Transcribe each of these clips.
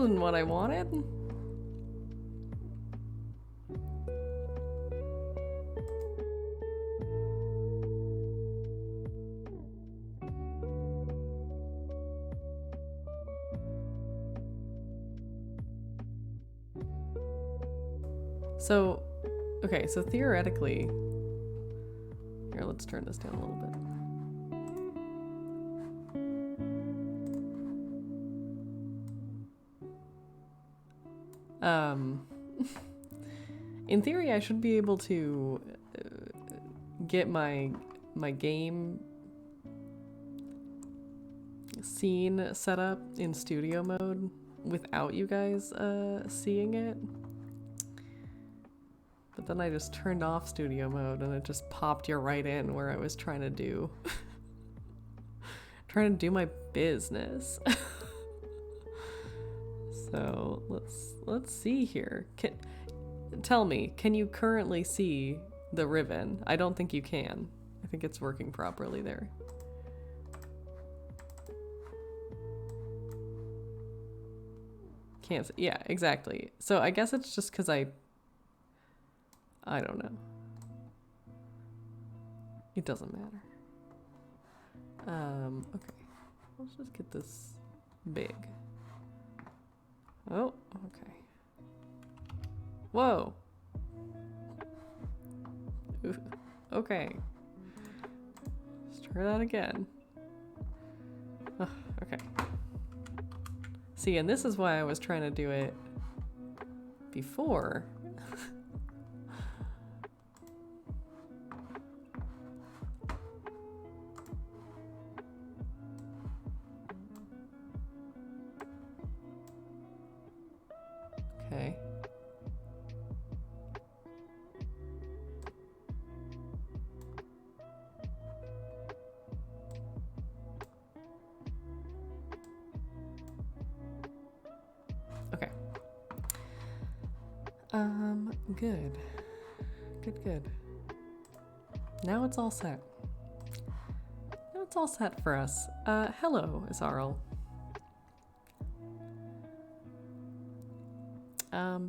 isn't what I wanted. So, okay, so theoretically, here, let's turn this down a little bit. In theory, I should be able to get my game scene set up in studio mode without you guys seeing it. But then I just turned off studio mode and it just popped you right in where I was trying to do my business. So let's see here. Tell me, can you currently see the Riven? I don't think you can. I think it's working properly there. Can't see. Yeah, exactly. So I guess it's just because I don't know. It doesn't matter. Okay. Let's just get this big. Oh, okay. Whoa. Ooh, okay. Let's try that again. Oh, okay. See, and this is why I was trying to do it before. Okay. Okay. Good. Good. Now it's all set. Now it's all set for us. Hello, Isarl.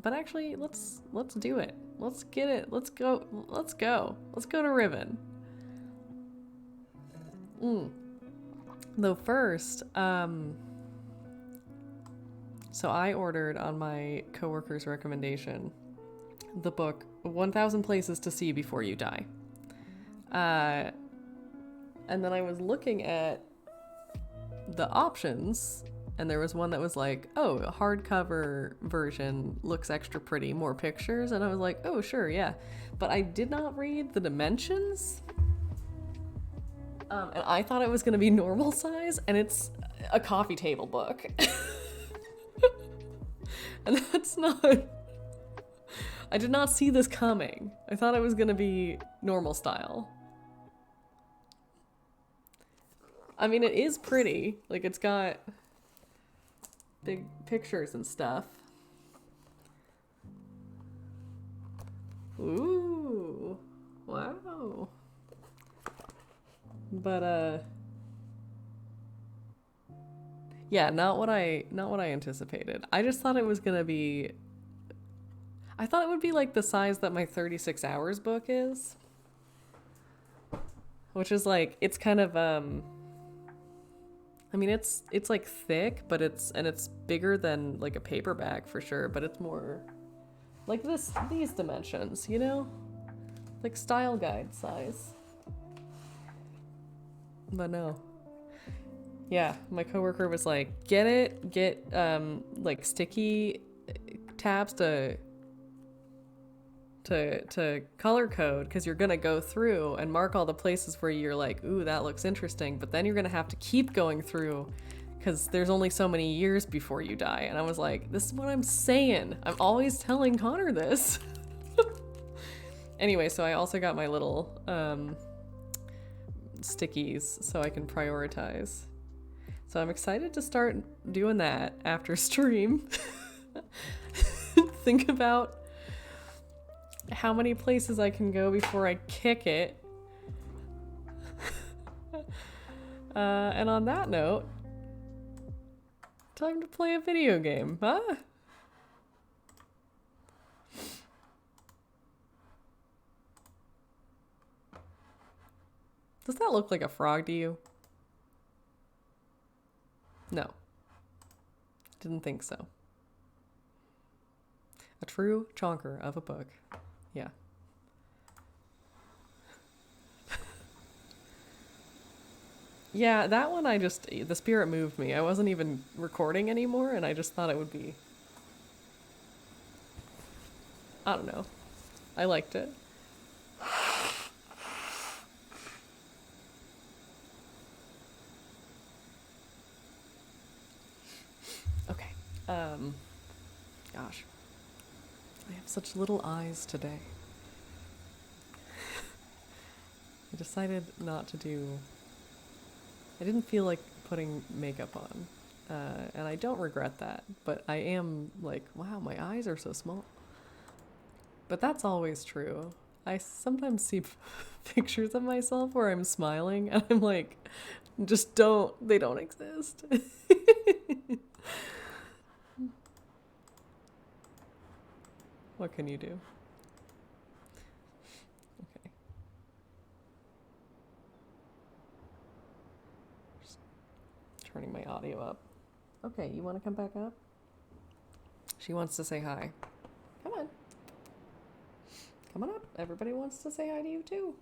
But actually, let's do it. Let's get it. Let's go. Let's go to Riven. Though first, so I ordered on my coworker's recommendation the book 1000 Places to See Before You Die. And then I was looking at the options, and there was one that was like, oh, a hardcover version looks extra pretty, more pictures. And I was like, oh, sure, yeah. But I did not read the dimensions. And I thought it was going to be normal size, and it's a coffee table book. And that's not... I did not see this coming. I thought it was going to be normal style. I mean, it is pretty. Like, it's got big pictures and stuff. Ooh. Wow. But, yeah, not what I anticipated. I just thought it was gonna be... I thought it would be like the size that my 36 Hours book is. Which is like, it's kind of, I mean, it's like thick, but it's bigger than like a paperback for sure, but it's more like these dimensions, you know? Like style guide size. But no. Yeah, my coworker was like, get like sticky tabs to color code, because you're gonna go through and mark all the places where you're like, ooh, that looks interesting, but then you're gonna have to keep going through because there's only so many years before you die. And I was like, this is what I'm saying. I'm always telling Connor this. Anyway, so I also got my little stickies so I can prioritize. So I'm excited to start doing that after stream. Think about how many places I can go before I kick it. And on that note, Time to play a video game, huh? Does that look like a frog to you? No. Didn't think so. A true chonker of a book. Yeah. Yeah, that one the spirit moved me. I wasn't even recording anymore, and I just thought it would be... I don't know. I liked it. Okay. Gosh. I have such little eyes today. I decided not to do... I didn't feel like putting makeup on, and I don't regret that, but I am like, wow, my eyes are so small. But that's always true. I sometimes see pictures of myself where I'm smiling, and I'm like, they don't exist. What can you do? Okay. Just turning my audio up. Okay, you want to come back up? She wants to say hi. Come on. Come on up. Everybody wants to say hi to you too.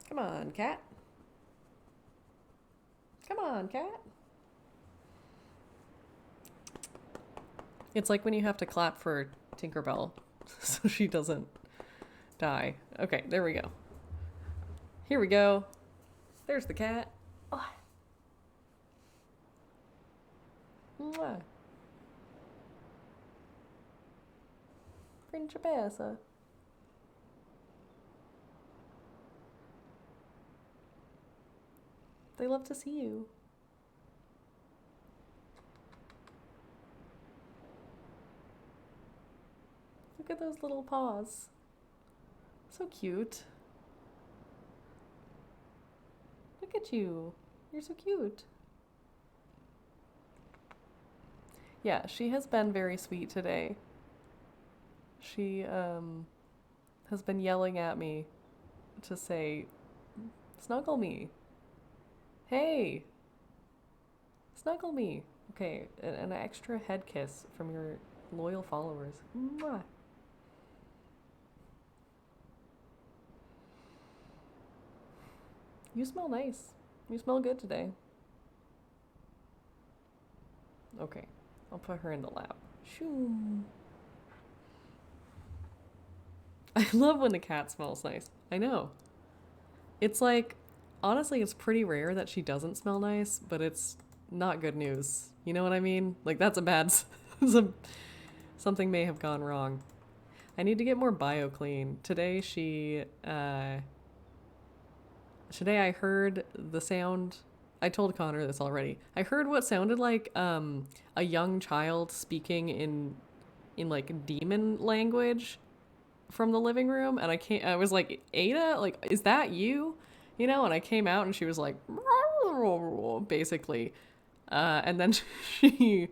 Come on, cat. Come on, cat. It's like when you have to clap for Tinkerbell so she doesn't die. Okay, there we go. Here we go. There's the cat. Oh. Mwah. Principessa. They love to see you. Look at those little paws. So cute. Look at you. You're so cute. Yeah, she has been very sweet today. She has been yelling at me to say, snuggle me. Hey, snuggle me. Okay, an extra head kiss from your loyal followers. Mwah. You smell nice. You smell good today. Okay, I'll put her in the lap. Shoo. I love when the cat smells nice. I know. It's like, honestly, it's pretty rare that she doesn't smell nice, but it's not good news. You know what I mean? Like, that's a bad... something may have gone wrong. I need to get more BioClean. Today Today I heard the sound... I told Connor this already. I heard what sounded like a young child speaking in like demon language from the living room, and I was like, Ada, like, is that you? You know, and I came out and she was like, basically. And then she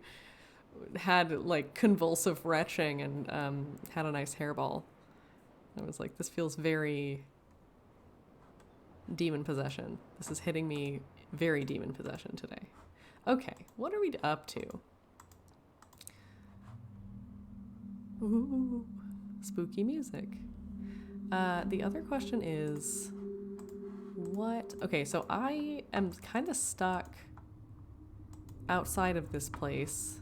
had like convulsive retching and had a nice hairball. I was like, this feels very demon possession. This is hitting me very demon possession today. Okay, what are we up to? Ooh, spooky music. The other question is, okay, so I am kind of stuck outside of this place.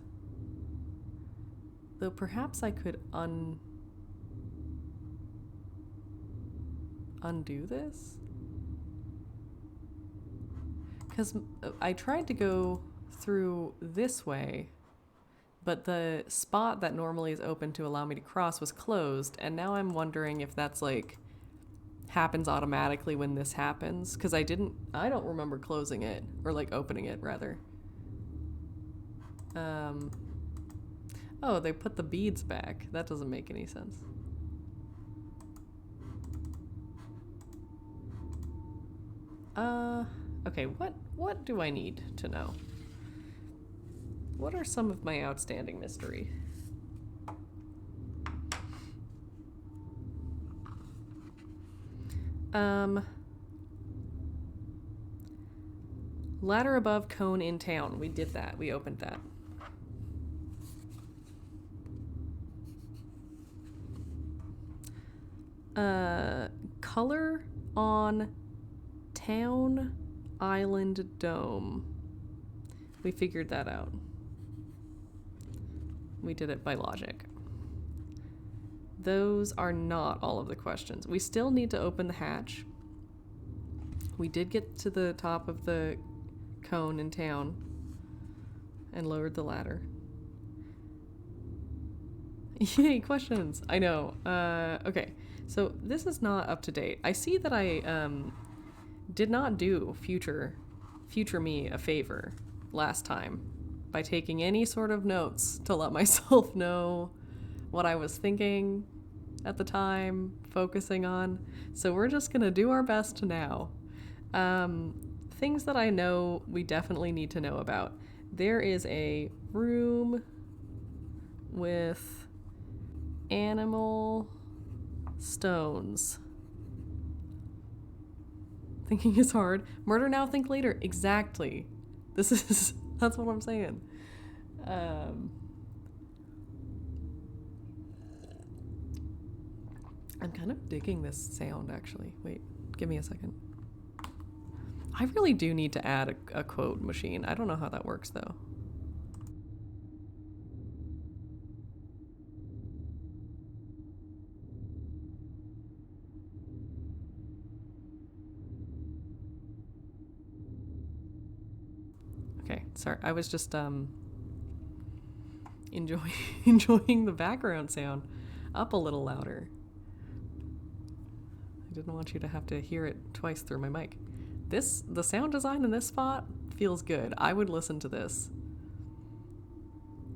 Though perhaps I could undo this? Because I tried to go through this way, but the spot that normally is open to allow me to cross was closed, and now I'm wondering if that's like happens automatically when this happens, because I don't remember closing it, or like opening it rather. Oh, they put the beads back. That doesn't make any sense. Okay, what do I need to know? What are some of my outstanding mystery? Ladder above, cone in town. We did that. We opened that. Color on town island dome. We figured that out. We did it by logic. Those are not all of the questions. We still need to open the hatch. We did get to the top of the cone in town and lowered the ladder. Yay, questions. I know. Okay, so this is not up to date. I see that I did not do future me a favor last time by taking any sort of notes to let myself know what I was thinking at the time, focusing on. So we're just gonna do our best now. Things that I know we definitely need to know about. There is a room with animal stones. Thinking is hard. Murder now, think later. Exactly. That's what I'm saying. I'm kind of digging this sound, actually. Wait, give me a second. I really do need to add a quote machine. I don't know how that works, though. Okay, sorry. I was just enjoying the background sound up a little louder. I didn't want you to have to hear it twice through my mic. The sound design in this spot feels good. I would listen to this,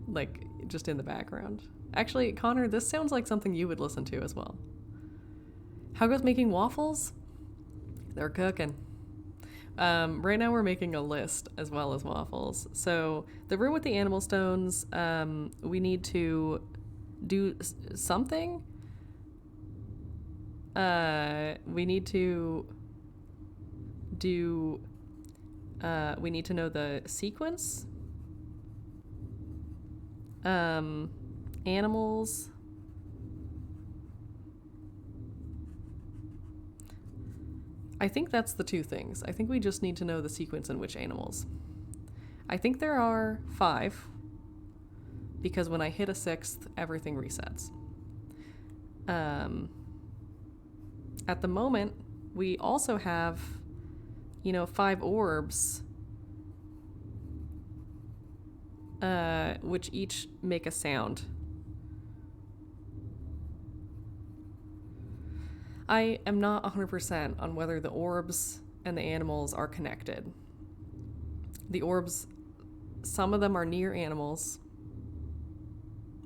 like, just in the background. Actually, Connor, this sounds like something you would listen to as well. How goes making waffles? They're cooking. Right now we're making a list as well as waffles. So the room with the animal stones, we need to do something. We need to know the sequence. Animals. I think that's the two things. I think we just need to know the sequence in which animals. I think there are 5, because when I hit a 6th, everything resets. At the moment, we also have, 5 orbs, which each make a sound. I am not 100% on whether the orbs and the animals are connected. The orbs, some of them are near animals,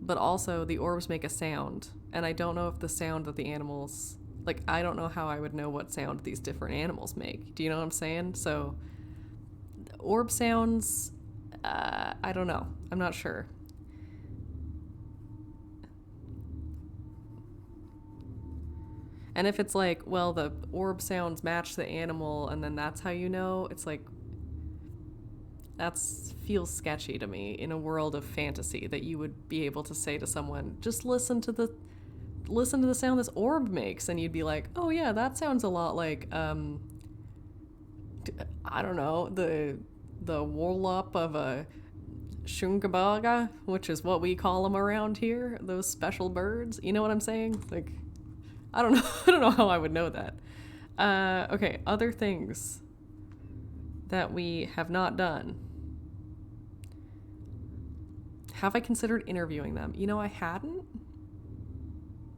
but also the orbs make a sound. And I don't know if the sound that the animals, I don't know how I would know what sound these different animals make. Do you know what I'm saying? So, orb sounds, I don't know. I'm not sure. And if it's the orb sounds match the animal and then that's how you know, it's that feels sketchy to me in a world of fantasy that you would be able to say to someone, just listen to the sound this orb makes, and you'd be like, oh yeah, that sounds a lot like, I don't know, the warlup of a shungabaga, which is what we call them around here, those special birds. You know what I'm saying? I don't know. I don't know how I would know that. Okay, other things that we have not done. Have I considered interviewing them? I hadn't.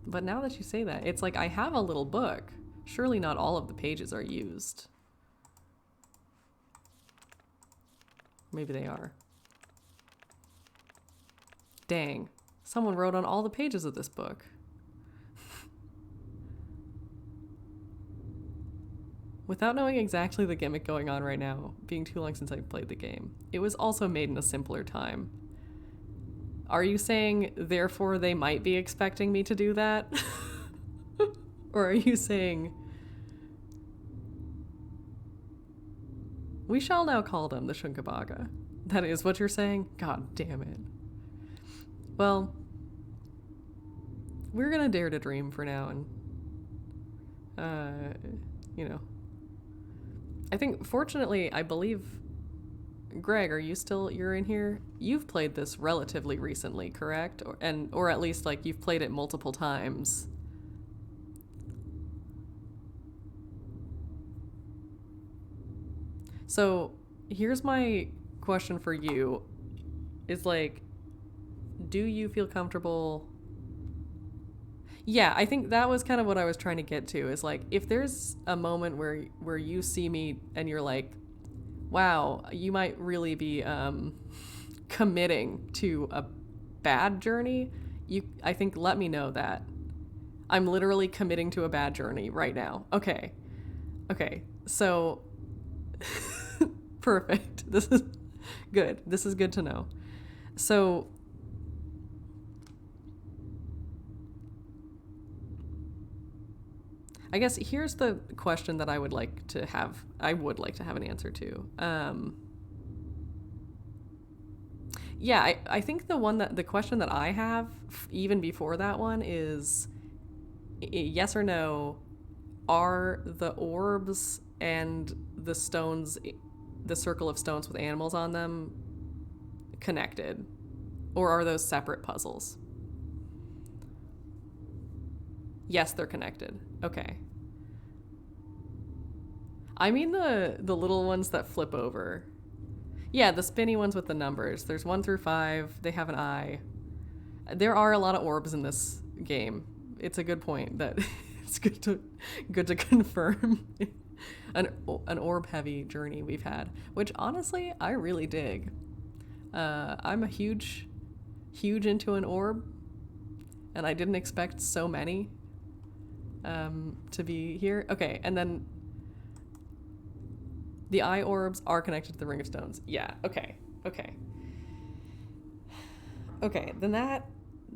But now that you say that, it's I have a little book. Surely not all of the pages are used. Maybe they are. Dang. Someone wrote on all the pages of this book. Without knowing exactly the gimmick going on right now, being too long since I've played the game, it was also made in a simpler time. Are you saying, therefore, they might be expecting me to do that? Or are you saying, we shall now call them the Shunkabaga? That is what you're saying? God damn it. Well, we're gonna dare to dream for now, and, you know. I think, fortunately, I believe... Greg, you're in here? You've played this relatively recently, correct? Or at least, like, you've played it multiple times. So, here's my question for you. Is, like, do you feel comfortable... Yeah, I think that was kind of what I was trying to get to, is, like, if there's a moment where you see me and you're like, wow, you might really be committing to a bad journey, I think let me know that. I'm literally committing to a bad journey right now. Okay, so... Perfect. This is good. This is good to know. So... I guess here's the question that I would like to have an answer to. Yeah, I think the question that I have, even before that one, is yes or no, are the orbs and the stones, the circle of stones with animals on them, connected? Or are those separate puzzles? Yes, they're connected. Okay. I mean the little ones that flip over. Yeah, the spinny ones with the numbers. There's 1 through 5. They have an eye. There are a lot of orbs in this game. It's a good point that it's good to confirm an orb heavy journey we've had, which honestly I really dig. I'm a huge into an orb, and I didn't expect so many to be here. Okay, and then the eye orbs are connected to the Ring of Stones. Yeah, okay. Okay, then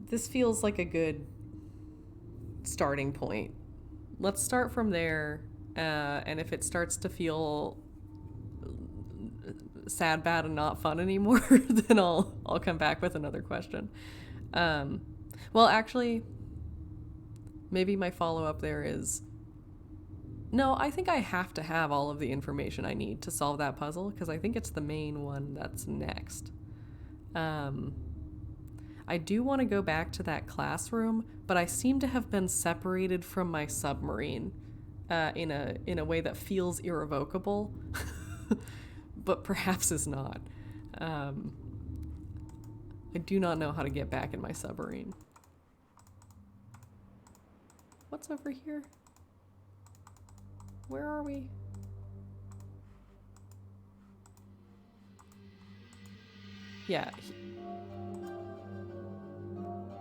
this feels like a good starting point. Let's start from there, and if it starts to feel sad, bad, and not fun anymore, then I'll come back with another question. Well, actually, maybe my follow-up there is, no, I think I have to have all of the information I need to solve that puzzle, because I think it's the main one that's next. I do want to go back to that classroom, but I seem to have been separated from my submarine in a way that feels irrevocable, but perhaps is not. I do not know how to get back in my submarine. What's over here? Where are we? Yeah.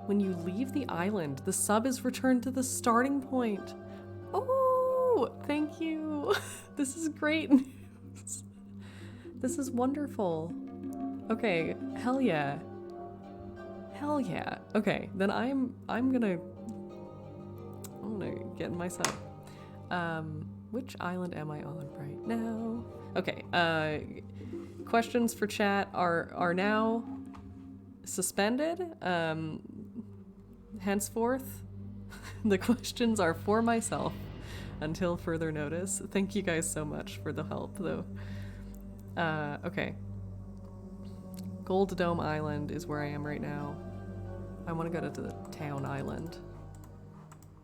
When you leave the island, the sub is returned to the starting point. Oh, thank you. This is great news. This is wonderful. Okay, hell yeah. Hell yeah. Okay, then I'm gonna get in my sub. Which island am I on right now? Okay, questions for chat are now suspended. Henceforth, the questions are for myself until further notice. Thank you guys so much for the help, though. Okay. Gold Dome Island is where I am right now. I want to go to the town island.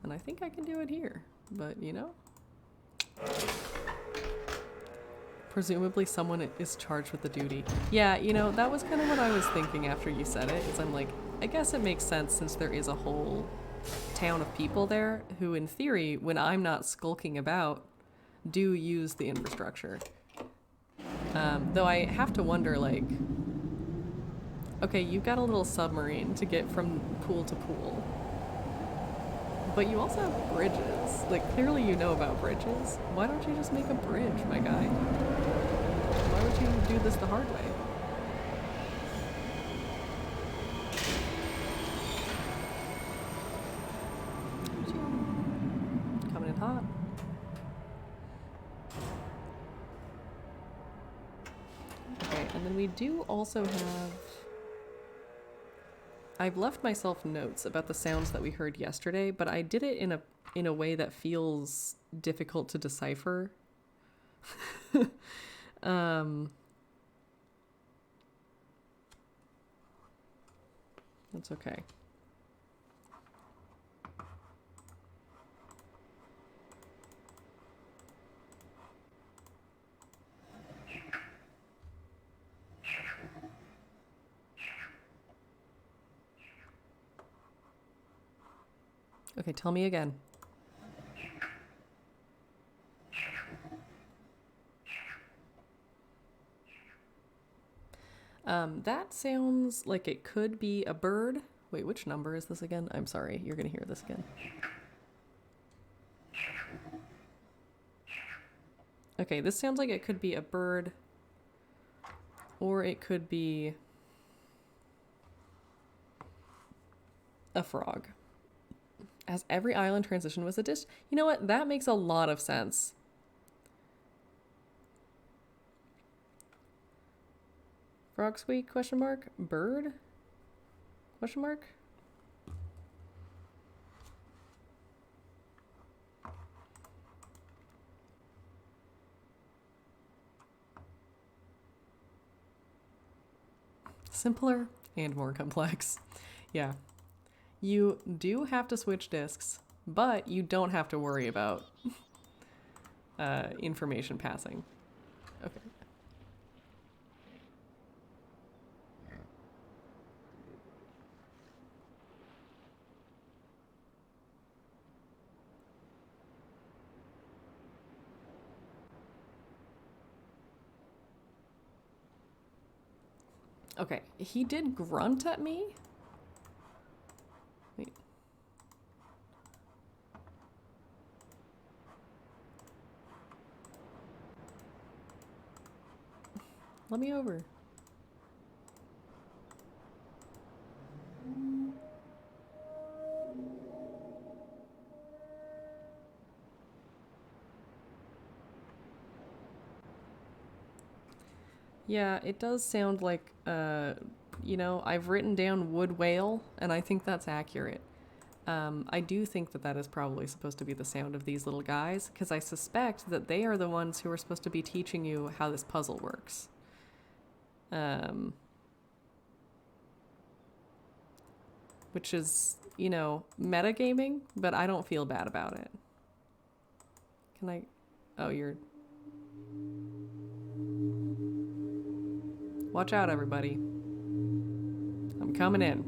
And I think I can do it here, but you know? Presumably someone is charged with the duty. Yeah, you know, that was kind of what I was thinking after you said it, is I'm like, I guess it makes sense since there is a whole town of people there who, in theory, when I'm not skulking about, do use the infrastructure. Though I have to wonder, like, okay, you've got a little submarine to get from pool to pool. But you also have bridges. Like, clearly you know about bridges. Why don't you just make a bridge, my guy? Why would you do this the hard way? Coming in hot. Okay, and then we do also have... I've left myself notes about the sounds that we heard yesterday, but I did it in a way that feels difficult to decipher. That's okay. Okay, tell me again. That sounds like it could be a bird. Wait, which number is this again? I'm sorry, you're gonna hear this again. Okay, this sounds like it could be a bird, or it could be a frog. As every island transition was a dish. You know what? That makes a lot of sense. Frog squeak, question mark? Bird? Question mark? Simpler and more complex. Yeah. You do have to switch discs, but you don't have to worry about information passing. Okay. Okay, he did grunt at me. Wait. Let me over. Yeah, it does sound like, you know, I've written down wood whale, and I think that's accurate. I do think that that is probably supposed to be the sound of these little guys, because I suspect that they are the ones who are supposed to be teaching you how this puzzle works. Which is, you know, metagaming, but I don't feel bad about it. Can I... Oh, you're... Watch out, everybody. I'm coming in.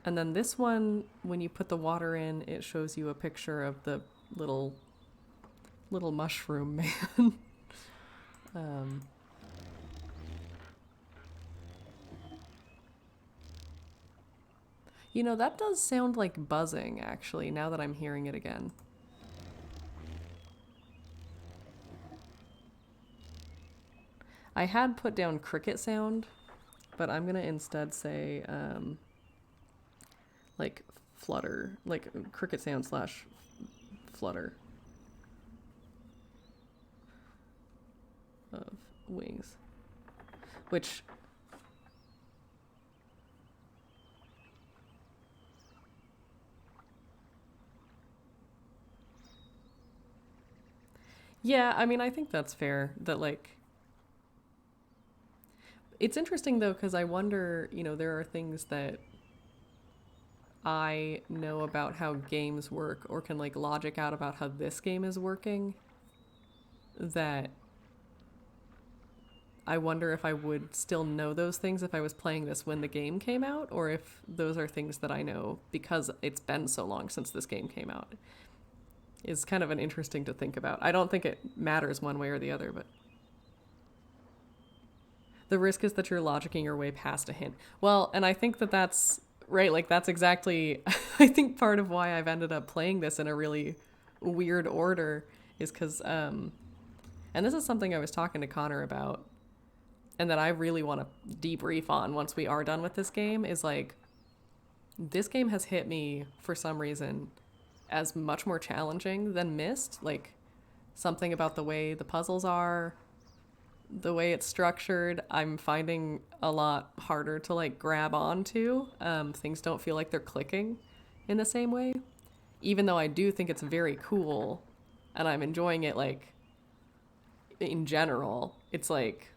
And then this one, when you put the water in, it shows you a picture of the little mushroom man. You know, that does sound like buzzing, actually, now that I'm hearing it again. I had put down cricket sound, but I'm gonna instead say, like, flutter, like cricket sound slash flutter of wings, which... Yeah, I mean, I think that's fair, that, like... It's interesting, though, because I wonder, you know, there are things that I know about how games work, or can, like, logic out about how this game is working, that I wonder if I would still know those things if I was playing this when the game came out, or if those are things that I know because it's been so long since this game came out. is kind of an interesting to think about. I don't think it matters one way or the other, but the risk is that you're logicking your way past a hint. Well, and I think that that's right. Like that's exactly, I think part of why I've ended up playing this in a really weird order is because, and this is something I was talking to Connor about and that I really want to debrief on once we are done with this game is like, this game has hit me for some reason as much more challenging than Myst. Like something about the way the puzzles are, the way it's structured, I'm finding a lot harder to like grab onto. Things don't feel like they're clicking in the same way, even though I do think it's very cool and I'm enjoying it. Like in general, it's like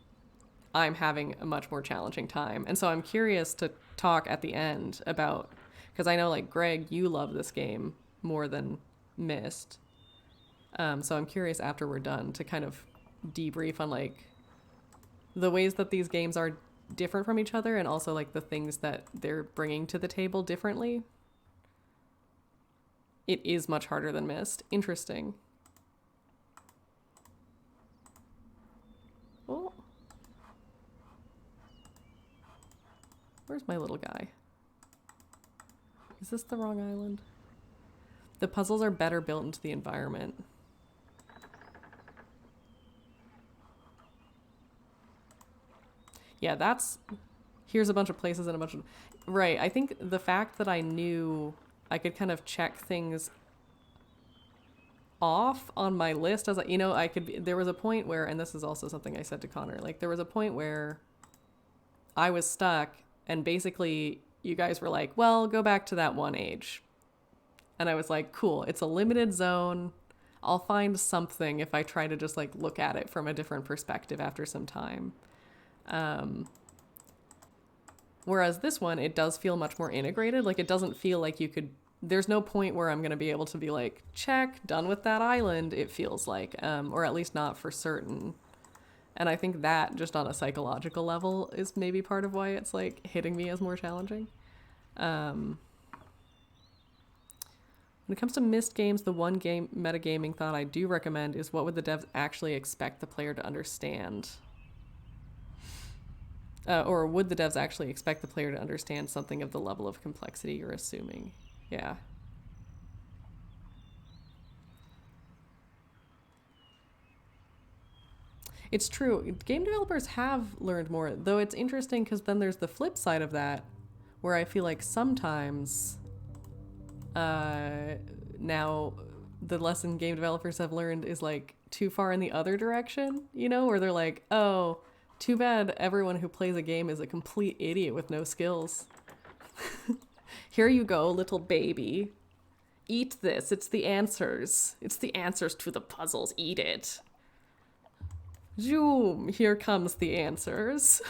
I'm having a much more challenging time. And so I'm curious to talk at the end about, because I know like Greg, you love this game more than Myst. So I'm curious after we're done to kind of debrief on like the ways that these games are different from each other and also like the things that they're bringing to the table differently. It is much harder than Myst. Interesting. Oh. Where's my little guy? Is this the wrong island? The puzzles are better built into the environment. Yeah, that's... Here's a bunch of places and a bunch of... Right, I think the fact that I knew I could kind of check things off on my list as, you know, I could be, there was a point where, and this is also something I said to Connor, like there was a point where I was stuck and basically you guys were like, well, go back to that one age. And I was like, cool, it's a limited zone. I'll find something if I try to just like look at it from a different perspective after some time. Whereas this one, it does feel much more integrated. Like it doesn't feel like you could, there's no point where I'm going to be able to be like, check, done with that island, it feels like, or at least not for certain. And I think that just on a psychological level is maybe part of why it's like hitting me as more challenging. When it comes to Myst games, the one game metagaming thought I do recommend is what would the devs actually expect the player to understand? Or would the devs actually expect the player to understand something of the level of complexity you're assuming? Yeah. It's true. Game developers have learned more, though it's interesting because then there's the flip side of that where I feel like sometimes now the lesson game developers have learned is like too far in the other direction, you know, where they're like, oh, too bad everyone who plays a game is a complete idiot with no skills. Here you go, little baby. Eat this. It's the answers. It's the answers to the puzzles. Eat it. Zoom. Here comes the answers.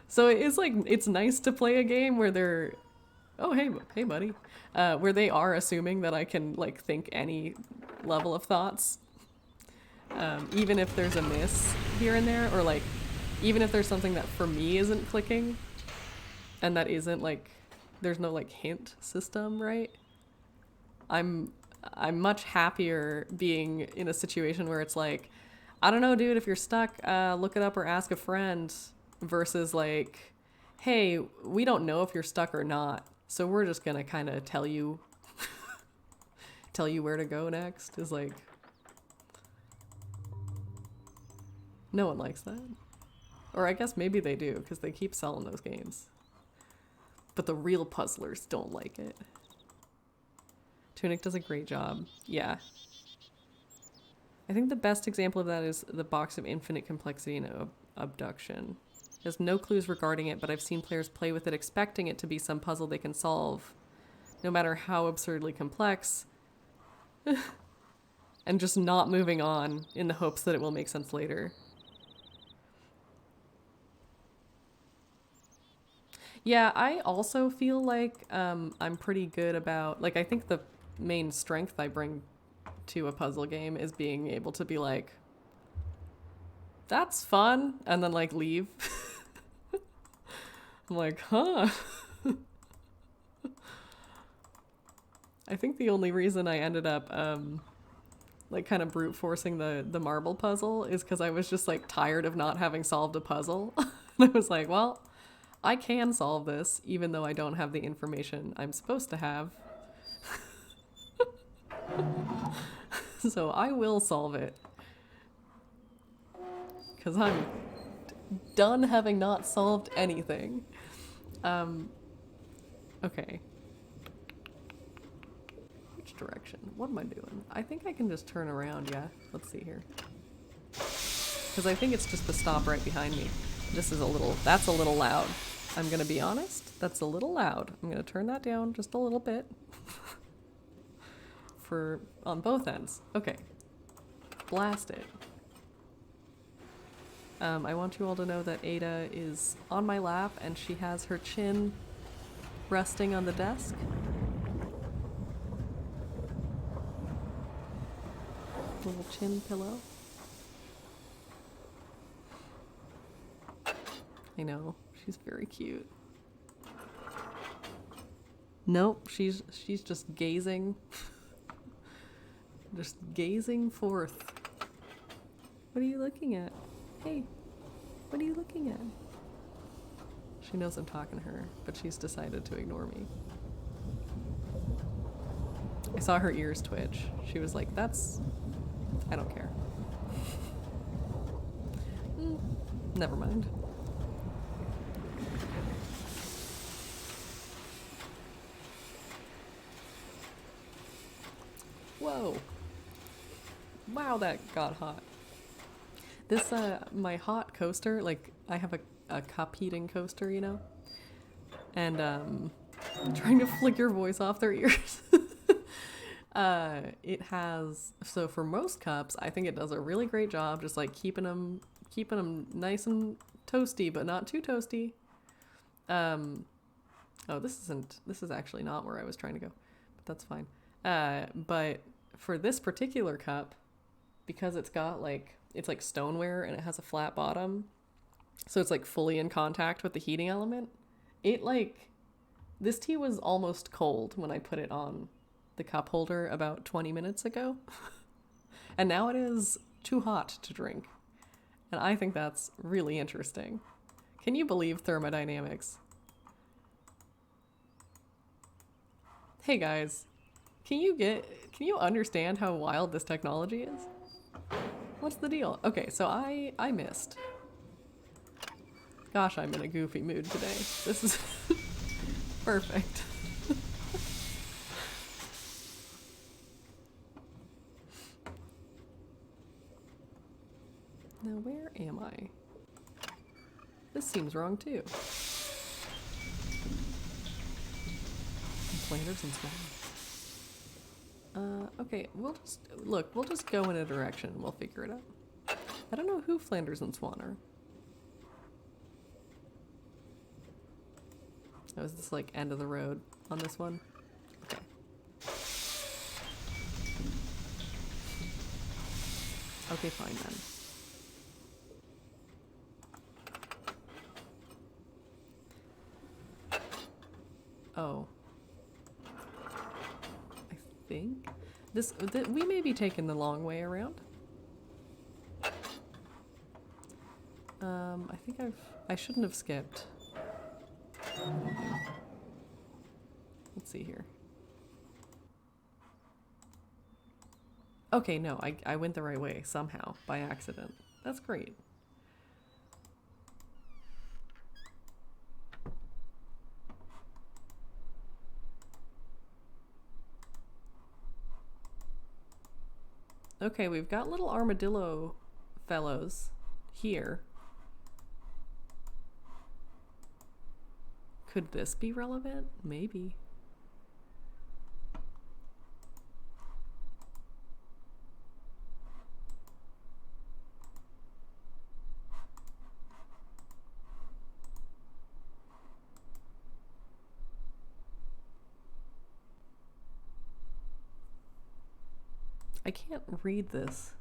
So it's like, it's nice to play a game where they're, oh, hey, buddy. Where they are assuming that I can like think any level of thoughts. Even if there's a miss here and there, or like, even if there's something that for me isn't clicking, and that isn't like, there's no like hint system, right? I'm much happier being in a situation where it's like, I don't know, dude, if you're stuck, look it up or ask a friend, versus like, hey, we don't know if you're stuck or not, so we're just gonna kind of tell you where to go next. Is like, no one likes that. Or I guess maybe they do, because they keep selling those games. But the real puzzlers don't like it. Tunic does a great job. Yeah. I think the best example of that is the box of infinite complexity in Abduction. There's no clues regarding it, but I've seen players play with it expecting it to be some puzzle they can solve, no matter how absurdly complex, and just not moving on in the hopes that it will make sense later. Yeah, I also feel like I'm pretty good about, like, I think the main strength I bring to a puzzle game is being able to be like, that's fun, and then like leave. I'm like, huh. I think the only reason I ended up like kind of brute forcing the marble puzzle is because I was just like tired of not having solved a puzzle. And I was like, well, I can solve this even though I don't have the information I'm supposed to have. So I will solve it. Because I'm done having not solved anything. Okay. Which direction? What am I doing? I think I can just turn around, yeah. Let's see here. Because I think it's just the stop right behind me. This is a little, that's a little loud. I'm gonna be honest, that's a little loud. I'm gonna turn that down just a little bit. For, on both ends. Okay. Blast it. I want you all to know that Ada is on my lap and she has her chin resting on the desk. Little chin pillow. I know, she's very cute. Nope, she's just gazing. Just gazing forth. What are you looking at? Hey, what are you looking at? She knows I'm talking to her, but she's decided to ignore me. I saw her ears twitch. She was like, that's... I don't care. Never mind. Whoa. Wow, that got hot. This, my hot coaster, like, I have a cup heating coaster, you know? And, I'm trying to flick your voice off their ears. It has, so for most cups, I think it does a really great job just, like, keeping them nice and toasty, but not too toasty. Oh, this is actually not where I was trying to go, but that's fine. But for this particular cup, because it's got, like, it's like stoneware and it has a flat bottom, so it's like fully in contact with the heating element. It like, this tea was almost cold when I put it on the cup holder about 20 minutes ago. And now it is too hot to drink. And I think that's really interesting. Can you believe thermodynamics? Hey guys, can you understand how wild this technology is? What's the deal? Okay, so I missed. Gosh, I'm in a goofy mood today. This is perfect. Now where am I? This seems wrong too. Flanders and Swan. Okay, we'll just go in a direction and we'll figure it out. I don't know who Flanders and Swan are. Oh, is this like end of the road on this one? Okay. Okay, fine then. Oh. I think we may be taking the long way around. I think I shouldn't have skipped. Let's see here. Okay, no, I went the right way somehow by accident. That's great. Okay, we've got little armadillo fellows here. Could this be relevant? Maybe. I can't read this.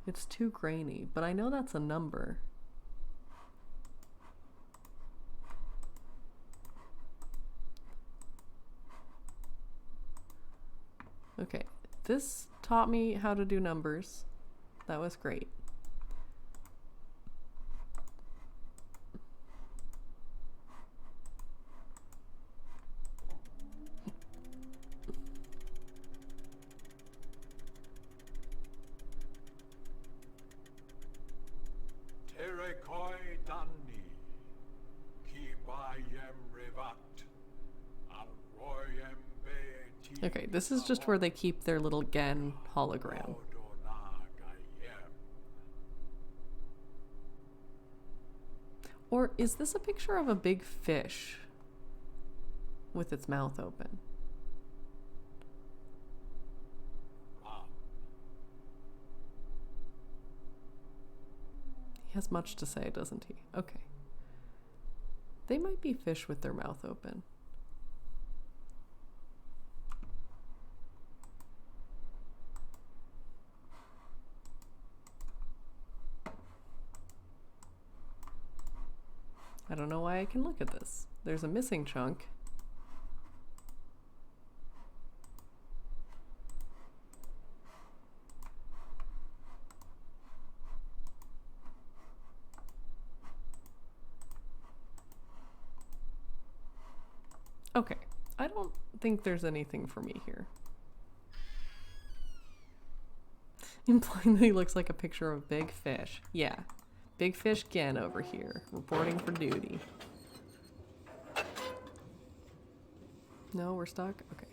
It's too grainy, but I know that's a number. Okay, this taught me how to do numbers. That was great. Okay, this is just where they keep their little Gen hologram. Or is this a picture of a big fish with its mouth open? He has much to say, doesn't he? Okay. They might be fish with their mouth open. I don't know why I can look at this. There's a missing chunk. Okay, I don't think there's anything for me here. Implying that he looks like a picture of big fish. Yeah, big fish Gen over here, reporting for duty. No, we're stuck? Okay.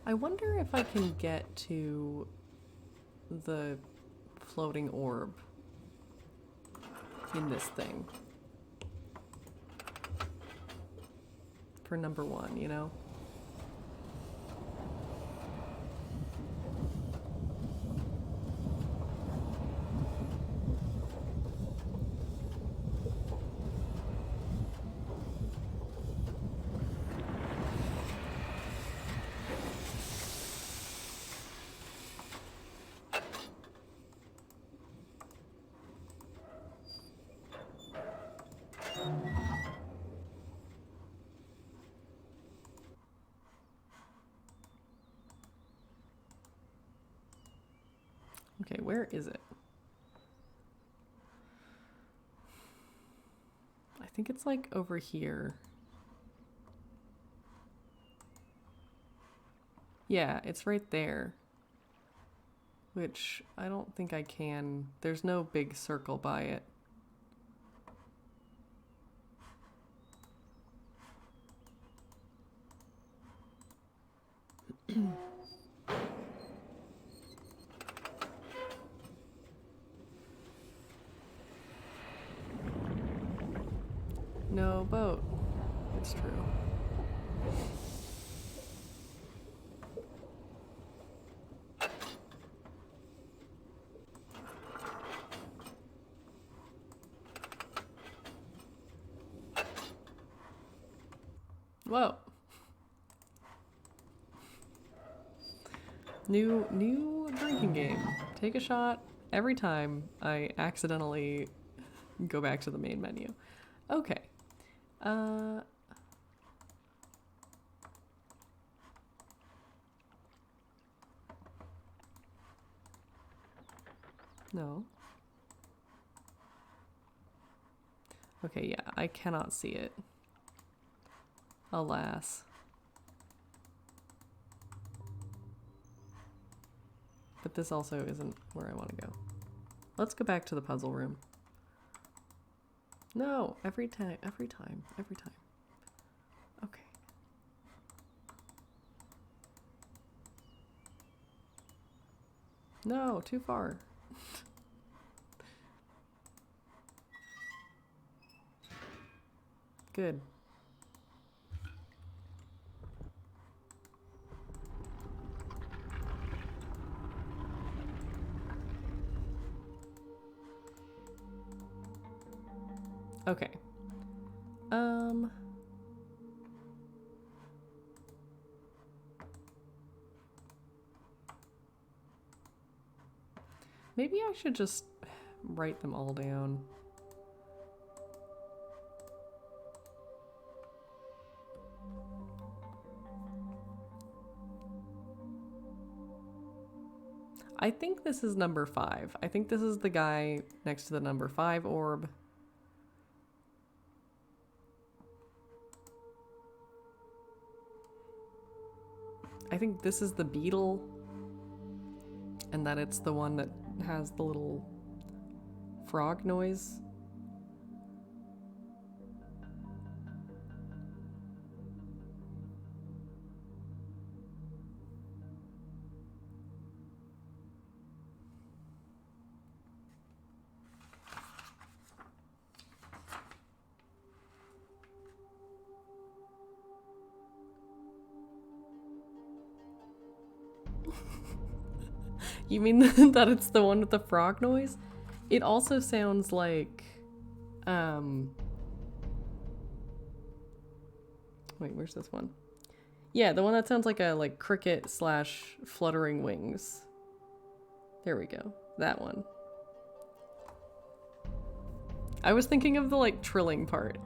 I wonder if I can get to the floating orb in this thing. For number 1, you know? Okay, where is it? I think it's like over here. Yeah, it's right there. Which I don't think I can. There's no big circle by it. No boat. It's true. Whoa. New drinking game. Take a shot every time I accidentally go back to the main menu. Okay. No. Okay, yeah, I cannot see it. Alas. But this also isn't where I want to go. Let's go back to the puzzle room. No, every time. Okay. No, too far. Good. Okay. Maybe I should just write them all down. I think this is number 5. I think this is the guy next to the number 5 orb. I think this is the beetle, and that it's the one that has the little frog noise. You mean that it's the one with the frog noise? It also sounds like, wait, where's this one? Yeah, the one that sounds like a cricket / fluttering wings. There we go. That one. I was thinking of the trilling part.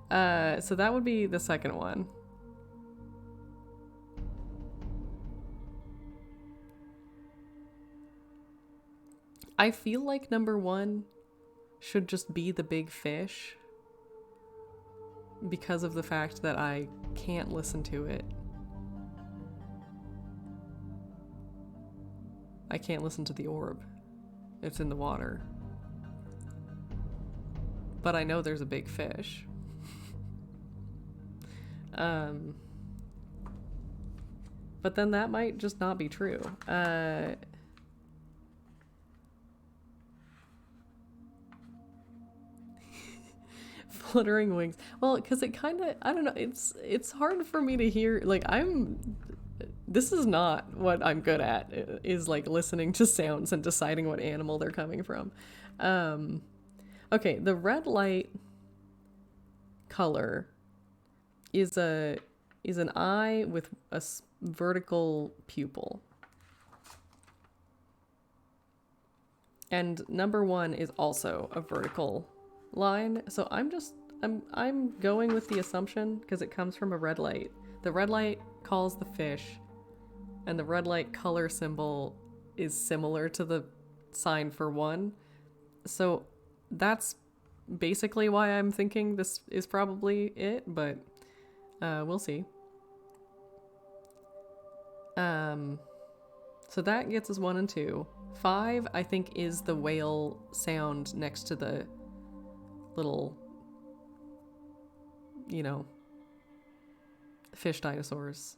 So that would be the second one. I feel like number 1 should just be the big fish because of the fact that I can't listen to it. I can't listen to the orb. It's in the water. But I know there's a big fish. But then that might just not be true. Fluttering wings. Well, because it kind of, I don't know, it's hard for me to hear. This is not what I'm good at, is listening to sounds and deciding what animal they're coming from. Okay, the red light color is an eye with a vertical pupil. And number 1 is also a vertical line. So I'm going with the assumption, because it comes from a red light. The red light calls the fish, and the red light color symbol is similar to the sign for 1. So that's basically why I'm thinking this is probably it, but we'll see. So that gets us 1 and 2. 5, I think, is the whale sound next to the little, fish dinosaurs.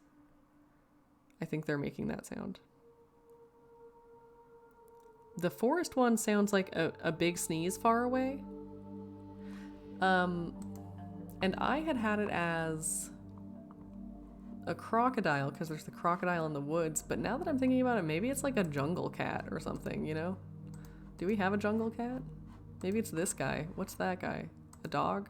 I think they're making that sound. The forest one sounds like a big sneeze far away. And I had it as a crocodile, because there's the crocodile in the woods, but now that I'm thinking about it, maybe it's like a jungle cat or something, Do we have a jungle cat? Maybe it's this guy. What's that guy? A dog?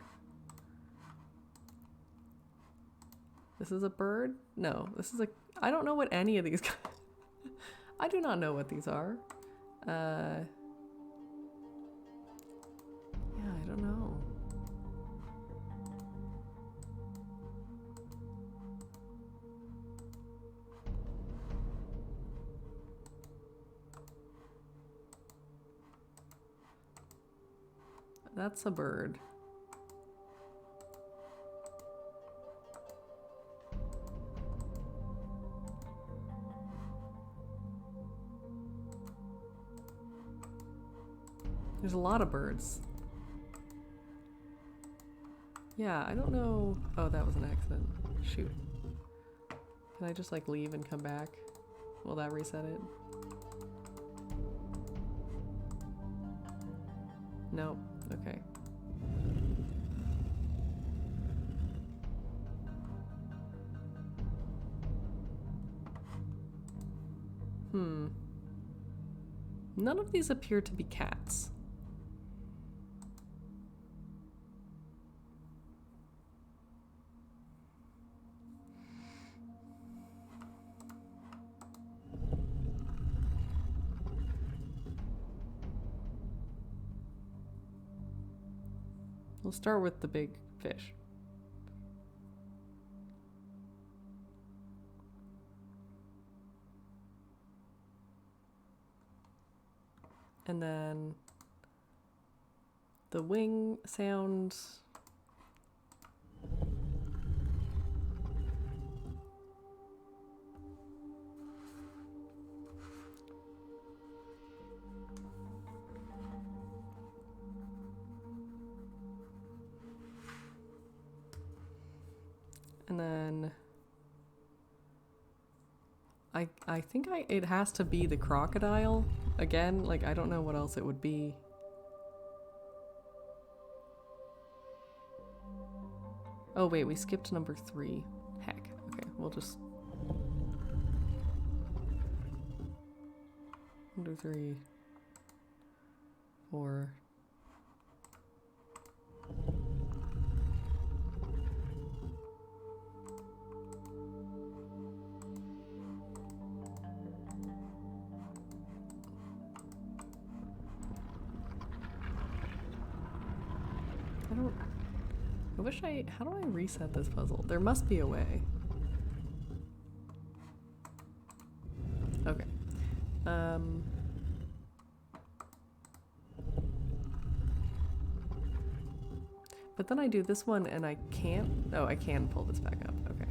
This is a bird? No, this is I don't know what any of these guys... I do not know what these are. Yeah, I don't know. That's a bird. There's a lot of birds. Yeah, I don't know. Oh, that was an accident. Shoot. Can I just leave and come back? Will that reset it? Nope. Okay. None of these appear to be cats. We'll start with the big fish. And then the wing sound. And then I think it has to be the crocodile again. Like, I don't know what else it would be. Oh wait, we skipped number 3. Heck. Okay, we'll just 1, 2, 3, 4. How do I reset this puzzle? There must be a way. Okay. But then I do this one and I can't. Oh, I can pull this back up. Okay.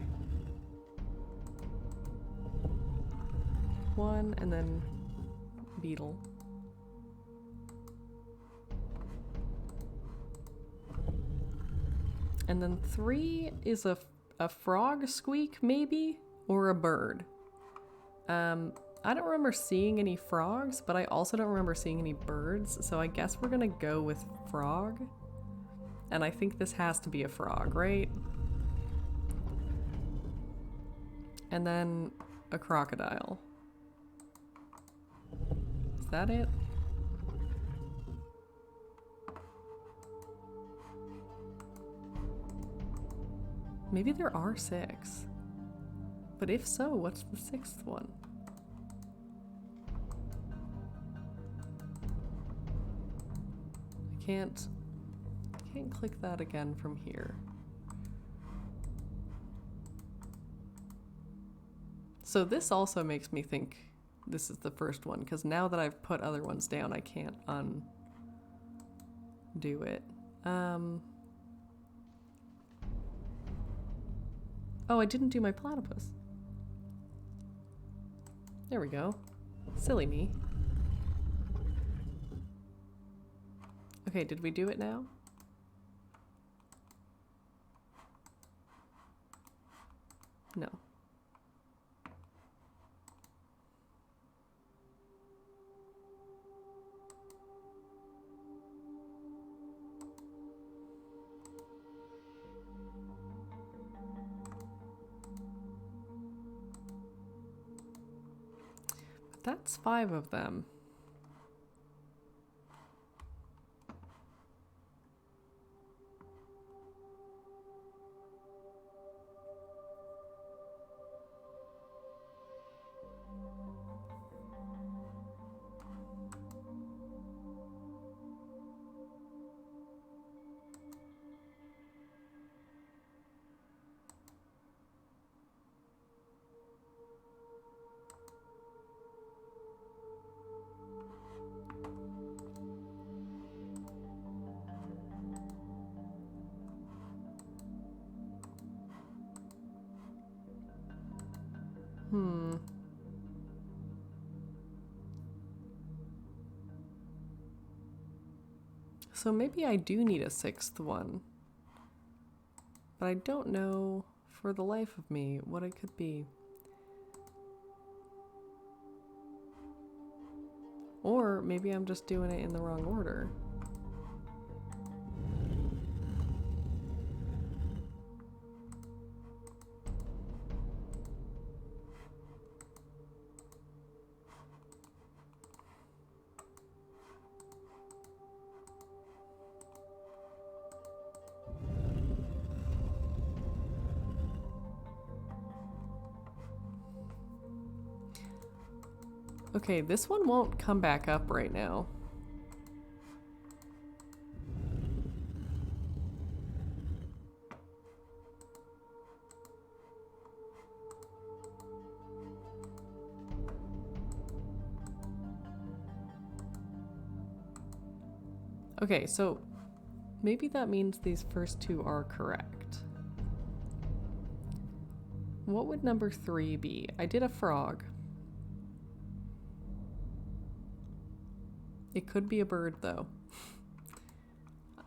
1 and then beetle. And then 3 is a frog squeak, maybe? Or a bird. I don't remember seeing any frogs, but I also don't remember seeing any birds, so I guess we're gonna go with frog. And I think this has to be a frog, right? And then a crocodile. Is that it? Maybe there are 6. But if so, what's the 6th one? I can't click that again from here. So this also makes me think this is the first one, because now that I've put other ones down, I can't undo it. Oh, I didn't do my platypus. There we go. Silly me. Okay, did we do it now? No. That's 5 of them. So maybe I do need a 6th one. But I don't know for the life of me what it could be. Or maybe I'm just doing it in the wrong order. Okay, this one won't come back up right now. Okay, so maybe that means these first two are correct. What would number 3 be? I did a frog. It could be a bird, though.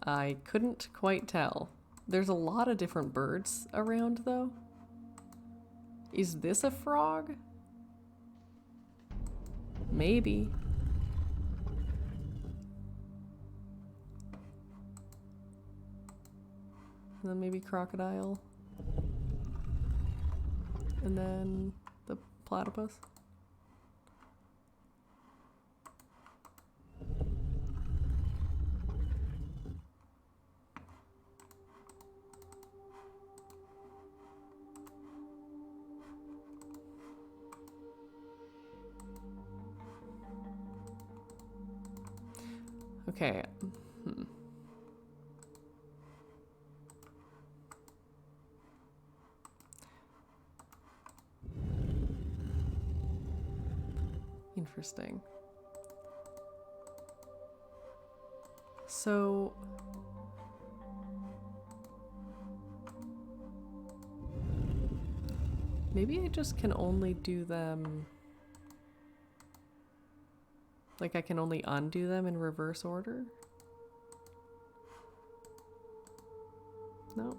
I couldn't quite tell. There's a lot of different birds around, though. Is this a frog? Maybe. And then maybe crocodile. And then the platypus. Okay. Interesting. So maybe I just can only do them, like I can only undo them in reverse order? No.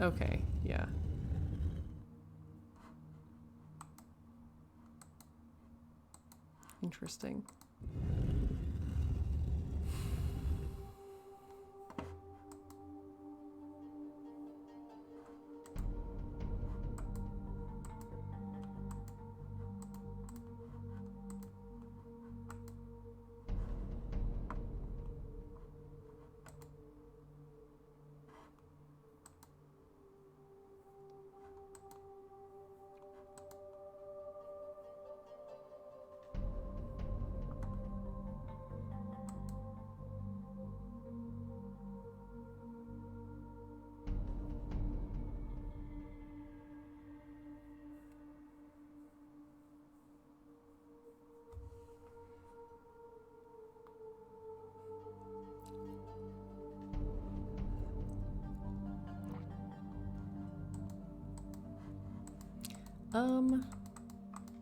Okay, yeah. Interesting.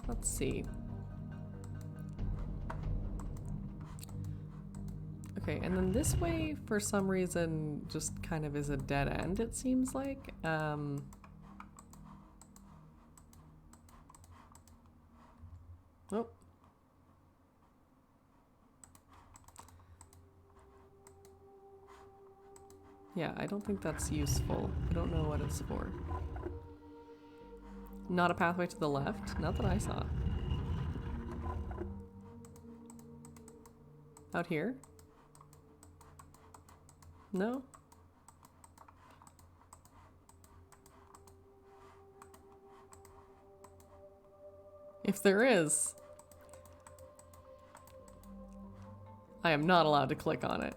Let's see. Okay, and then this way, for some reason, just kind of is a dead end, it seems like. Oh. Yeah, I don't think that's useful. I don't know what it's for. Not a pathway to the left? Not that I saw. Out here? No? If there is, I am not allowed to click on it.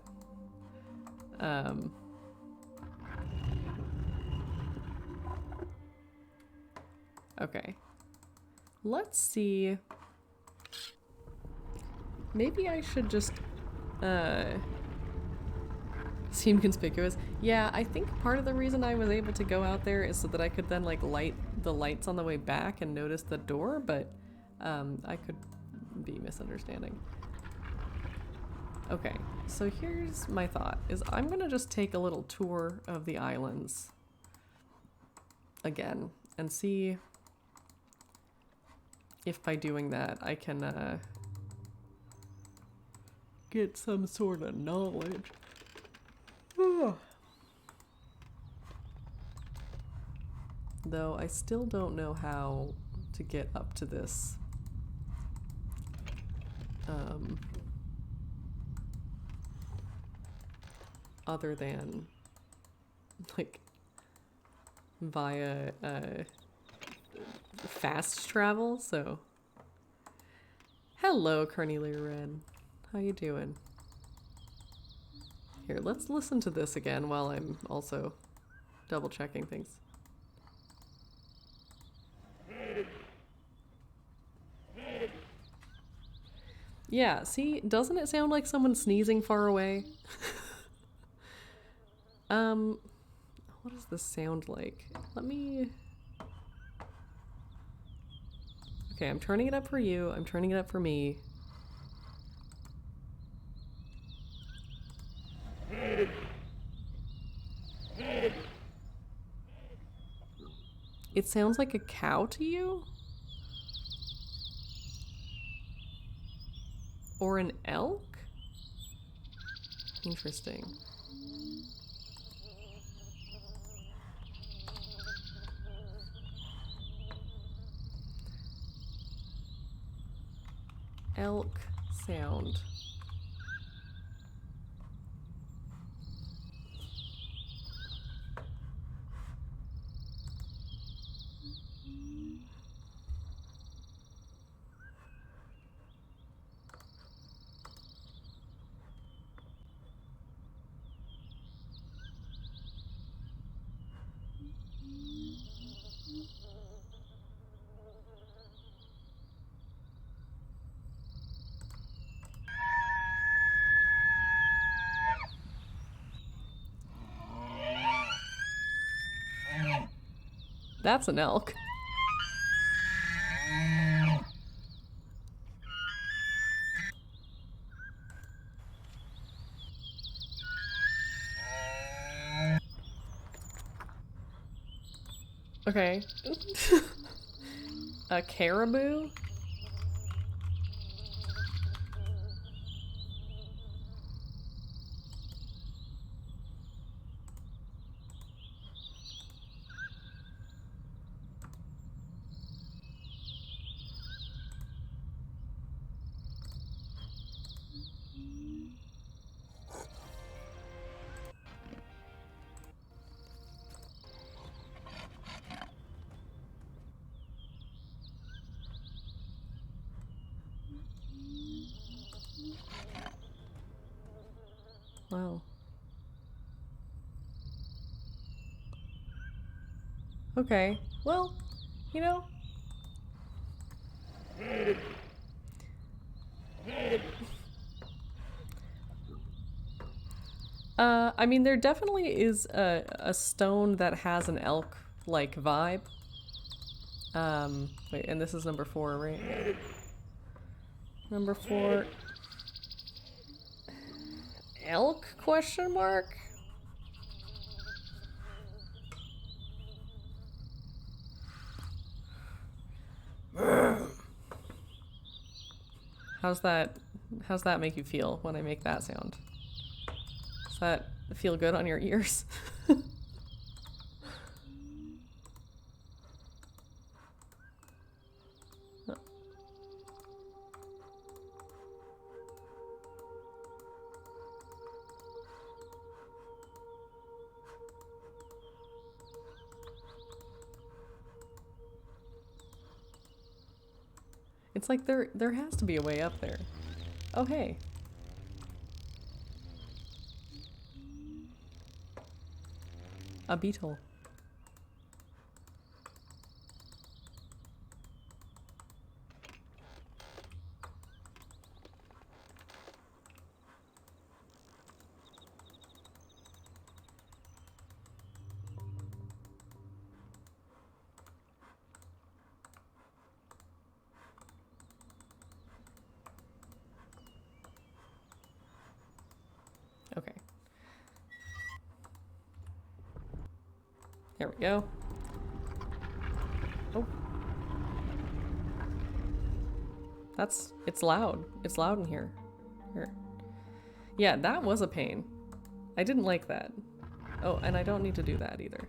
Okay. Let's see. Maybe I should just, seem conspicuous. Yeah, I think part of the reason I was able to go out there is so that I could then, like, light the lights on the way back and notice the door, but, I could be misunderstanding. Okay, so here's my thought, is I'm gonna just take a little tour of the islands again and see if by doing that I can get some sort of knowledge. Though I still don't know how to get up to this. Other than, like, via fast travel, so. Hello, Cornelia Red. How you doing? Here, let's listen to this again while I'm also double checking things. Yeah, see, doesn't it sound like someone sneezing far away? What does this sound like? Let me... Okay, I'm turning it up for you. I'm turning it up for me. It sounds like a cow to you? Or an elk? Interesting. Elk sound. That's an elk. Okay. A caribou? Wow. Okay. Well, you know. I mean, there definitely is a stone that has an elk-like vibe. Wait, and this is number 4, right? Yeah. Number 4. Elk, question mark? How's that make you feel when I make that sound? Does that feel good on your ears? It's like there has to be a way up there. Oh, hey. A beetle. Okay. There we go. Oh. It's loud. It's loud in here. Here. Yeah, that was a pain. I didn't like that. Oh, and I don't need to do that either.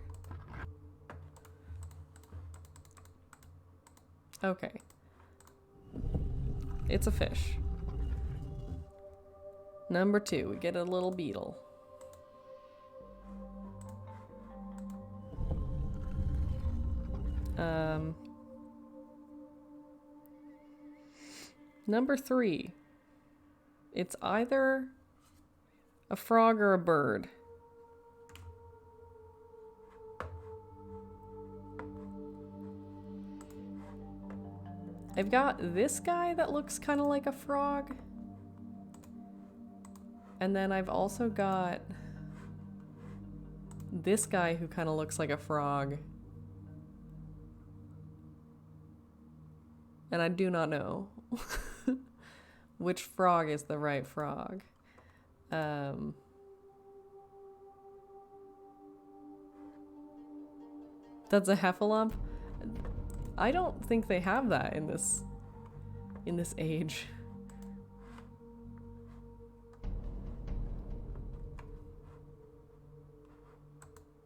Okay. It's a fish. Number 2, we get a little beetle. Number 3. It's either A frog or a bird? I've got this guy that looks kind of like a frog. And then I've also got this guy who kind of looks like a frog. And I do not know which frog is the right frog. That's a heffalump. I don't think they have that in this age.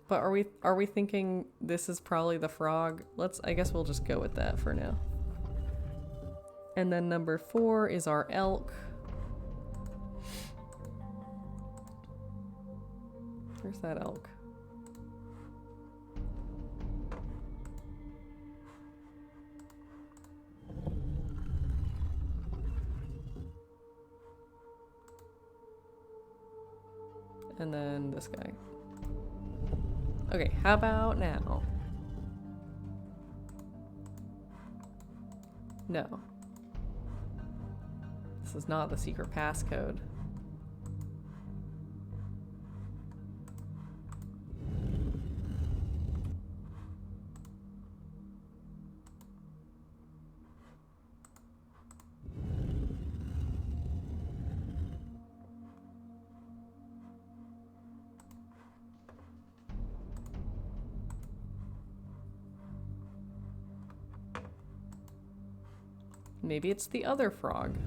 But are we thinking this is probably the frog? I guess we'll just go with that for now. And then number 4 is our elk. Where's that elk? And then this guy. Okay, how about now? No. This is not the secret passcode. Maybe it's the other frog.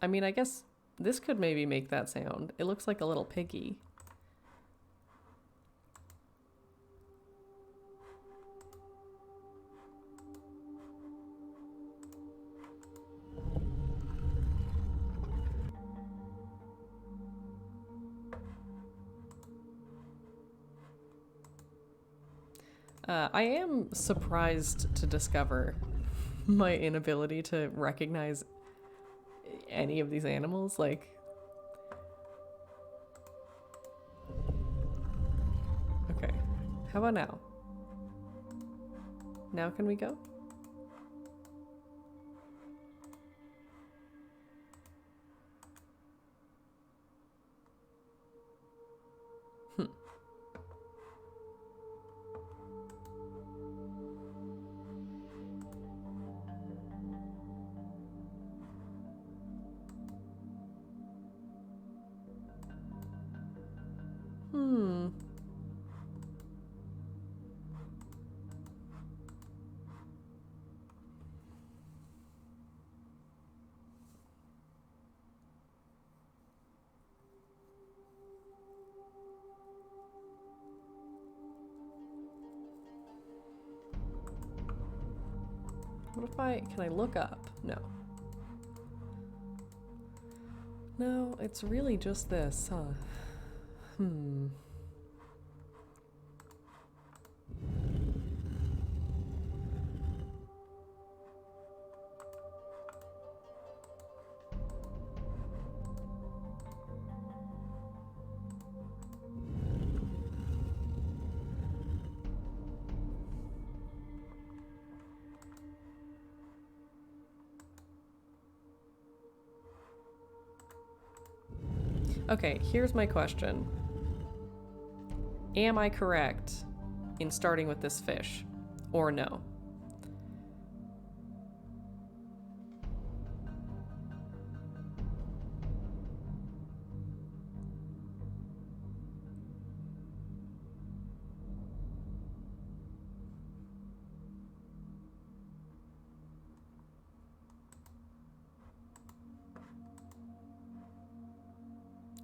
I mean, I guess this could maybe make that sound. It looks like a little piggy. I am surprised to discover my inability to recognize any of these animals. Like, okay, how about now? Now can we go? What if can I look up? No. No, it's really just this, huh? Okay, here's my question. Am I correct in starting with this fish, or no?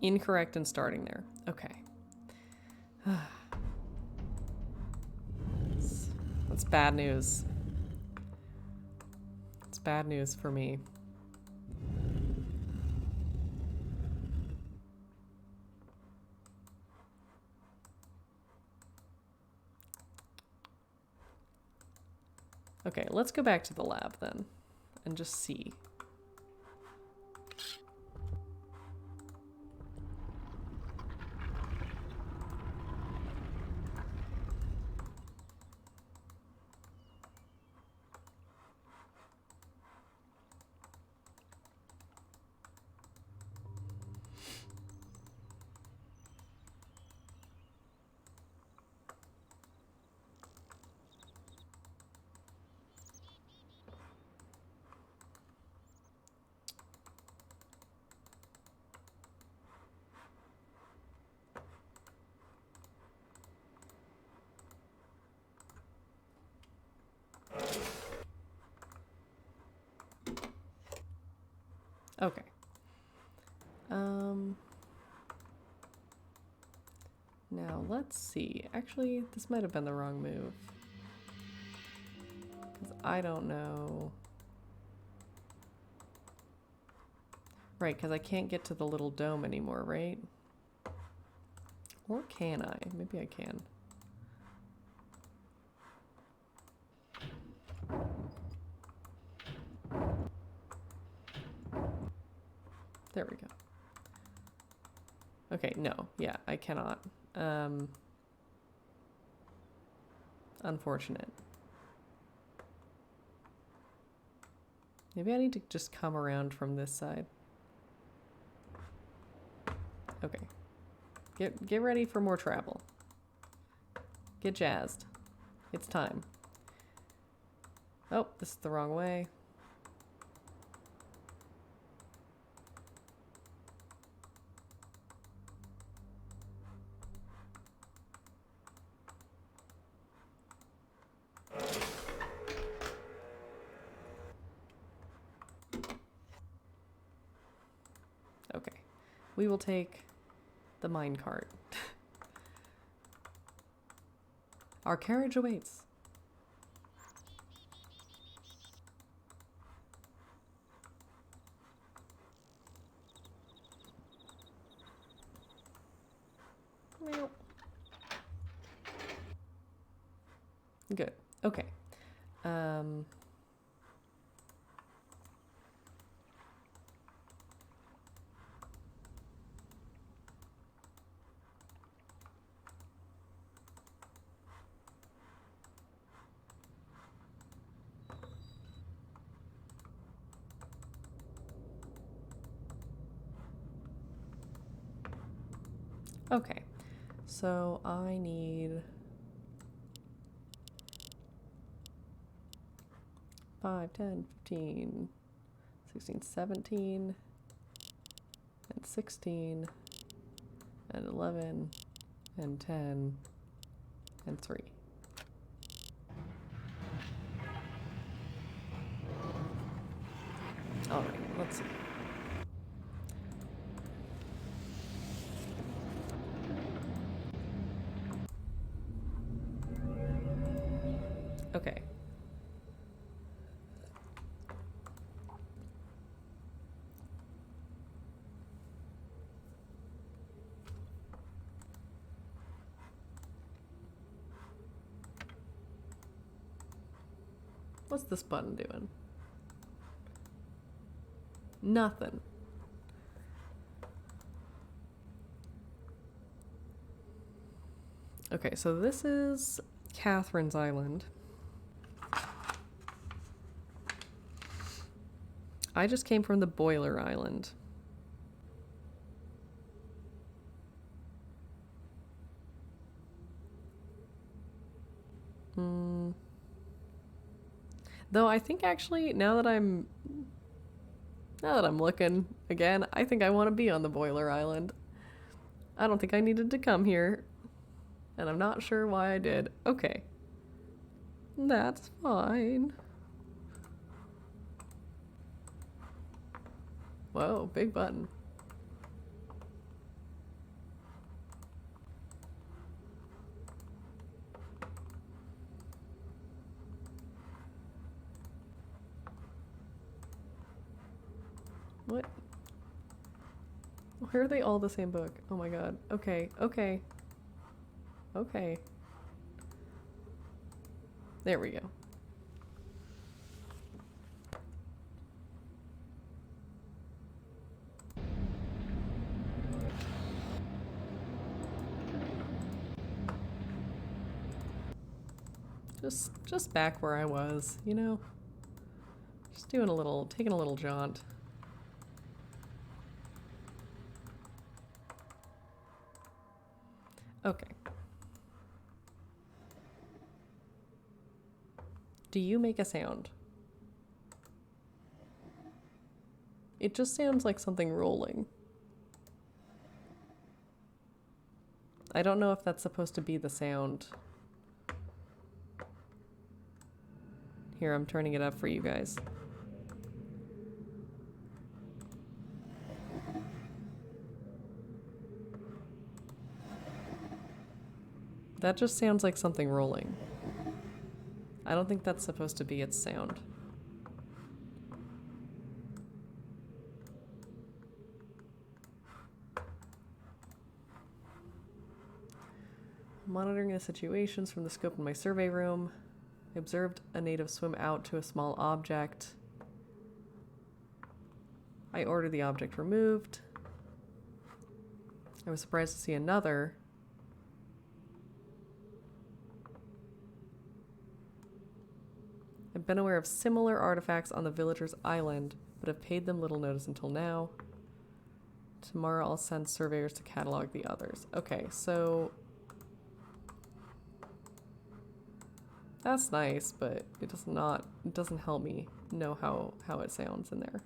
Incorrect in starting there. Okay. That's bad news. It's bad news for me. Okay, let's go back to the lab then and just see. Okay. Now let's see. Actually, this might have been the wrong move. 'Cause I don't know. Right, because I can't get to the little dome anymore, right? Or can I? Maybe I can. There we go. Okay, no. Yeah, I cannot. Unfortunate. Maybe I need to just come around from this side. Okay. Get ready for more travel. Get jazzed. It's time. Oh, this is the wrong way. Okay. We will take the minecart. Our carriage awaits. Good. Okay. Okay. So I need 5, 10, 15, 16, 17, and 16, and 11, and 10, and 3. All right, let's see. Okay. What's this button doing? Nothing. Okay, so this is Catherine's Island. I just came from the Boiler Island. Though I think actually, now that I'm looking again, I think I want to be on the Boiler Island. I don't think I needed to come here, and I'm not sure why I did. Okay. That's fine. Whoa, big button. What? Why are they all the same book? Oh my god. Okay, okay. Okay. There we go. Just back where I was, you know? Just taking a little jaunt. Okay. Do you make a sound? It just sounds like something rolling. I don't know if that's supposed to be the sound. Here, I'm turning it up for you guys. That just sounds like something rolling. I don't think that's supposed to be its sound. Monitoring the situations from the scope in my survey room. I observed a native swim out to a small object. I ordered the object removed. I was surprised to see another. I've been aware of similar artifacts on the villagers' island, but have paid them little notice until now. Tomorrow I'll send surveyors to catalog the others. Okay, so that's nice, but it doesn't help me know how it sounds in there.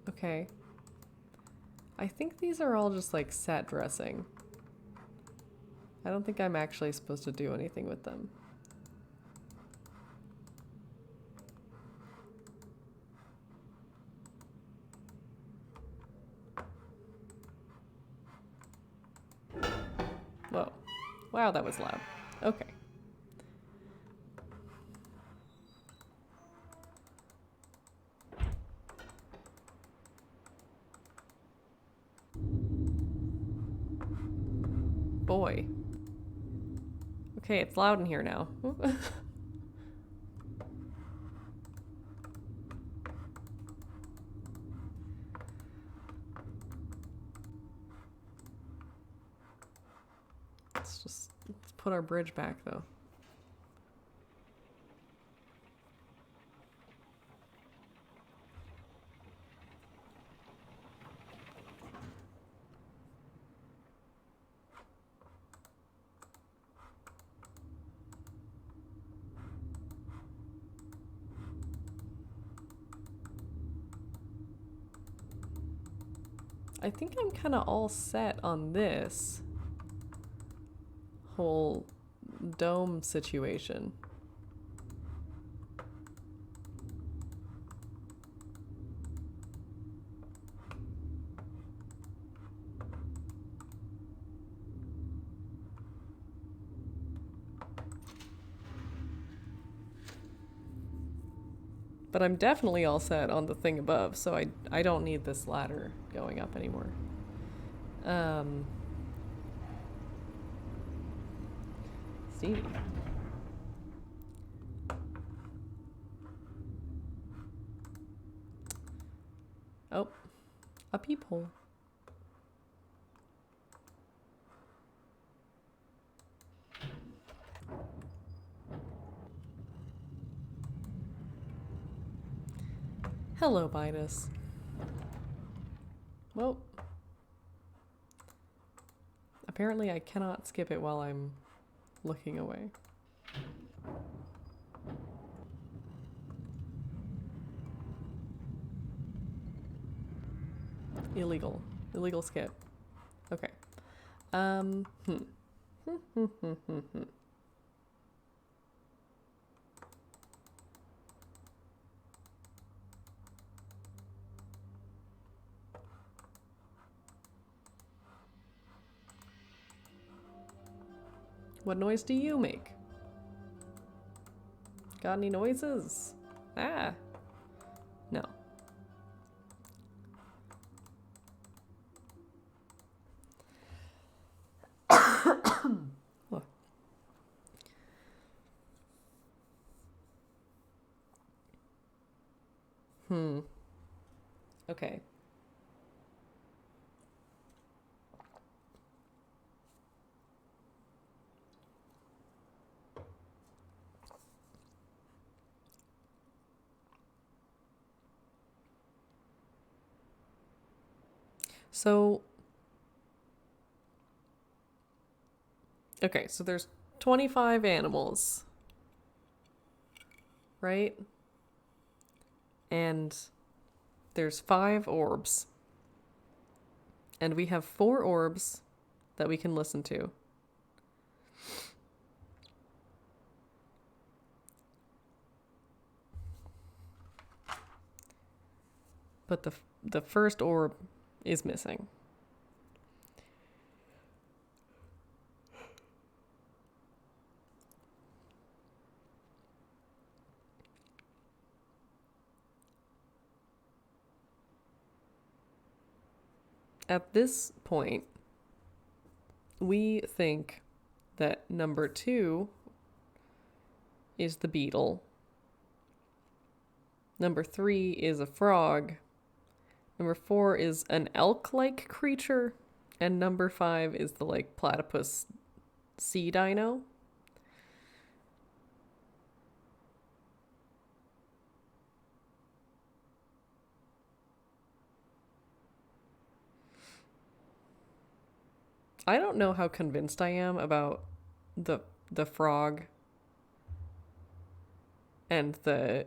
Okay. I think these are all just like set dressing. I don't think I'm actually supposed to do anything with them. Whoa. Wow, that was loud. Okay. Boy. Okay, it's loud in here now. let's put our bridge back though. I think I'm kind of all set on this whole dome situation. But I'm definitely all set on the thing above, so I don't need this ladder going up anymore. Stevie. Oh, a peephole. Hello, Midas. Well, apparently I cannot skip it while I'm looking away. Illegal. Illegal skip. Okay. What noise do you make? Got any noises? Ah. No. Oh. Okay. So, okay, so there's 25 animals, right? And there's 5 orbs. And we have 4 orbs that we can listen to. But the first orb is missing. At this point, we think that number 2 is the beetle. Number 3 is a frog. Number 4 is an elk-like creature. And number 5 is the, like, platypus sea dino. I don't know how convinced I am about the frog and the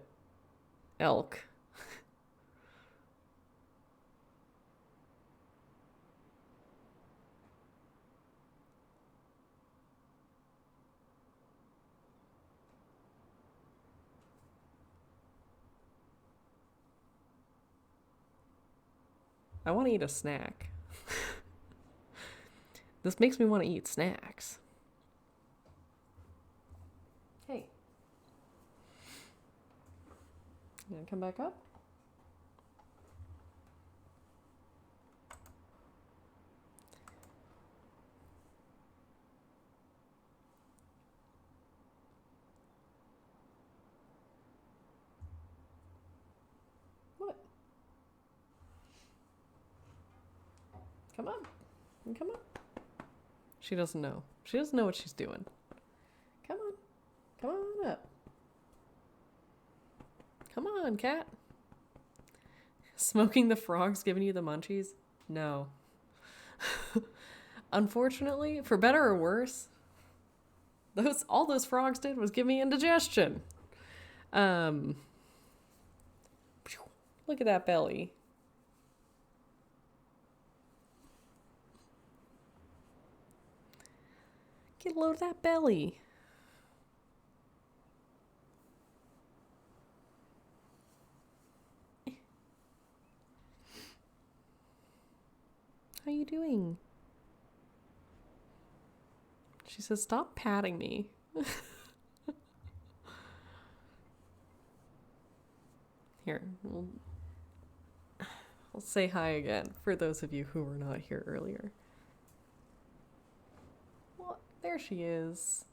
elk. I want to eat a snack. This makes me want to eat snacks. Hey. You gonna come back up? What? Come on. Come on. She doesn't know. She doesn't know what she's doing. Come on. Come on up. Come on, cat. Smoking the frogs giving you the munchies? No. Unfortunately, for better or worse, all those frogs did was give me indigestion. Look at that belly. Get a load of that belly. How you doing? She says, stop patting me. Here, I'll say hi again for those of you who were not here earlier. Well, there she is.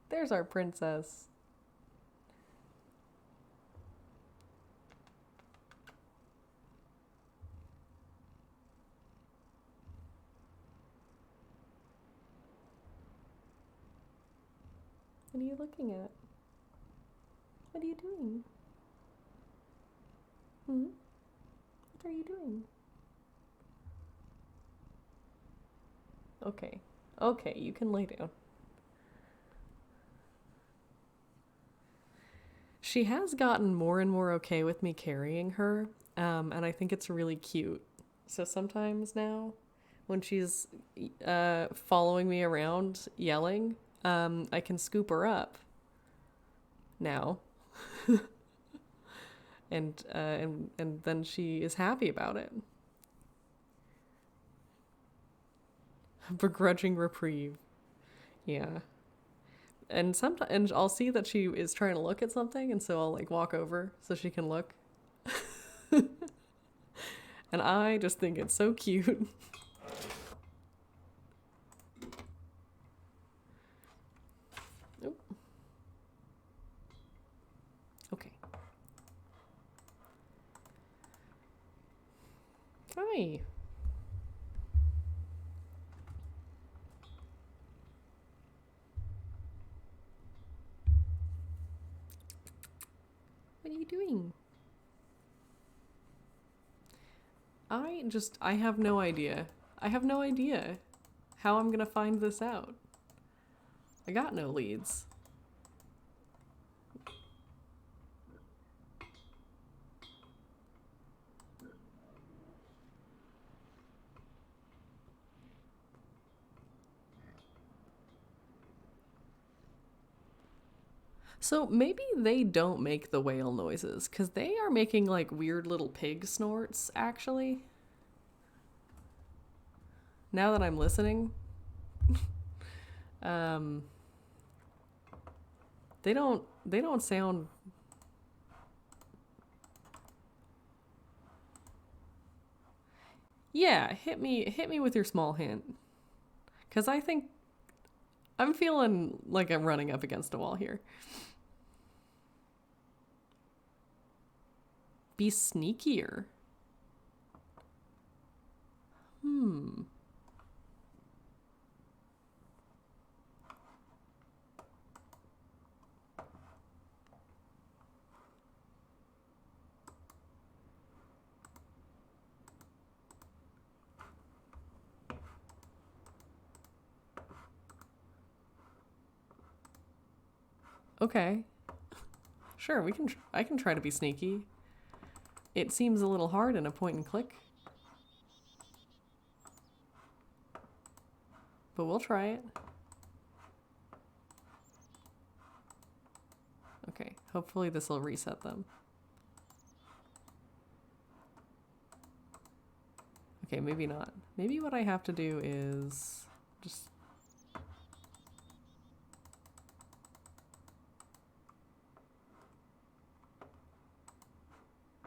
There's our princess. What are you looking at? What are you doing? What are you doing? Okay. Okay, you can lay down. She has gotten more and more okay with me carrying her, and I think it's really cute. So sometimes now, when she's following me around yelling, I can scoop her up now. and then she is happy about it. A begrudging reprieve. Yeah. And sometimes, and I'll see that she is trying to look at something, and so I'll like walk over so she can look. And I just think it's so cute. Oop. Okay. Hi. What are you doing? I have no idea. I have no idea how I'm gonna find this out. I got no leads. So maybe they don't make the whale noises, because they are making like weird little pig snorts, actually. Now that I'm listening. They don't sound. Yeah, hit me with your small hint. Cause I think I'm feeling like I'm running up against a wall here. Be sneakier. Okay. Sure, we can. I can try to be sneaky. It seems a little hard in a point and click, but we'll try it. Okay, hopefully this will reset them. Okay, maybe not. Maybe what I have to do is just...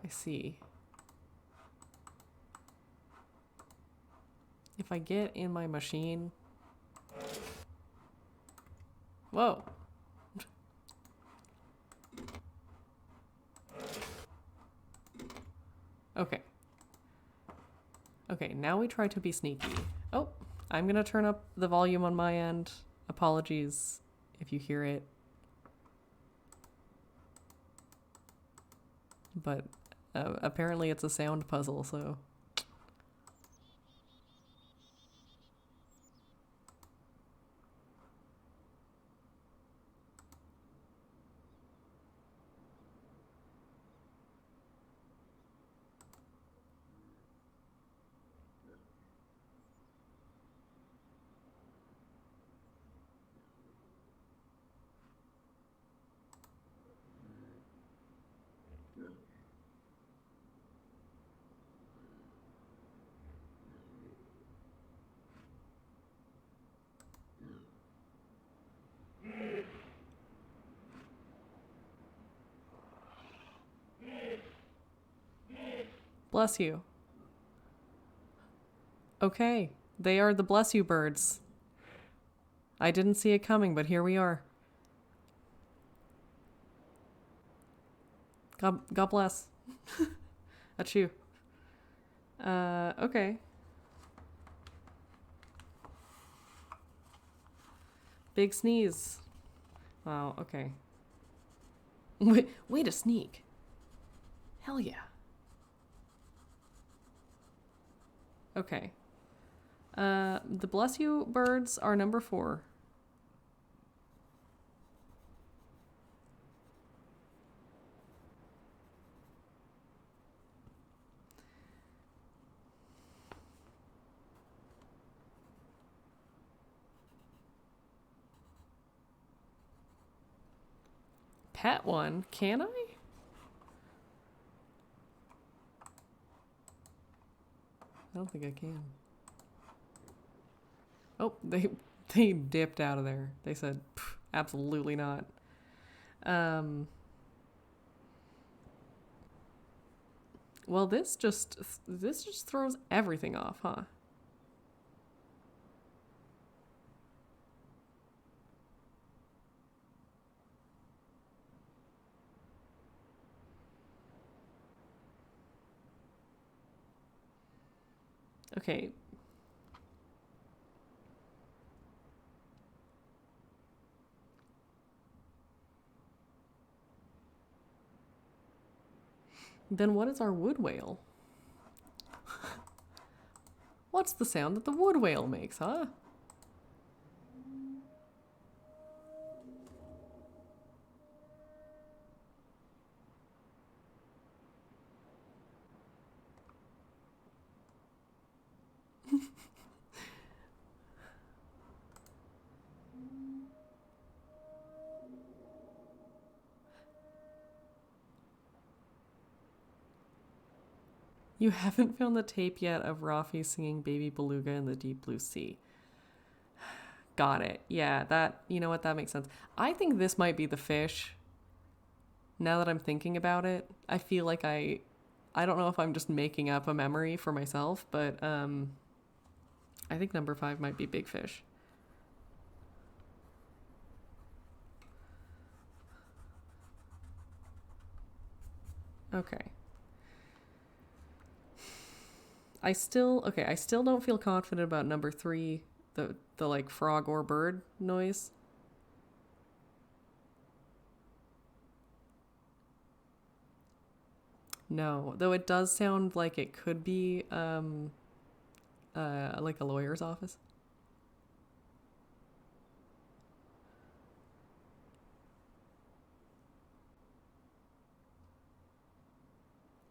I see. If I get in my machine... Whoa! Okay. Okay, now we try to be sneaky. Oh, I'm gonna turn up the volume on my end. Apologies if you hear it. But apparently it's a sound puzzle, so... Bless you. Okay, they are the bless you birds. I didn't see it coming, but here we are. God bless. That's you. Okay. Big sneeze. Wow, okay. Way to sneak. Hell yeah. Okay. The bless you birds are number 4. Pet one? Can I? I don't think I can. Oh, they dipped out of there. They said, Absolutely not. Well, this just throws everything off, huh? Okay. Then what is our wood whale? What's the sound that the wood whale makes, huh? You haven't found the tape yet of Rafi singing Baby Beluga in the Deep Blue Sea. Got it. Yeah, that, you know what, that makes sense. I think this might be the fish. Now that I'm thinking about it, I feel like I don't know if I'm just making up a memory for myself, but I think number 5 might be big fish. Okay. I still don't feel confident about number 3, the like frog or bird noise. No, though it does sound like it could be like a lawyer's office.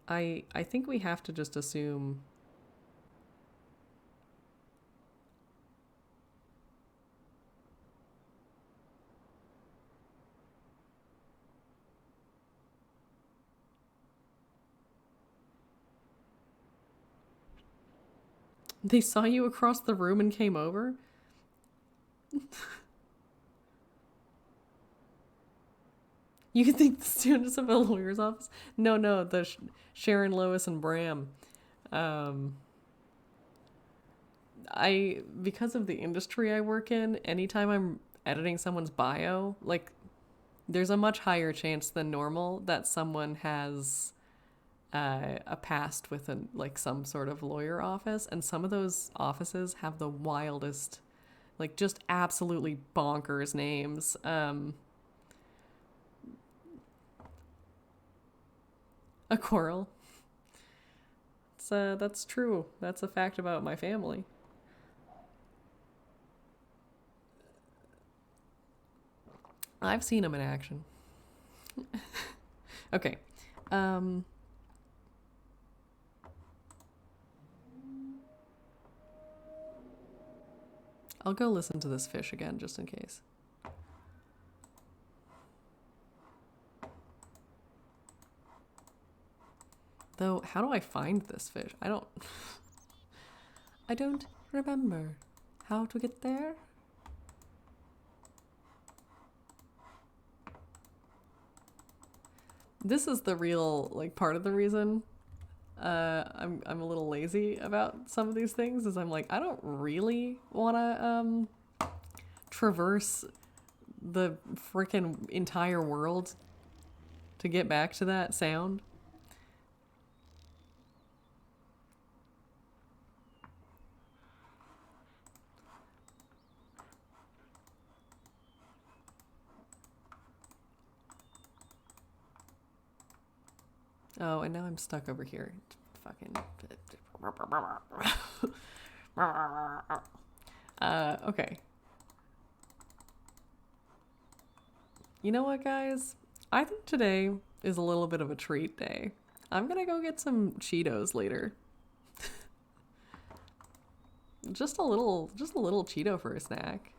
I think we have to just assume. They saw you across the room and came over? You think the students of a lawyer's office? No, the Sharon, Lois, and Bram. Um, because of the industry I work in, anytime I'm editing someone's bio, like, there's a much higher chance than normal that someone has a past with like some sort of lawyer office, and some of those offices have the wildest, like, just absolutely bonkers names. A coral. That's true. That's a fact about my family. I've seen them in action. Okay. Um, I'll go listen to this fish again just in case. Though, how do I find this fish? I don't remember how to get there. This is the real, like, part of the reason I'm a little lazy about some of these things, is I'm like, I don't really want to traverse the freaking entire world to get back to that sound. Oh, and now I'm stuck over here. Fucking. Okay. You know what, guys? I think today is a little bit of a treat day. I'm gonna go get some Cheetos later. Just a little Cheeto for a snack.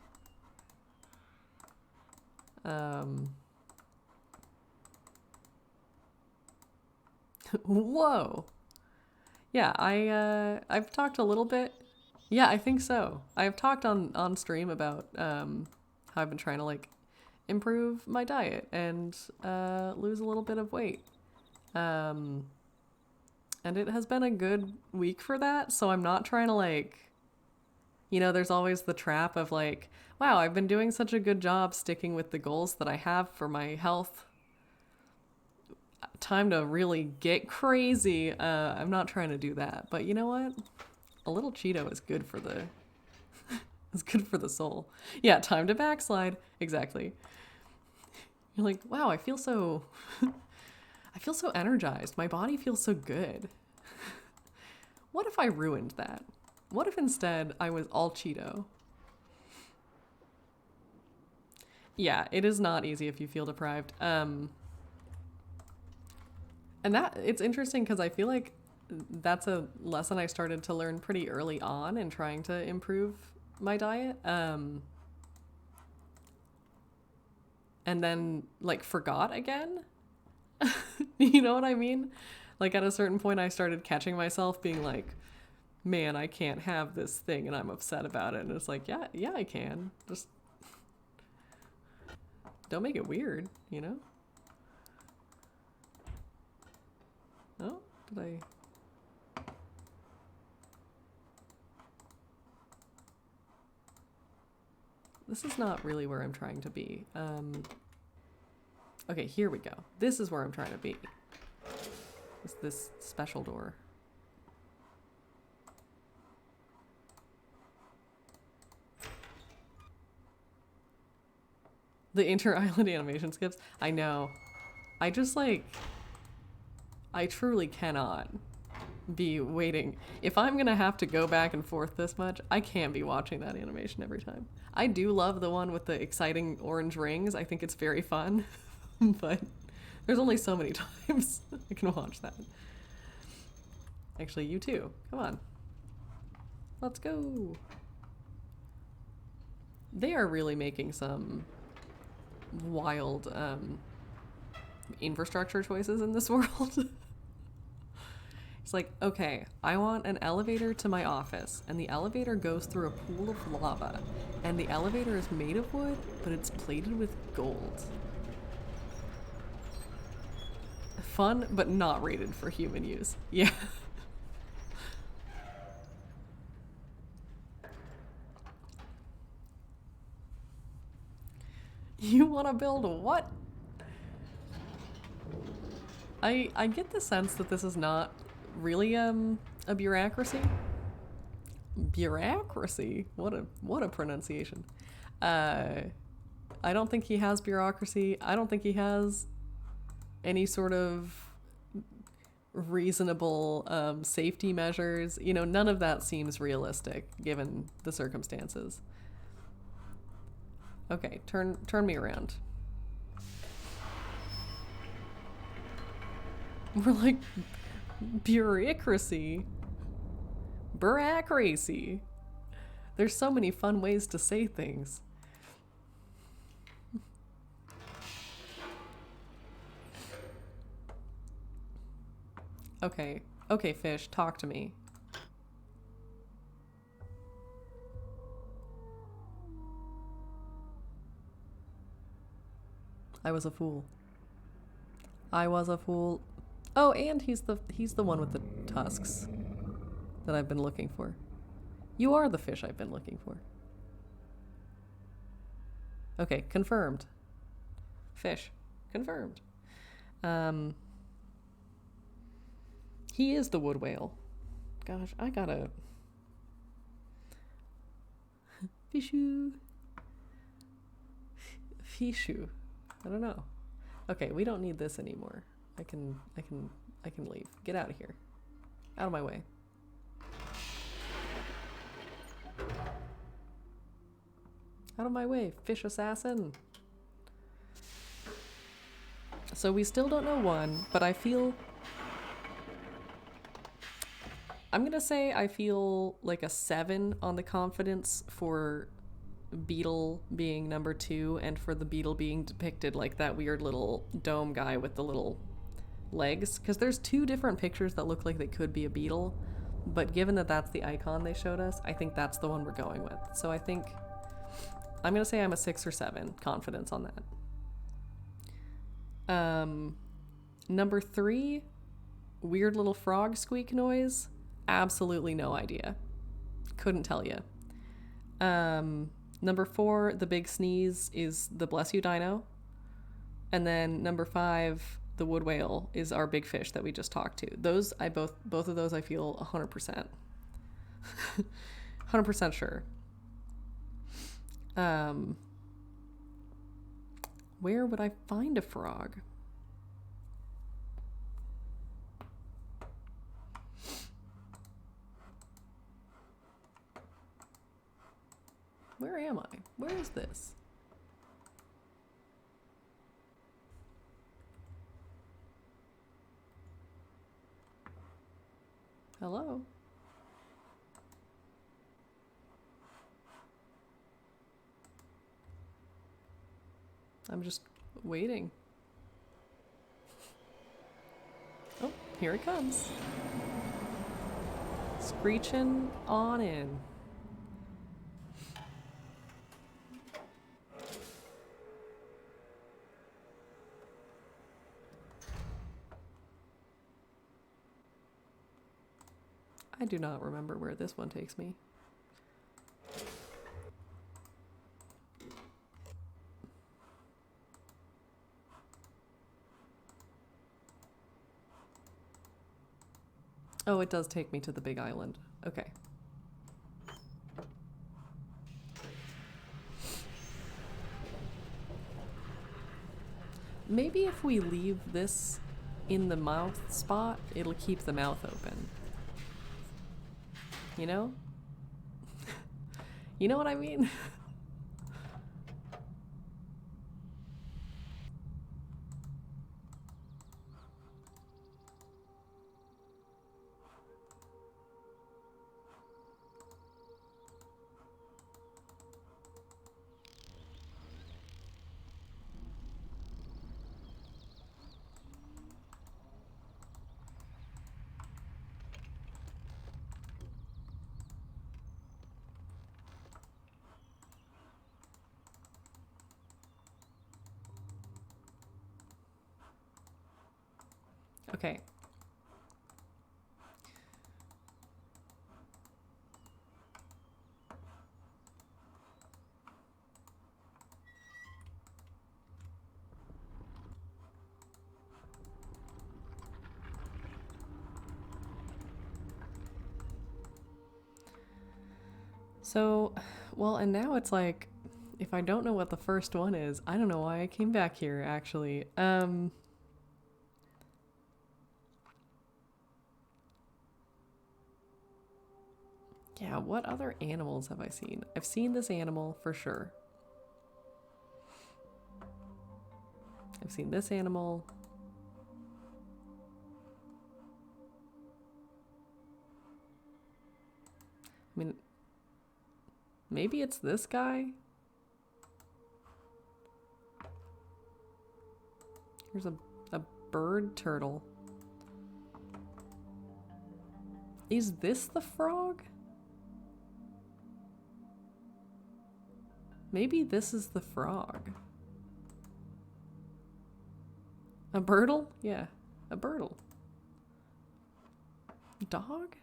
Whoa. Yeah, I've talked a little bit. Yeah, I think so. I've talked on stream about how I've been trying to, like, improve my diet and lose a little bit of weight. And it has been a good week for that, so I'm not trying to like, you know, there's always the trap of like, wow, I've been doing such a good job sticking with the goals that I have for my health. Time to really get crazy. I'm not trying to do that, but you know what? A little Cheeto is good for the it's good for the soul. Yeah, time to backslide. Exactly. You're like, wow, I feel so energized. My body feels so good. What if I ruined that? What if instead I was all Cheeto? Yeah, it is not easy if you feel deprived. And that it's interesting because I feel like that's a lesson I started to learn pretty early on in trying to improve my diet. And then like forgot again. You know what I mean? Like at a certain point I started catching myself being like, man, I can't have this thing and I'm upset about it. And it's like, yeah, I can. Just don't make it weird, you know? Oh, did I... This is not really where I'm trying to be. Okay, here we go. This is where I'm trying to be. It's this special door. The inter-island animation skips? I know. I just like... I truly cannot be waiting. If I'm gonna have to go back and forth this much, I can't be watching that animation every time. I do love the one with the exciting orange rings. I think it's very fun, but there's only so many times I can watch that. Actually, you too. Come on. Let's go. They are really making some wild infrastructure choices in this world. It's like, okay, I want an elevator to my office, and the elevator goes through a pool of lava, and the elevator is made of wood, but it's plated with gold. Fun, but not rated for human use. Yeah. You want to build what? I get the sense that this is not really a bureaucracy. Bureaucracy? What a pronunciation. I don't think he has bureaucracy. I don't think he has any sort of reasonable safety measures. You know, none of that seems realistic given the circumstances. Okay, turn me around. We're like, bureaucracy. Bureaucracy. There's so many fun ways to say things. Okay, fish, talk to me. I was a fool. I was a fool. Oh, and he's the one with the tusks that I've been looking for. You are the fish I've been looking for. Okay, confirmed. Fish. Confirmed. He is the wood whale. Gosh, I gotta... Fishu. Fishu. I don't know. Okay, we don't need this anymore. I can leave. Get out of here. Out of my way. Out of my way, fish assassin. So we still don't know one, but I feel... I'm gonna say I feel like a 7 on the confidence for Beetle being number 2 and for the Beetle being depicted like that weird little dome guy with the little legs, because there's 2 different pictures that look like they could be a beetle, but given that that's the icon they showed us, I think that's the one we're going with. So I think I'm gonna say I'm a 6 or 7 confidence on that. Number 3, weird little frog squeak noise. Absolutely no idea. Couldn't tell you. Number 4, the big sneeze is the bless you dino. And then number 5, the wood whale is our big fish that we just talked to. Those, both of those I feel 100%. 100% sure. Where would I find a frog? Where am I? Where is this? Hello? I'm just waiting. Oh, here it comes. Screeching on in. I do not remember where this one takes me. Oh, it does take me to the big island. Okay. Maybe if we leave this in the mouth spot, it'll keep the mouth open. You know? You know what I mean? Okay. So, well, and now it's like, if I don't know what the first one is, I don't know why I came back here, actually. Yeah, what other animals have I seen? I've seen this animal for sure. I've seen this animal. I mean, maybe it's this guy? Here's a bird turtle. Is this the frog? Maybe this is the frog. A birdle? Yeah, a birdle. Dog?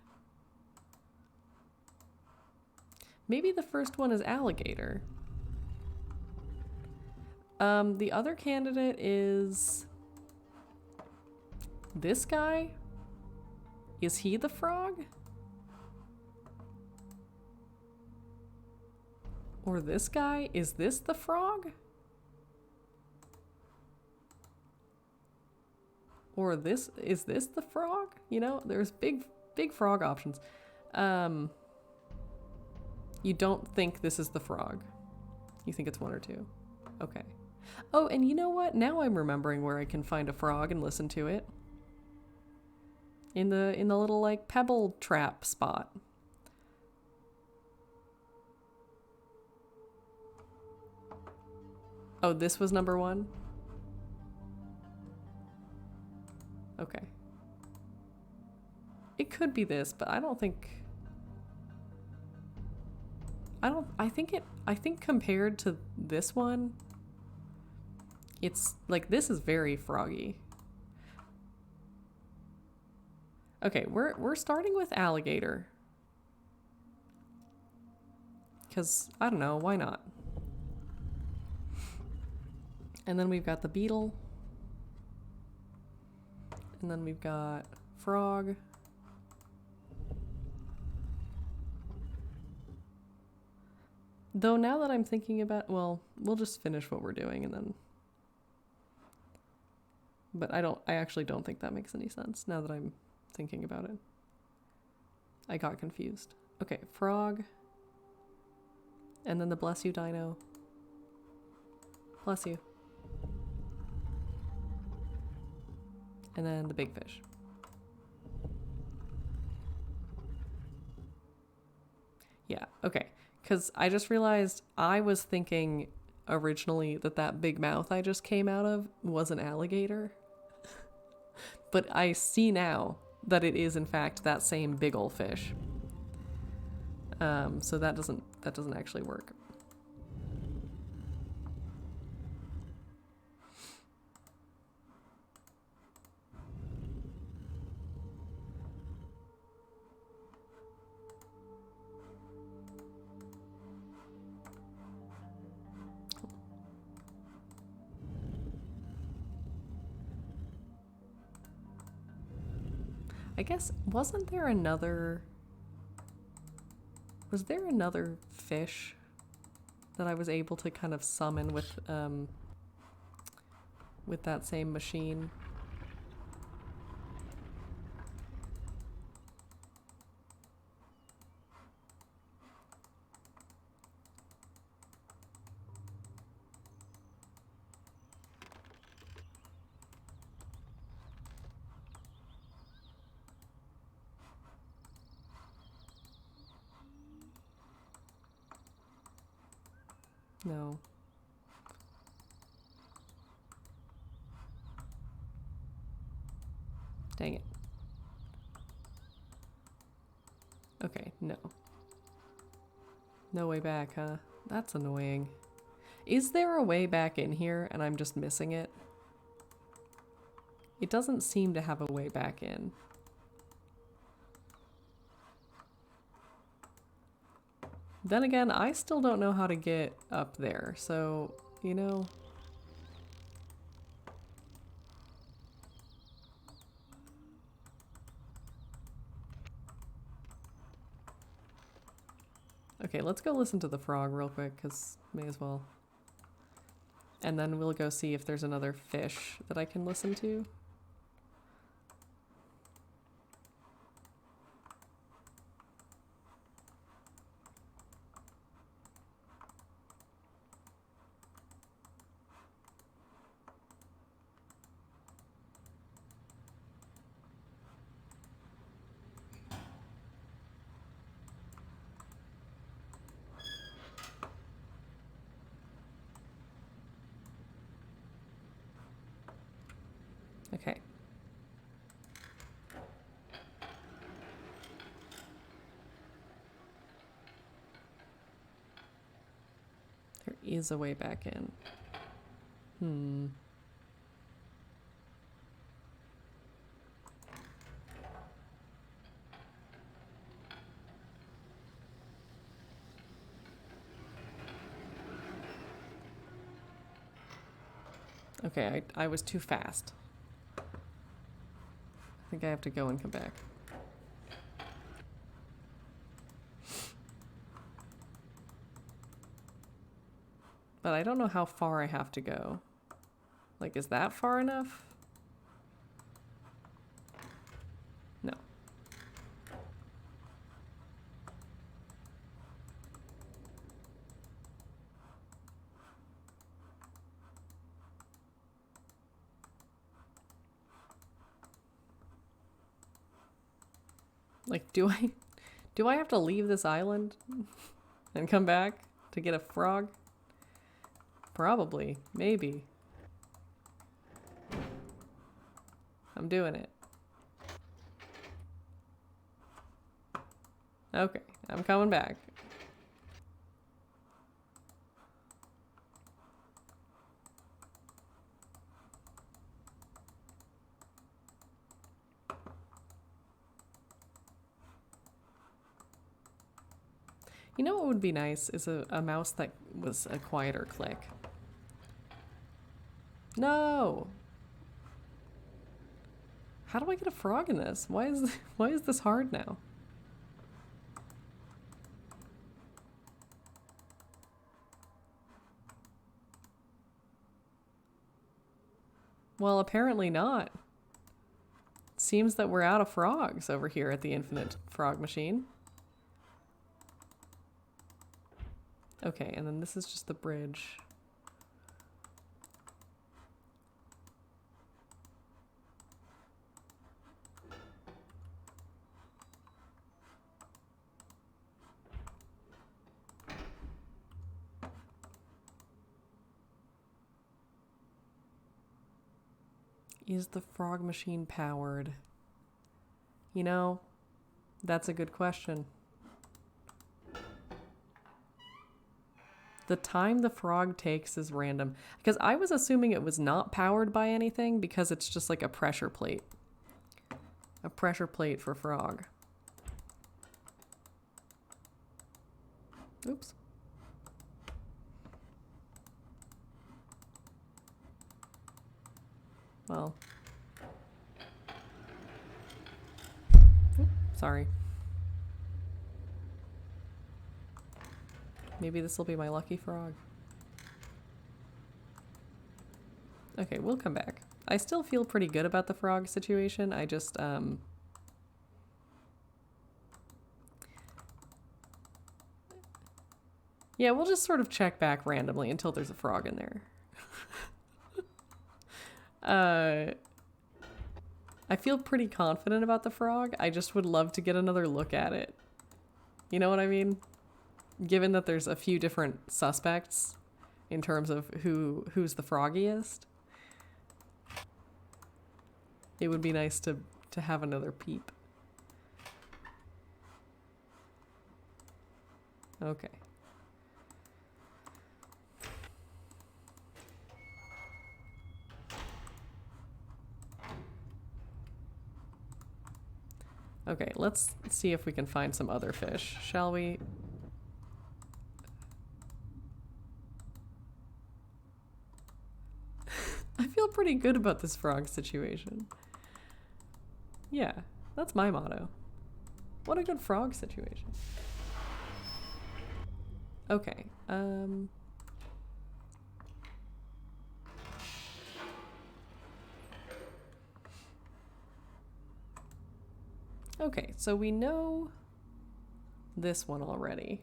Maybe the first one is alligator. The other candidate is this guy? Is he the frog? Or this guy? Is this the frog? Or this, is this the frog? You know, there's big frog options. You don't think this is the frog. You think it's one or two. Okay. Oh, and you know what? Now I'm remembering where I can find a frog and listen to it. In the little like pebble trap spot. Oh, this was number 1? Okay. It could be this, but I don't think I think compared to this one, it's like, this is very froggy. Okay, we're starting with alligator. Because, I don't know, why not? And then we've got the beetle. And then we've got frog. Though now that I'm thinking about, well, we'll just finish what we're doing and then. But I actually don't think that makes any sense now that I'm thinking about it. I got confused. Okay, frog. And then the bless you dino. Bless you. And then the big fish. Yeah, okay. Because I just realized I was thinking originally that big mouth I just came out of was an alligator. But I see now that it is in fact that same big ol' fish. So that doesn't actually work. I guess, was there another fish that I was able to kind of summon with that same machine? No. Dang it. Okay, no. No way back, huh? That's annoying. Is there a way back in here and I'm just missing it? It doesn't seem to have a way back in. Then again, I still don't know how to get up there, so, you know. Okay, let's go listen to the frog real quick, because may as well. And then we'll go see if there's another fish that I can listen to. Okay. There is a way back in. Okay, I was too fast. I think I have to go and come back. But I don't know how far I have to go. Like, is that far enough? No. Like, do I have to leave this island and come back to get a frog? Probably. Maybe. I'm doing it. Okay, I'm coming back. You know what would be nice is a mouse that was a quieter click. No! How do I get a frog in this? Why is this hard now? Well, apparently not. Seems that we're out of frogs over here at the Infinite Frog Machine. Okay, and then this is just the bridge. Is the frog machine powered? You know, that's a good question. The time the frog takes is random. Because I was assuming it was not powered by anything because it's just like a pressure plate. A pressure plate for frog. Oops. Well. Oop, sorry. Maybe this will be my lucky frog. Okay, we'll come back. I still feel pretty good about the frog situation. I just, yeah, we'll just sort of check back randomly until there's a frog in there. I feel pretty confident about the frog. I just would love to get another look at it. You know what I mean? Given that there's a few different suspects in terms of who's the froggiest, it would be nice to have another peep. Okay. Okay, let's see if we can find some other fish, shall we? I feel pretty good about this frog situation. Yeah, that's my motto. What a good frog situation. Okay, okay, so we know this one already.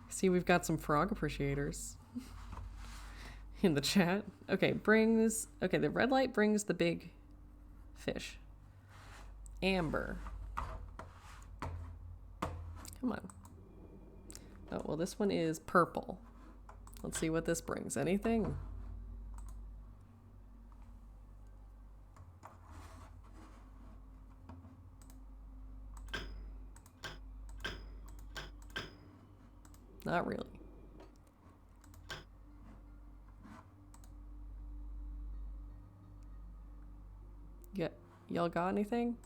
See, we've got some frog appreciators in the chat. Okay, the red light brings the big fish. Amber. Come on. Oh, well, this one is purple. Let's see what this brings. Anything? Not really. Y'all got anything?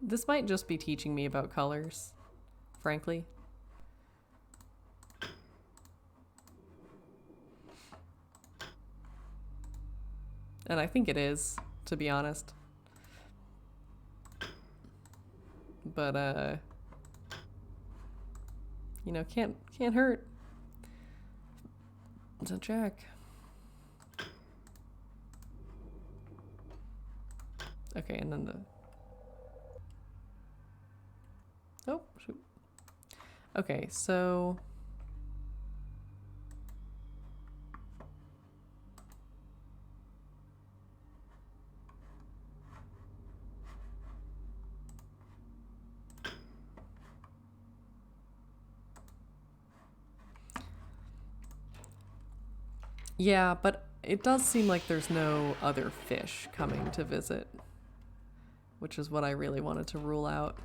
This might just be teaching me about colors, frankly. And I think it is, to be honest. But, you know, can't hurt. It's a check. Okay, and then the... Oh, shoot. Okay, so... Yeah, but it does seem like there's no other fish coming to visit, which is what I really wanted to rule out.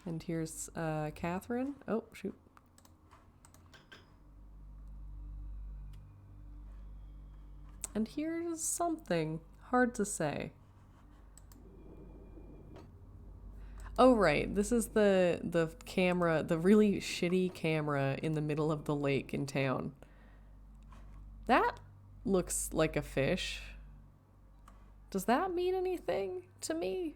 And here's Catherine. Oh, shoot. And here's something. Hard to say. Oh, right. This is the camera, the really shitty camera in the middle of the lake in town. That looks like a fish. Does that mean anything to me?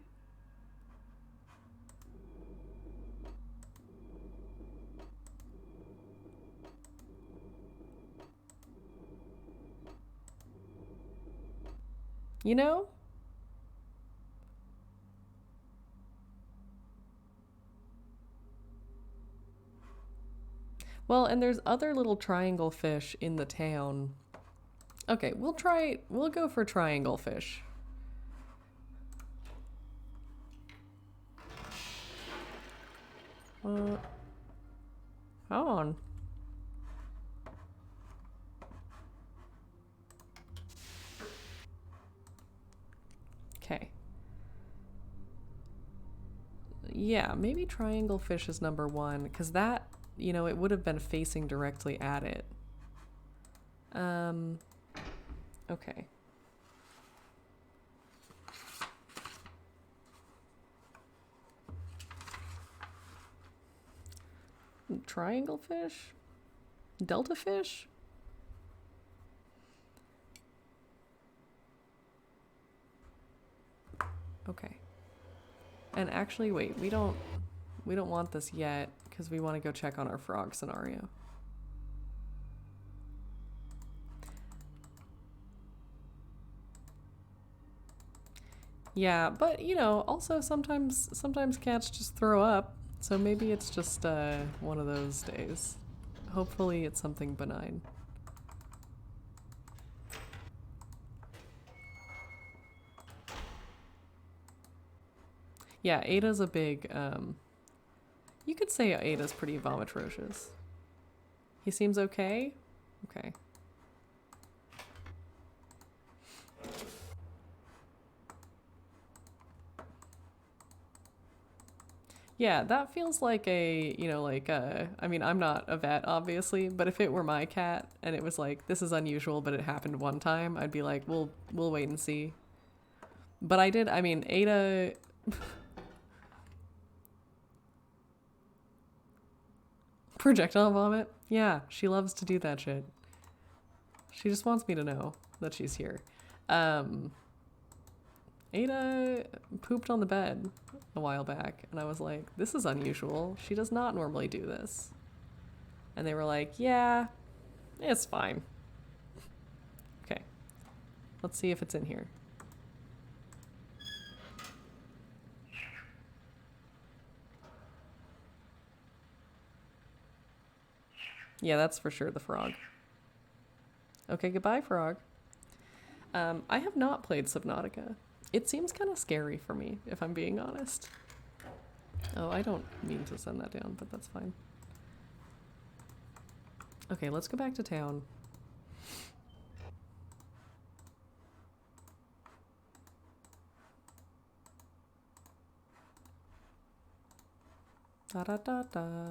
You know? Well, and there's other little triangle fish in the town. Okay, we'll go for triangle fish. Hold on. Okay. Yeah, maybe triangle fish is number one, because that, you know, it would have been facing directly at it. Okay. Triangle fish? Delta fish? Okay. And actually, wait, we don't want this yet because we want to go check on our frog scenario. Yeah, but you know, also sometimes cats just throw up, so maybe it's just one of those days. Hopefully it's something benign. Yeah, Ada's a big, you could say Ada's pretty vomitrocious. He seems okay? Okay. Yeah, that feels like a, you know, like, I mean, I'm not a vet, obviously, but if it were my cat and it was like, this is unusual, but it happened one time, I'd be like, we'll wait and see. But I mean, Ada... Projectile vomit? Yeah, she loves to do that shit. She just wants me to know that she's here. Ada pooped on the bed a while back, and I was like, this is unusual. She does not normally do this. And they were like, yeah, it's fine. Okay. Let's see if it's in here. Yeah, that's for sure the frog. Okay, goodbye, frog. I have not played Subnautica. It seems kind of scary for me, if I'm being honest. Oh, I don't mean to send that down, but that's fine. Okay, let's go back to town. Da da da da.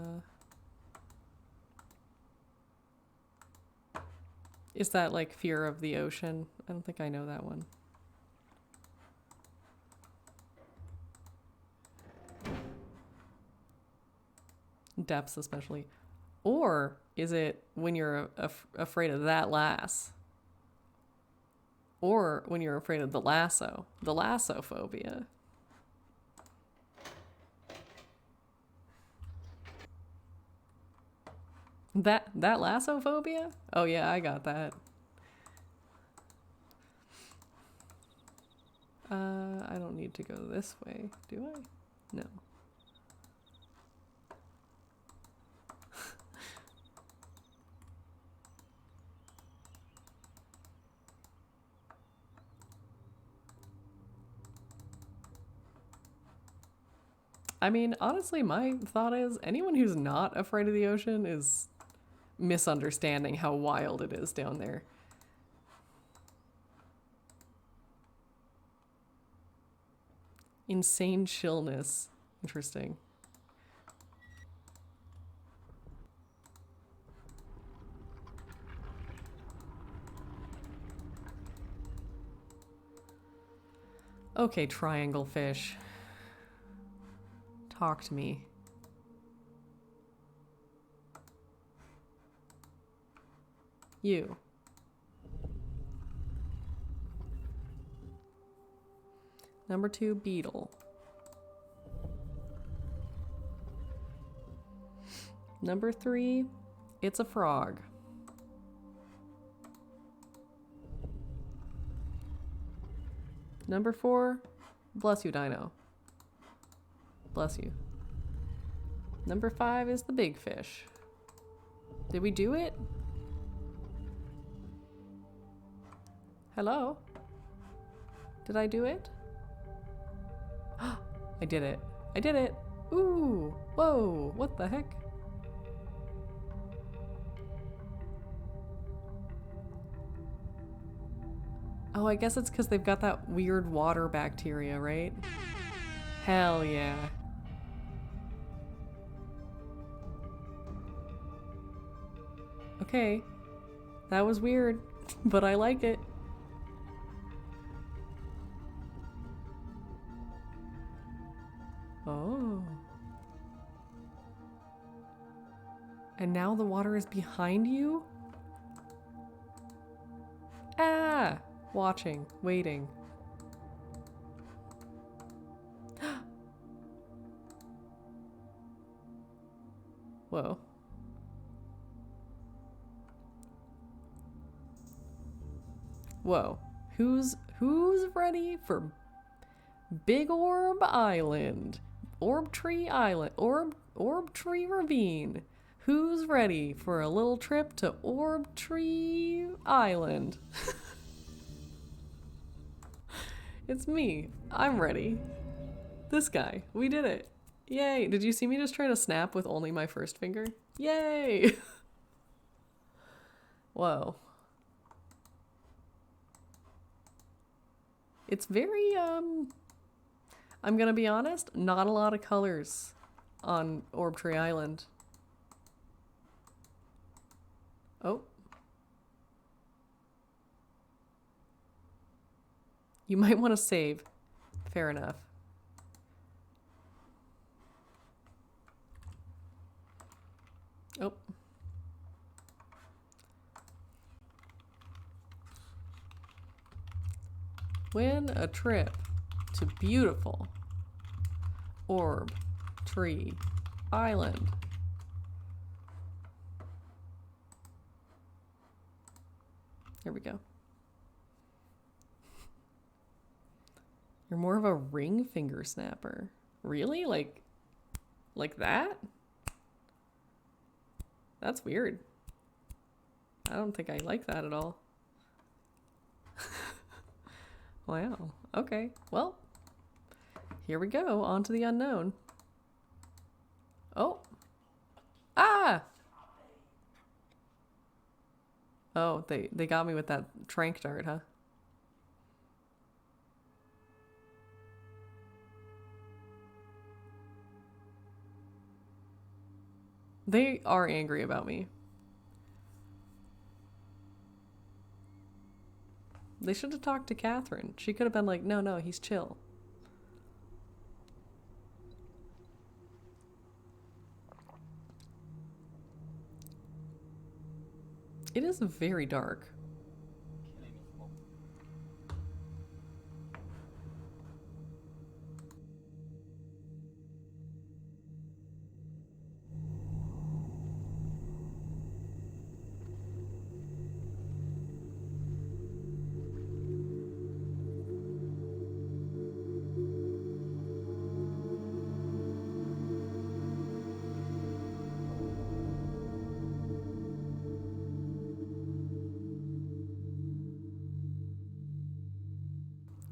Is that like Fear of the Ocean? I don't think I know that one. Depths especially. Or is it when you're afraid of that lass? Or when you're afraid of the lasso phobia. That lasso phobia? Oh yeah, I got that. I don't need to go this way, do I? No. I mean, honestly, my thought is anyone who's not afraid of the ocean is misunderstanding how wild it is down there. Insane chillness. Interesting. Okay, triangle fish. Talk to me. You. Number 2, beetle. Number 3, it's a frog. Number 4, bless you, dino. Bless you. Number 5 is the big fish. Did we do it? Hello? Did I do it? I did it. I did it. Ooh. Whoa. What the heck? Oh, I guess it's because they've got that weird water bacteria, right? Hell yeah. Okay. That was weird, but I like it. Oh. And now the water is behind you? Ah! Watching, waiting. Whoa. Whoa. Who's ready for Big Orb Island? Orb Tree Island. Orb Tree Ravine. Who's ready for a little trip to Orb Tree Island? It's me. I'm ready. This guy. We did it. Yay. Did you see me just try to snap with only my first finger? Yay. Whoa. It's very, I'm gonna be honest, not a lot of colors on Orb Tree Island. Oh. You might want to save. Fair enough. Oh. Win a trip to beautiful Orb Tree Island. Here we go. You're more of a ring finger snapper. Really? Like that? That's weird. I don't think I like that at all. Wow. Okay. Well, here we go. On to the unknown. Oh. Ah! Oh, they got me with that trank dart, huh? They are angry about me. They should have talked to Catherine. She could have been like, no, he's chill. It is very dark.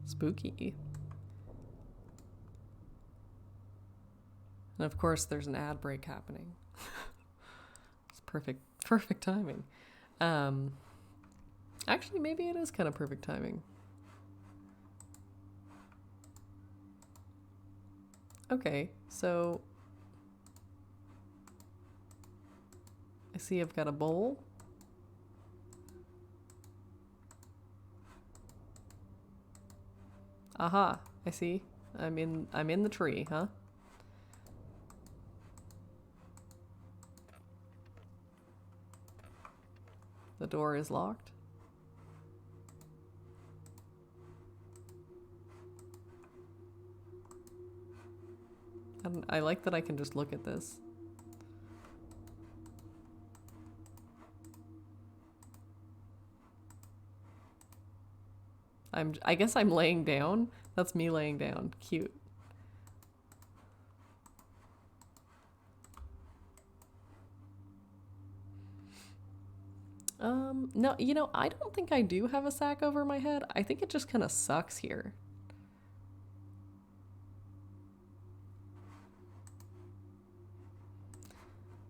Spooky. And of course there's an ad break happening. It's perfect timing. Actually maybe it is kind of perfect timing. Okay, so I see I've got a bowl. Aha, I see. I'm in the tree, huh? The door is locked. And I like that I can just look at this. I guess I'm laying down. That's me laying down. Cute. No, I don't think I do have a sack over my head. I think it just kind of sucks here.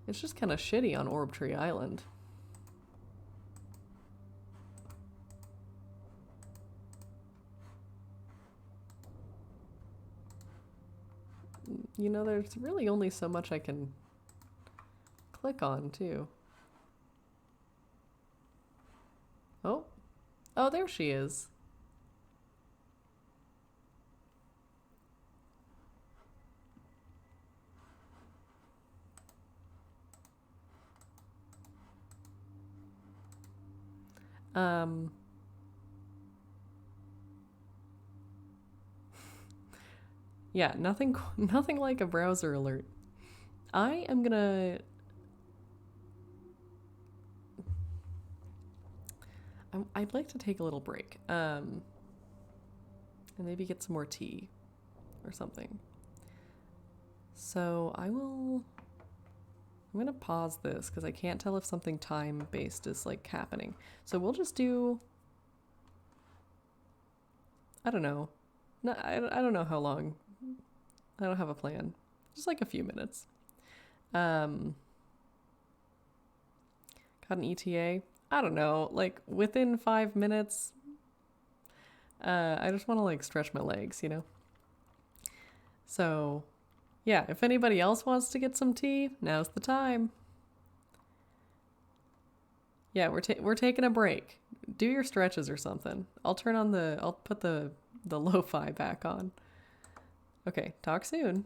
It's just kind of shitty on Orb Tree Island. There's really only so much I can click on, too. Oh. Oh, there she is. Yeah, nothing nothing like a browser alert. I am gonna I'd like to take a little break. And maybe get some more tea or something. So I'm gonna pause this because I can't tell if something time based is like happening. So we'll just do, I don't know. No, I don't know how long. I don't have a plan. Just like a few minutes. Got an ETA. I don't know, like within 5 minutes. I just want to like stretch my legs, So, yeah, if anybody else wants to get some tea, now's the time. Yeah, we're taking a break. Do your stretches or something. I'll put the lo-fi back on. Okay, talk soon.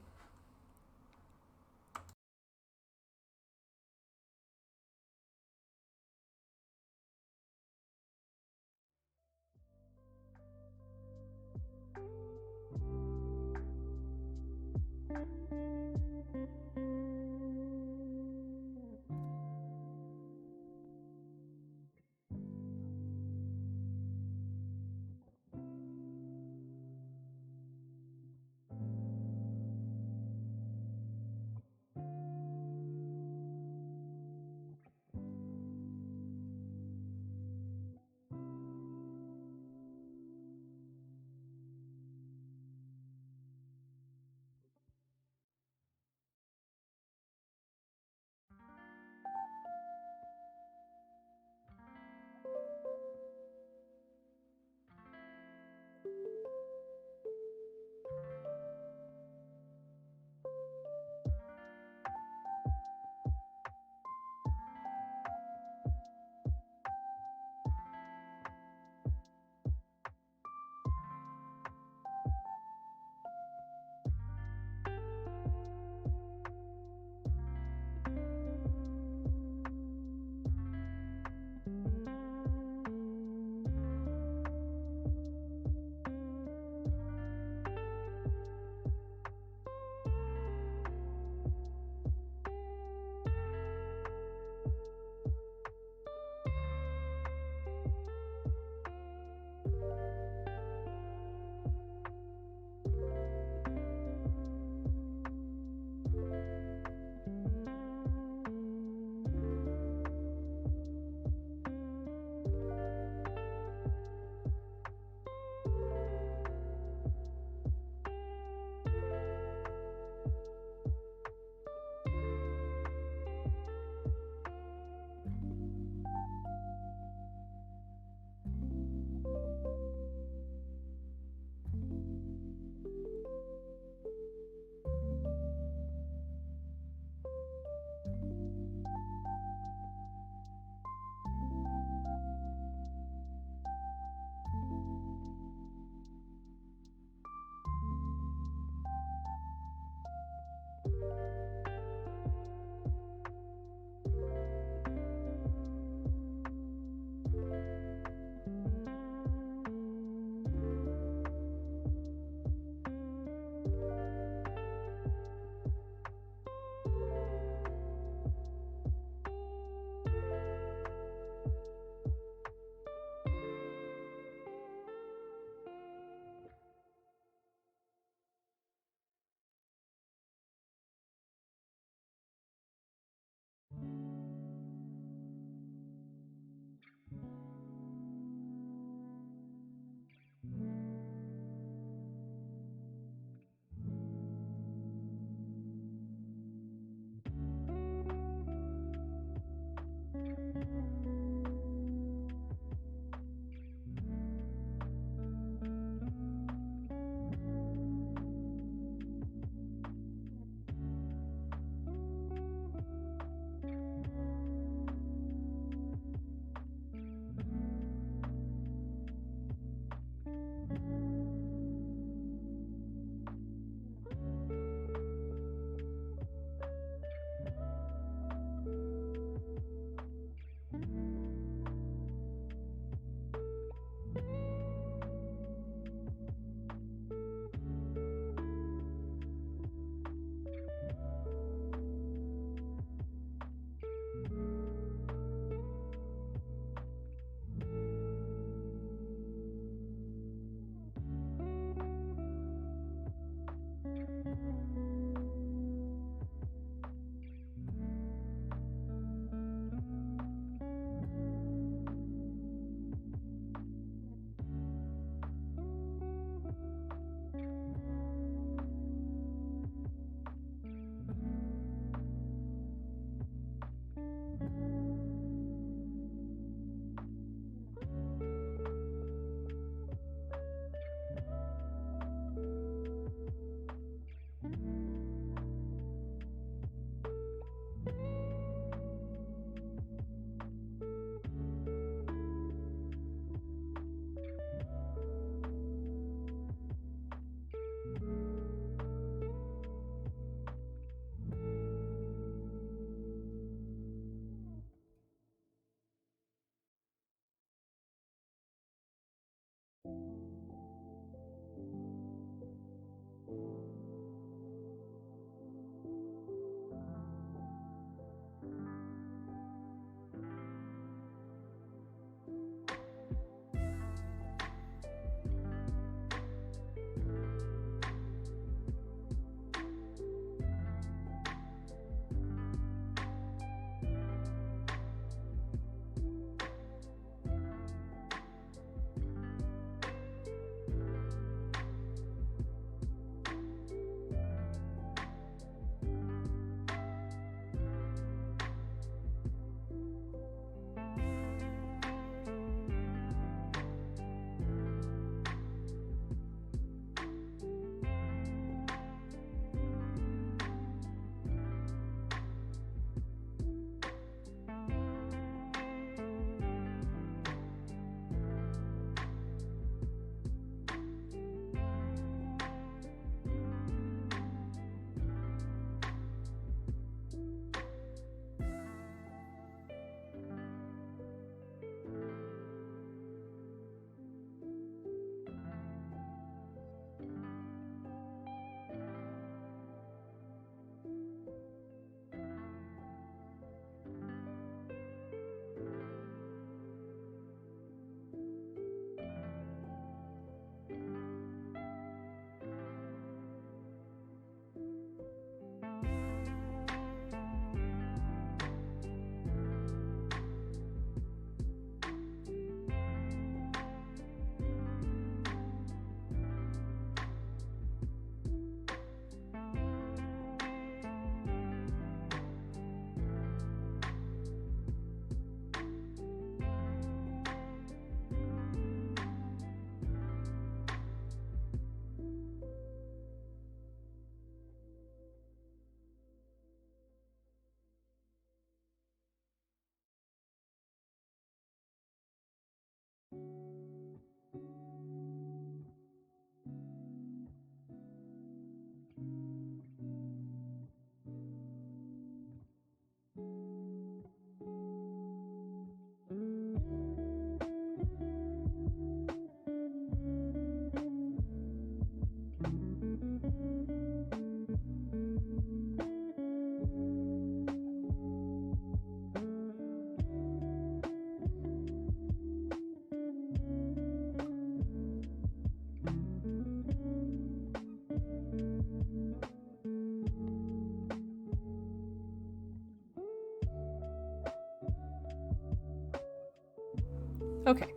Okay.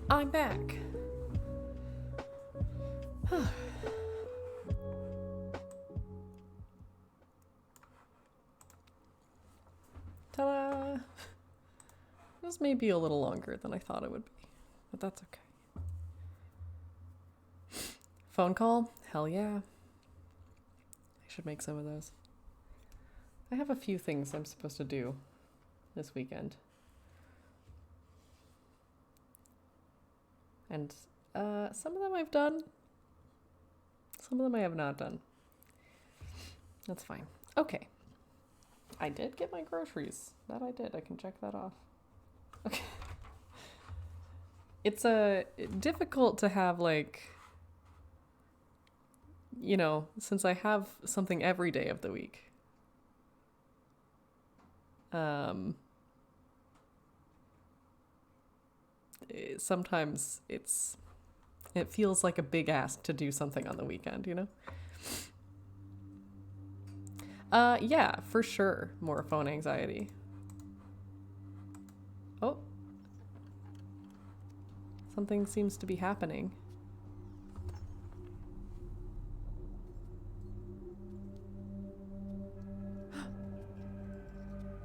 I'm back. Ta-da! This may be a little longer than I thought it would be, but that's okay. Phone call? Hell yeah. I should make some of those. I have a few things I'm supposed to do this weekend. And some of them I've done. Some of them I have not done. That's fine. Okay. I did get my groceries. That I did. I can check that off. Okay. It's difficult to have, like, you know, since I have something every day of the week. Sometimes it feels like a big ask to do something on the weekend, you know? Yeah, for sure. More phone anxiety. Oh. Something seems to be happening.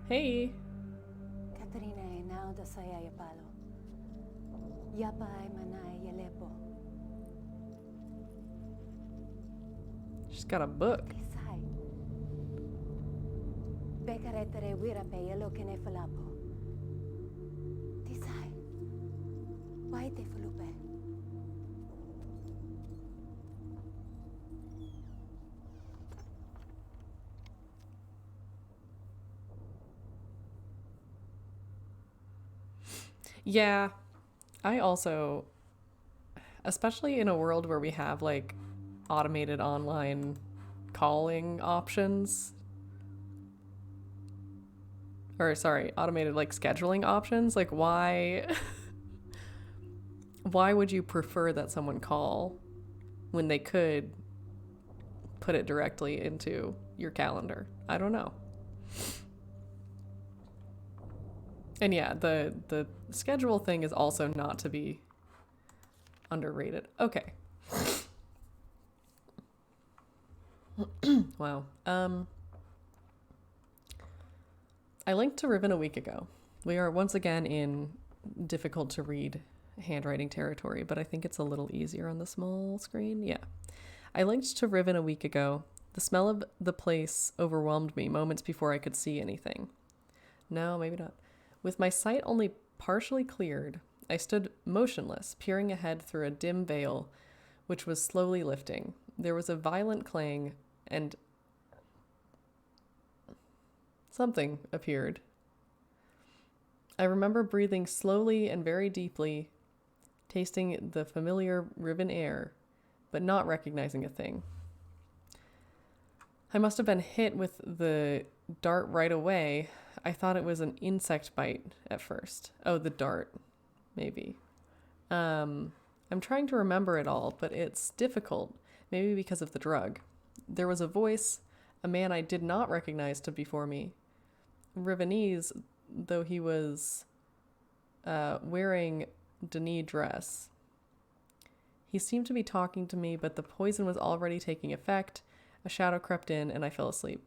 Hey. Katrina e now da saya yapalo. Yapa ay manay yalepo. She's got a book. Kisay. Bekaretere wira pe yelo kene falapo. Tisay. Why te fulupe? Yeah, I also, especially in a world where we have, like, automated online calling options, or sorry, automated, like, scheduling options, like, why would you prefer that someone call when they could put it directly into your calendar? I don't know. And yeah, the schedule thing is also not to be underrated. Okay. Wow. I linked to Riven a week ago. We are once again in difficult to read handwriting territory, but I think it's a little easier on the small screen. Yeah. I linked to Riven a week ago. The smell of the place overwhelmed me moments before I could see anything. No, maybe not. With my sight only partially cleared, I stood motionless, peering ahead through a dim veil, which was slowly lifting. There was a violent clang, and something appeared. I remember breathing slowly and very deeply, tasting the familiar Riven air, but not recognizing a thing. I must have been hit with the dart right away. I thought it was an insect bite at first. Oh, the dart, maybe. I'm trying to remember it all, but it's difficult, maybe because of the drug. There was a voice, a man I did not recognize to before me. Rivenese, though he was wearing Denis dress. He seemed to be talking to me, but the poison was already taking effect. A shadow crept in, and I fell asleep.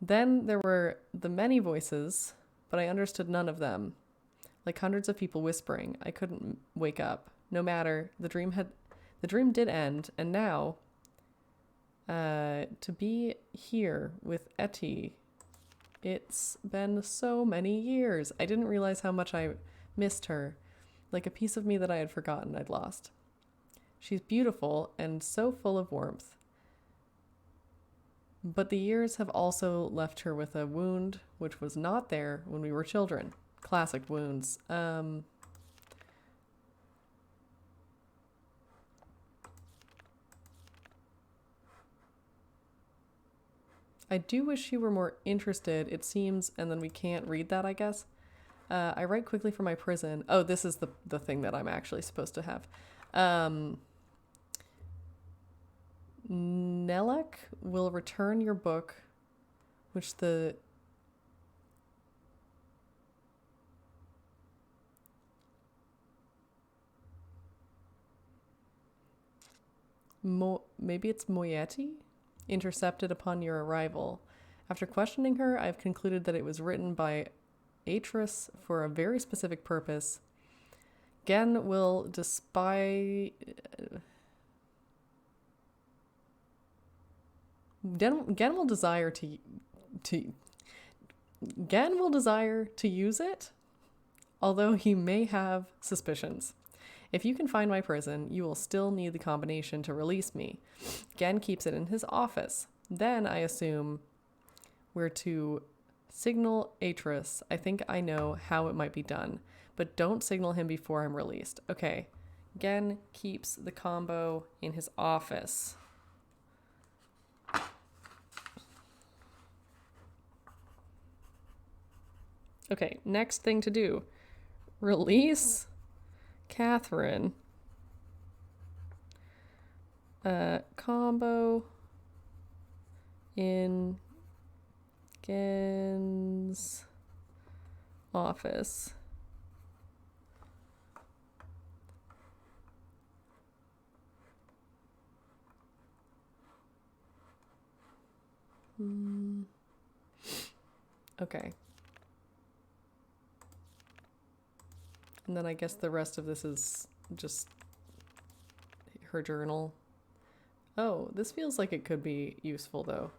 Then there were the many voices, but I understood none of them. Like hundreds of people whispering, I couldn't wake up. No matter, the dream did end, and now, to be here with Etty, it's been so many years. I didn't realize how much I missed her, like a piece of me that I had forgotten I'd lost. She's beautiful and so full of warmth. But the years have also left her with a wound which was not there when we were children. Classic wounds. I do wish you were more interested, it seems, and then we can't read that, I guess. I write quickly for my prison. Oh, this is the thing that I'm actually supposed to have. Nelek will return your book, which the maybe it's Moieti intercepted upon your arrival. After questioning her, I've concluded that it was written by Atris for a very specific purpose. Gen will despise. Gen will desire to Gen will desire to use it, although he may have suspicions. If you can find my prison, you will still need the combination to release me. Gen keeps it in his office. Then I assume we're to signal Atris. I think I know how it might be done, but don't signal him before I'm released. Okay. Gen keeps the combo in his office. Okay, next thing to do. Release Catherine. Combo in Gen's office. Okay. And then I guess the rest of this is just her journal. Oh, this feels like it could be useful though.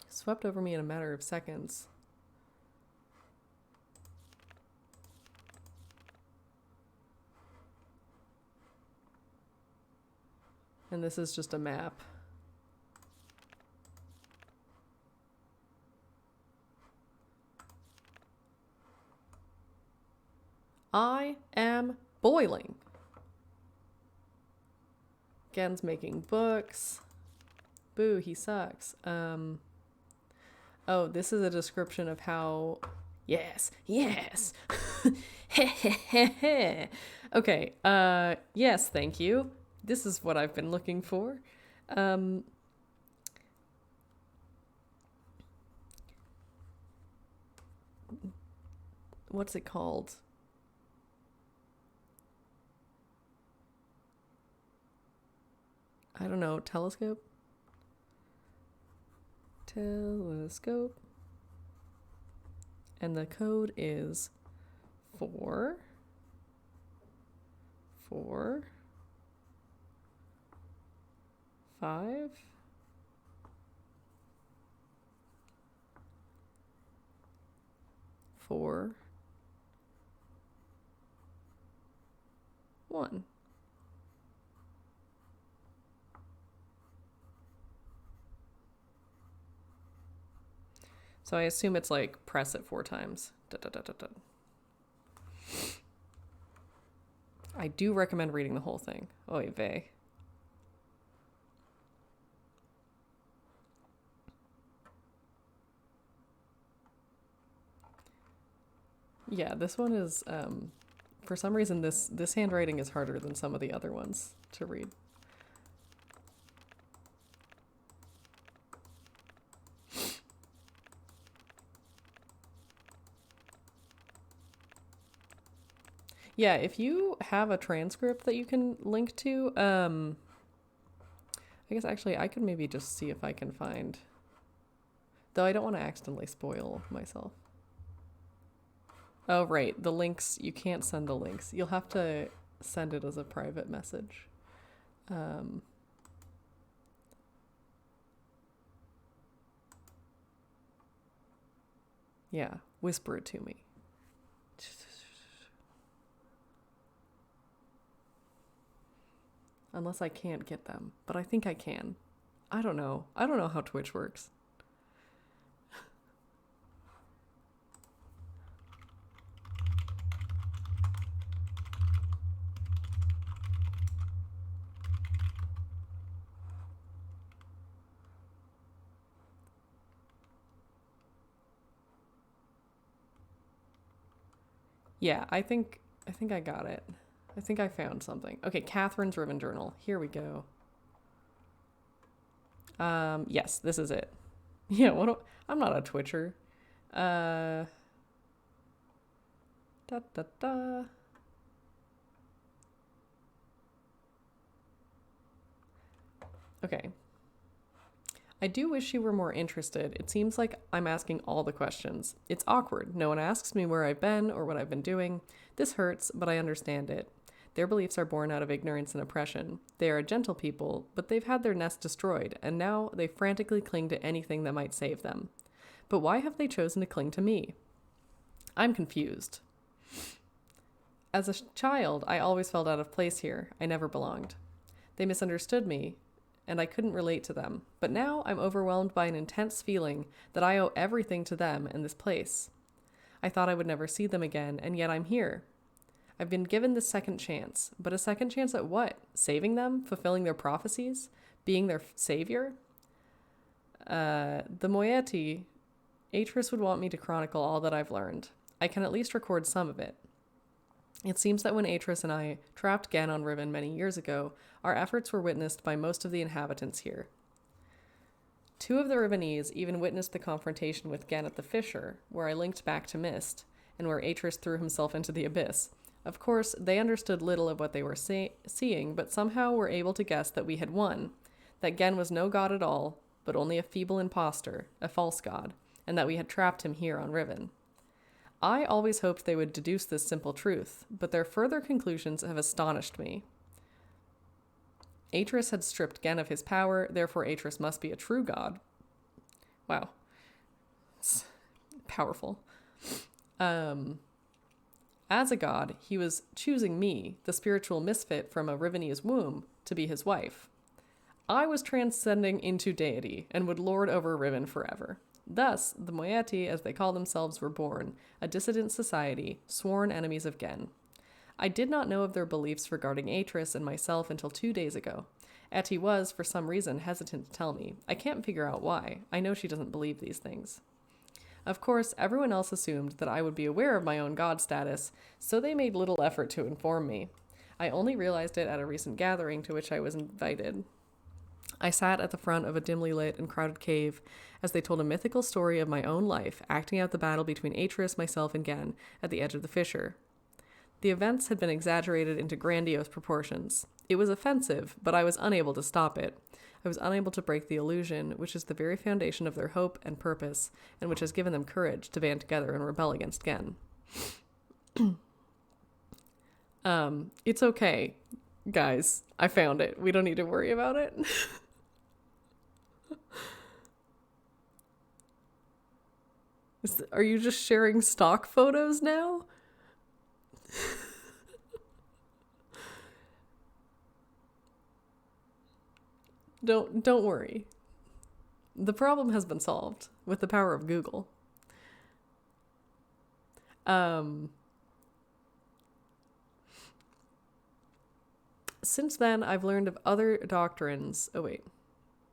Swept over me in a matter of seconds. And this is just a map. I am boiling. Gen's making books. Boo, he sucks. Oh, this is a description of how... Yes, yes. Okay, yes, thank you. This is what I've been looking for. What's it called? I don't know, telescope? Telescope. And the code is 4, 4, 5, 4, 1. So I assume it's like press it 4 times. Da, da, da, da, da. I do recommend reading the whole thing. Oy vey. Yeah, this one is, for some reason, this handwriting is harder than some of the other ones to read. Yeah, if you have a transcript that you can link to, I guess actually I could maybe just see if I can find, though I don't want to accidentally spoil myself. Oh, right, the links, you can't send the links. You'll have to send it as a private message. Yeah, whisper it to me. Unless I can't get them, but I think I can. I don't know. I don't know how Twitch works. Yeah, I think I got it. I think I found something. Okay, Catherine's Riven Journal. Here we go. Yes, this is it. Yeah, I'm not a Twitcher. Da da da. Okay. I do wish you were more interested. It seems like I'm asking all the questions. It's awkward. No one asks me where I've been or what I've been doing. This hurts, but I understand it. Their beliefs are born out of ignorance and oppression. They are a gentle people, but they've had their nest destroyed, and now they frantically cling to anything that might save them. But why have they chosen to cling to me? I'm confused. As a child, I always felt out of place here. I never belonged. They misunderstood me, and I couldn't relate to them. But now I'm overwhelmed by an intense feeling that I owe everything to them and this place. I thought I would never see them again, and yet I'm here. I've been given this second chance, but a second chance at what? Saving them? Fulfilling their prophecies? Being their savior? The moiety, Atris would want me to chronicle all that I've learned. I can at least record some of it. It seems that when Atris and I trapped Gen on Riven many years ago, our efforts were witnessed by most of the inhabitants here. 2 of the Rivenese even witnessed the confrontation with Gen at the fissure, where I linked back to Mist, and where Atris threw himself into the abyss. Of course, they understood little of what they were seeing, but somehow were able to guess that we had won, that Gen was no god at all, but only a feeble impostor, a false god, and that we had trapped him here on Riven. I always hoped they would deduce this simple truth, but their further conclusions have astonished me. Atris had stripped Gen of his power, therefore Atris must be a true god. Wow. It's powerful. As a god, he was choosing me, the spiritual misfit from a Rivenese womb, to be his wife. I was transcending into deity and would lord over Riven forever. Thus, the moiety, as they call themselves, were born, a dissident society, sworn enemies of Gen. I did not know of their beliefs regarding Atris and myself until 2 days ago. Etty was, for some reason, hesitant to tell me. I can't figure out why. I know she doesn't believe these things. Of course, everyone else assumed that I would be aware of my own god status, so they made little effort to inform me. I only realized it at a recent gathering to which I was invited. I sat at the front of a dimly lit and crowded cave as they told a mythical story of my own life, acting out the battle between Atris, myself, and Gen at the edge of the fissure. The events had been exaggerated into grandiose proportions. It was offensive, but I was unable to stop it. I was unable to break the illusion, which is the very foundation of their hope and purpose, and which has given them courage to band together and rebel against Gen. It's okay, guys. I found it. We don't need to worry about it. Are you just sharing stock photos now? Don't worry. The problem has been solved with the power of Google. Since then, I've learned of other doctrines. Oh, wait.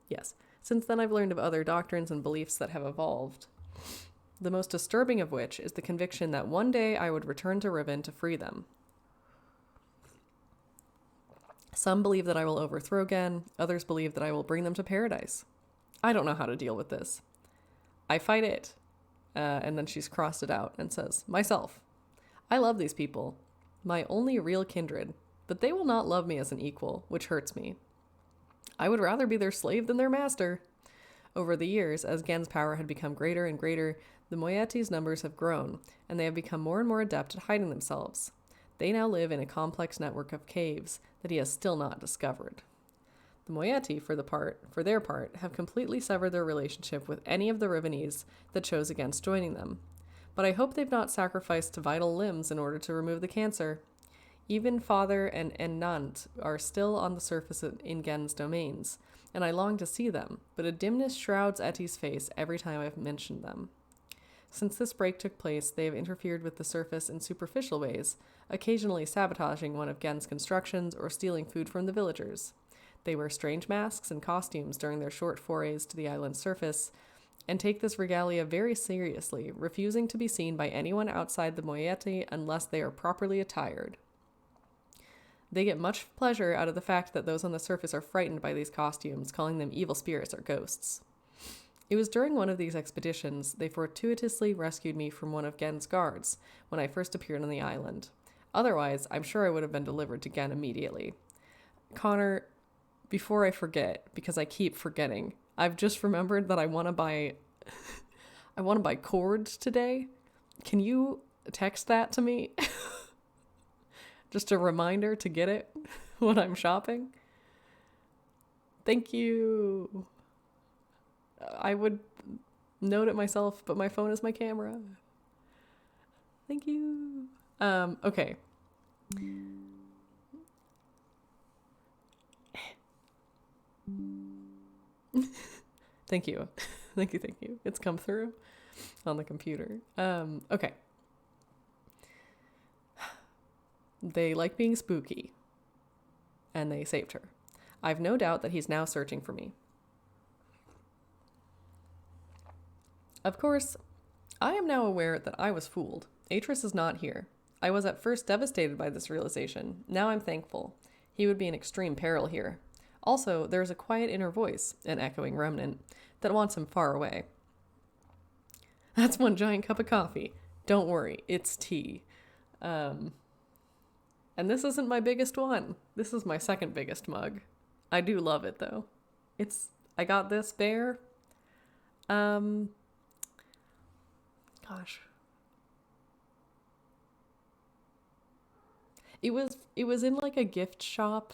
Yes. Since then, I've learned of other doctrines and beliefs that have evolved. The most disturbing of which is the conviction that one day I would return to Riven to free them. Some believe that I will overthrow Gen, others believe that I will bring them to paradise. I don't know how to deal with this. I fight it. And then she's crossed it out and says, myself. I love these people, my only real kindred, but they will not love me as an equal, which hurts me. I would rather be their slave than their master. Over the years, as Gen's power had become greater and greater, the moiety's numbers have grown, and they have become more and more adept at hiding themselves. They now live in a complex network of caves that he has still not discovered. The moiety, for their part, have completely severed their relationship with any of the Rivenese that chose against joining them. But I hope they've not sacrificed vital limbs in order to remove the cancer. Even Father and Nant are still on the surface in Gen's domains, and I long to see them, but a dimness shrouds Etty's face every time I've mentioned them. Since this break took place, they have interfered with the surface in superficial ways, occasionally sabotaging one of Gen's constructions or stealing food from the villagers. They wear strange masks and costumes during their short forays to the island's surface, and take this regalia very seriously, refusing to be seen by anyone outside the moiety unless they are properly attired. They get much pleasure out of the fact that those on the surface are frightened by these costumes, calling them evil spirits or ghosts. It was during one of these expeditions they fortuitously rescued me from one of Gen's guards when I first appeared on the island. Otherwise, I'm sure I would have been delivered to Gen immediately. Connor, before I forget, because I keep forgetting, I've just remembered that I want to buy cords today. Can you text that to me? Just a reminder to get it when I'm shopping. Thank you. I would note it myself, but my phone is my camera. Thank you. Okay. Thank you. Thank you. It's come through on the computer. Okay. They like being spooky, and they saved her. I've no doubt that he's now searching for me. Of course, I am now aware that I was fooled. Atris is not here. I was at first devastated by this realization. Now I'm thankful. He would be in extreme peril here. Also, there is a quiet inner voice, an echoing remnant, that wants him far away. That's one giant cup of coffee. Don't worry, it's tea. And this isn't my biggest one. This is my second biggest mug. I do love it though. I got this bear. Gosh. It was in like a gift shop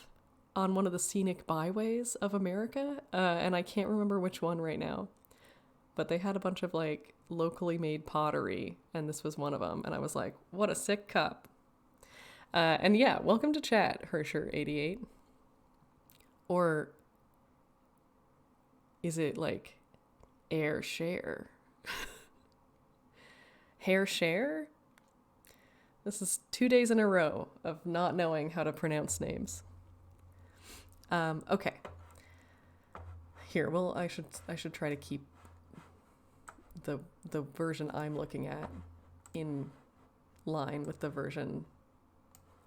on one of the scenic byways of America, and I can't remember which one right now. But they had a bunch of like locally made pottery, and this was one of them, and I was like, what a sick cup. And yeah, welcome to chat, Hersher88. Or is it like air share? Hair share? This is 2 days in a row of not knowing how to pronounce names. Okay. Here, well, I should try to keep the version I'm looking at in line with the version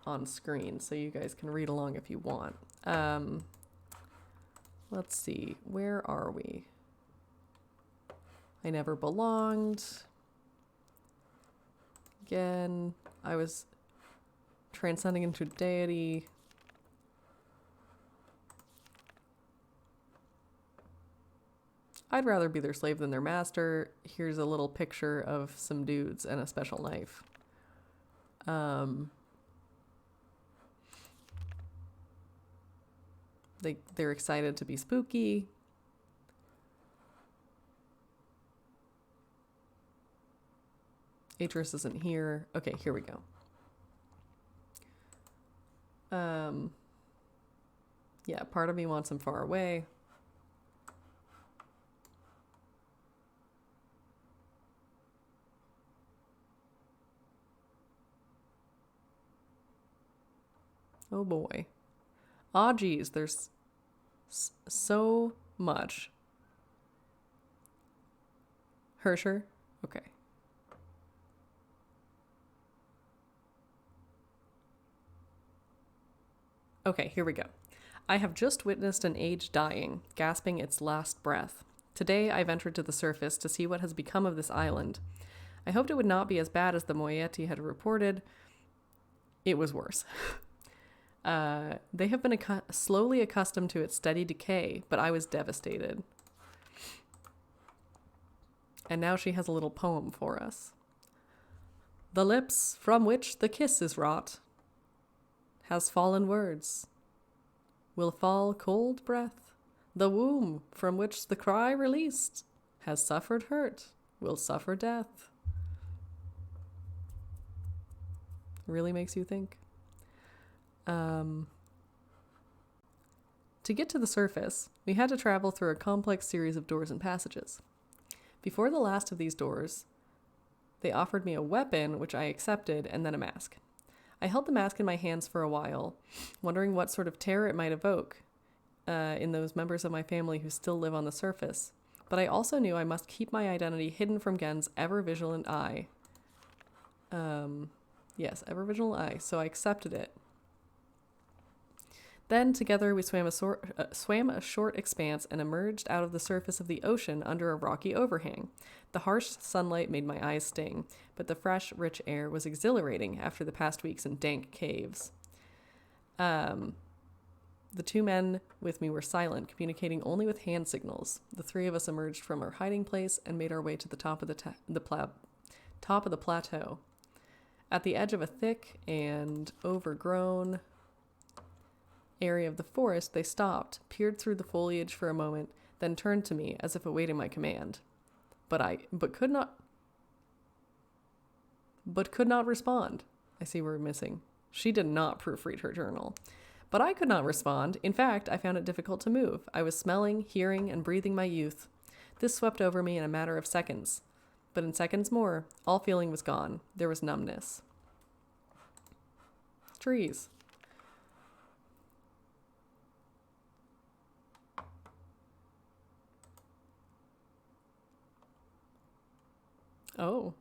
on screen, so you guys can read along if you want. Let's see, where are we? I never belonged. Again, I was transcending into deity. I'd rather be their slave than their master. Here's a little picture of some dudes and a special knife. They're excited to be spooky. Atris isn't here. Okay, here we go. Yeah, part of me wants him far away. Oh boy. Aw, geez, there's so much. Hersher? Okay. Okay, here we go. I have just witnessed an age dying, gasping its last breath. Today I ventured to the surface to see what has become of this island. I hoped it would not be as bad as the moiety had reported. It was worse. They have been slowly accustomed to its steady decay, but I was devastated. And now she has a little poem for us. The lips from which the kiss is wrought has fallen words. Will fall cold breath. The womb from which the cry released has suffered hurt, will suffer death. Really makes you think. To get to the surface, we had to travel through a complex series of doors and passages. Before the last of these doors, they offered me a weapon, which I accepted, and then a mask. I held the mask in my hands for a while, wondering what sort of terror it might evoke in those members of my family who still live on the surface. but I also knew I must keep my identity hidden from Gen's ever-vigilant eye. Yes, ever-vigilant eye, so I accepted it. Then, together, we swam a short expanse and emerged out of the surface of the ocean under a rocky overhang. The harsh sunlight made my eyes sting, but the fresh, rich air was exhilarating after the past weeks in dank caves. The two men with me were silent, communicating only with hand signals. The three of us emerged from our hiding place and made our way to the top of the plateau. At the edge of a thick and overgrown area of the forest, they stopped, peered through the foliage for a moment, then turned to me as if awaiting my command. But could not respond. I see we're missing. She did not proofread her journal. But I could not respond. In fact, I found it difficult to move. I was smelling, hearing, and breathing my youth. This swept over me in a matter of seconds. But in seconds more, all feeling was gone. There was numbness. Trees. Oh.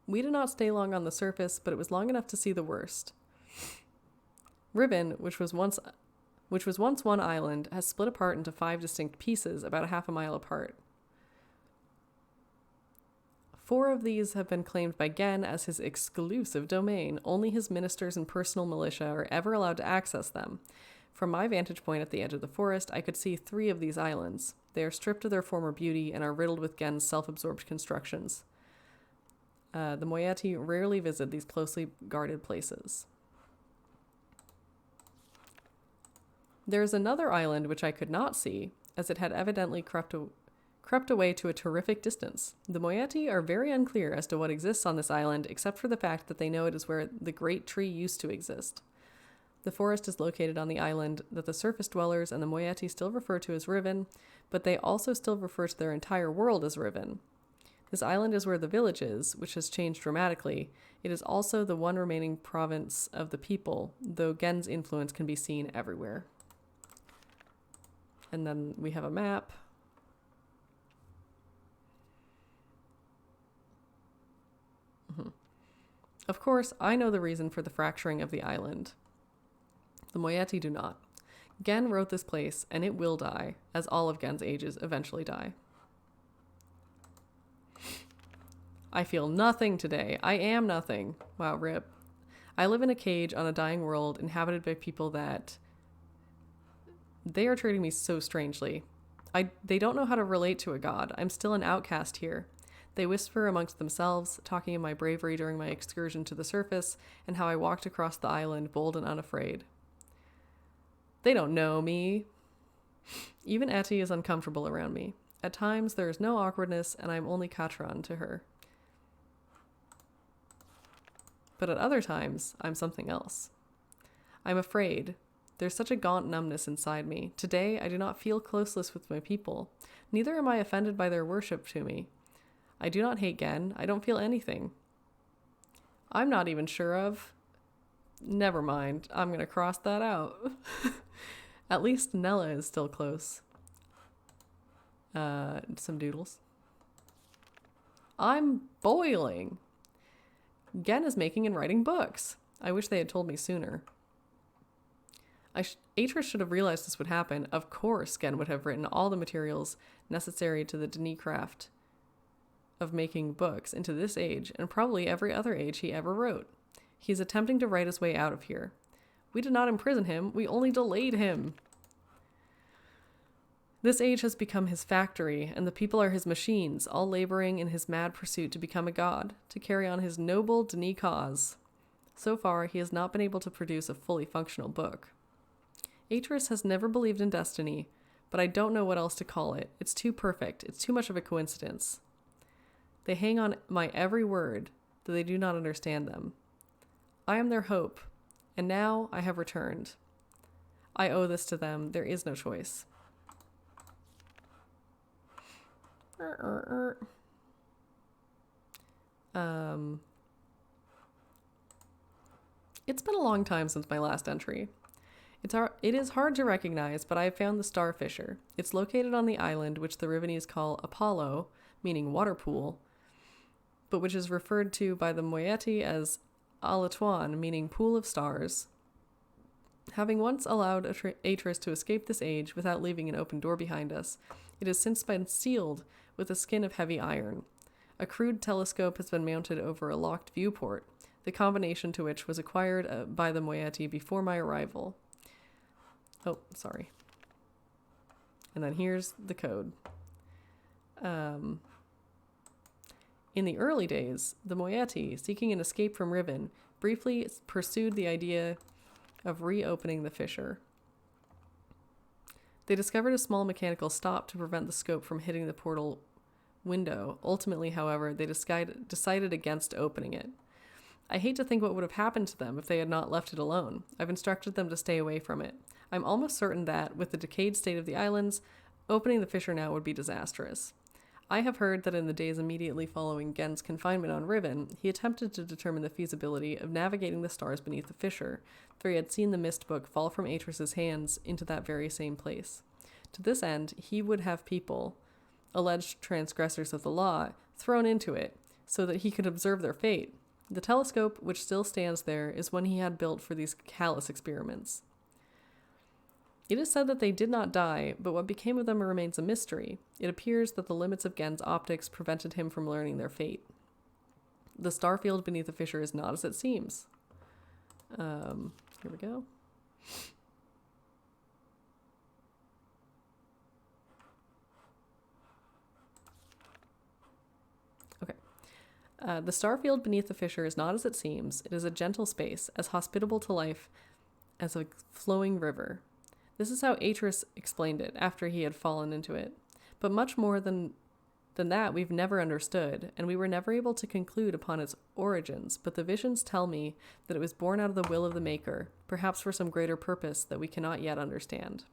We did not stay long on the surface, but it was long enough to see the worst. Riven, which was once one island, has split apart into 5 distinct pieces about a half a mile apart. 4 of these have been claimed by Gen as his exclusive domain. Only his ministers and personal militia are ever allowed to access them. From my vantage point at the edge of the forest, I could see 3 of these islands. They are stripped of their former beauty and are riddled with Gen's self-absorbed constructions. The Moieti rarely visit these closely guarded places. There is another island which I could not see, as it had evidently crept away to a terrific distance. The Moieti are very unclear as to what exists on this island, except for the fact that they know it is where the great tree used to exist. The forest is located on the island that the surface dwellers and the Moieti still refer to as Riven, but they also still refer to their entire world as Riven. This island is where the village is, which has changed dramatically. It is also the one remaining province of the people, though Gen's influence can be seen everywhere. And then we have a map. Of course, I know the reason for the fracturing of the island. The Moieti do not. Gen wrote this place, and it will die, as all of Gen's ages eventually die. I feel nothing today. I am nothing. Wow, rip. I live in a cage on a dying world inhabited by people that... They are treating me so strangely. They don't know how to relate to a god. I'm still an outcast here. They whisper amongst themselves, talking of my bravery during my excursion to the surface, and how I walked across the island bold and unafraid. They don't know me. Even Etty is uncomfortable around me. At times, there is no awkwardness, and I'm only Katran to her. But at other times, I'm something else. I'm afraid. There's such a gaunt numbness inside me. Today, I do not feel closeness with my people. Neither am I offended by their worship to me. I do not hate Gen. I don't feel anything. I'm not even sure of... Never mind. I'm going to cross that out. At least Nella is still close. Some doodles. I'm boiling. Gen is making and writing books. I wish they had told me sooner. Atris should have realized this would happen. Of course, Gen would have written all the materials necessary to the Denis craft of making books into this age, and probably every other age he ever wrote. He is attempting to write his way out of here. We did not imprison him, we only delayed him. This age has become his factory, and the people are his machines, all laboring in his mad pursuit to become a god, to carry on his noble Denis cause. So far, he has not been able to produce a fully functional book. Atris has never believed in destiny, but I don't know what else to call it. It's too perfect. It's too much of a coincidence. They hang on my every word, though they do not understand them. I am their hope, and now I have returned. I owe this to them. There is no choice. It's been a long time since my last entry. It is hard to recognize, but I have found the Star Fissure. It's located on the island which the Rivenese call Apollo, meaning water pool, but which is referred to by the Moieti as Alatuan, meaning pool of stars. Having once allowed Atris to escape this age without leaving an open door behind us, it has since been sealed with a skin of heavy iron. A crude telescope has been mounted over a locked viewport, the combination to which was acquired by the Moieti before my arrival. Oh, sorry. And then here's the code. In the early days, the Moieti, seeking an escape from Riven, briefly pursued the idea of reopening the fissure. They discovered a small mechanical stop to prevent the scope from hitting the portal window. Ultimately, however, they decided against opening it. I hate to think what would have happened to them if they had not left it alone. I've instructed them to stay away from it. I'm almost certain that, with the decayed state of the islands, opening the fissure now would be disastrous. I have heard that in the days immediately following Gen's confinement on Riven, he attempted to determine the feasibility of navigating the stars beneath the fissure, for he had seen the mist book fall from Atris's hands into that very same place. To this end, he would have people, alleged transgressors of the law, thrown into it, so that he could observe their fate. The telescope, which still stands there, is one he had built for these callous experiments. It is said that they did not die, but what became of them remains a mystery. It appears that the limits of Gen's optics prevented him from learning their fate. The star field beneath the fissure is not as it seems. Here we go. The star field beneath the fissure is not as it seems. It is a gentle space, as hospitable to life as a flowing river. This is how Atris explained it after he had fallen into it. But much more than that we've never understood, and we were never able to conclude upon its origins, but the visions tell me that it was born out of the will of the Maker, perhaps for some greater purpose that we cannot yet understand.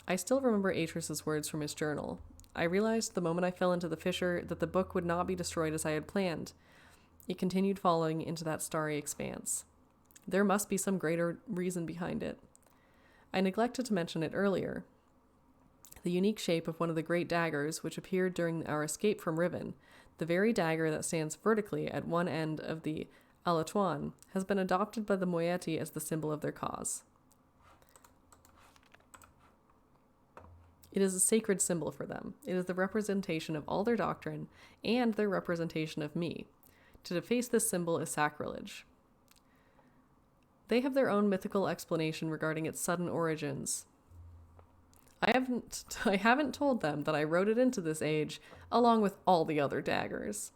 I still remember Atris's words from his journal. I realized the moment I fell into the fissure that the book would not be destroyed as I had planned. It continued falling into that starry expanse. There must be some greater reason behind it. I neglected to mention it earlier. The unique shape of one of the great daggers which appeared during our escape from Riven, the very dagger that stands vertically at one end of the Alatuan, has been adopted by the Moieti as the symbol of their cause. It is a sacred symbol for them. It is the representation of all their doctrine and their representation of me. To deface this symbol is sacrilege. They have their own mythical explanation regarding its sudden origins. I haven't told them that I wrote it into this age, along with all the other daggers.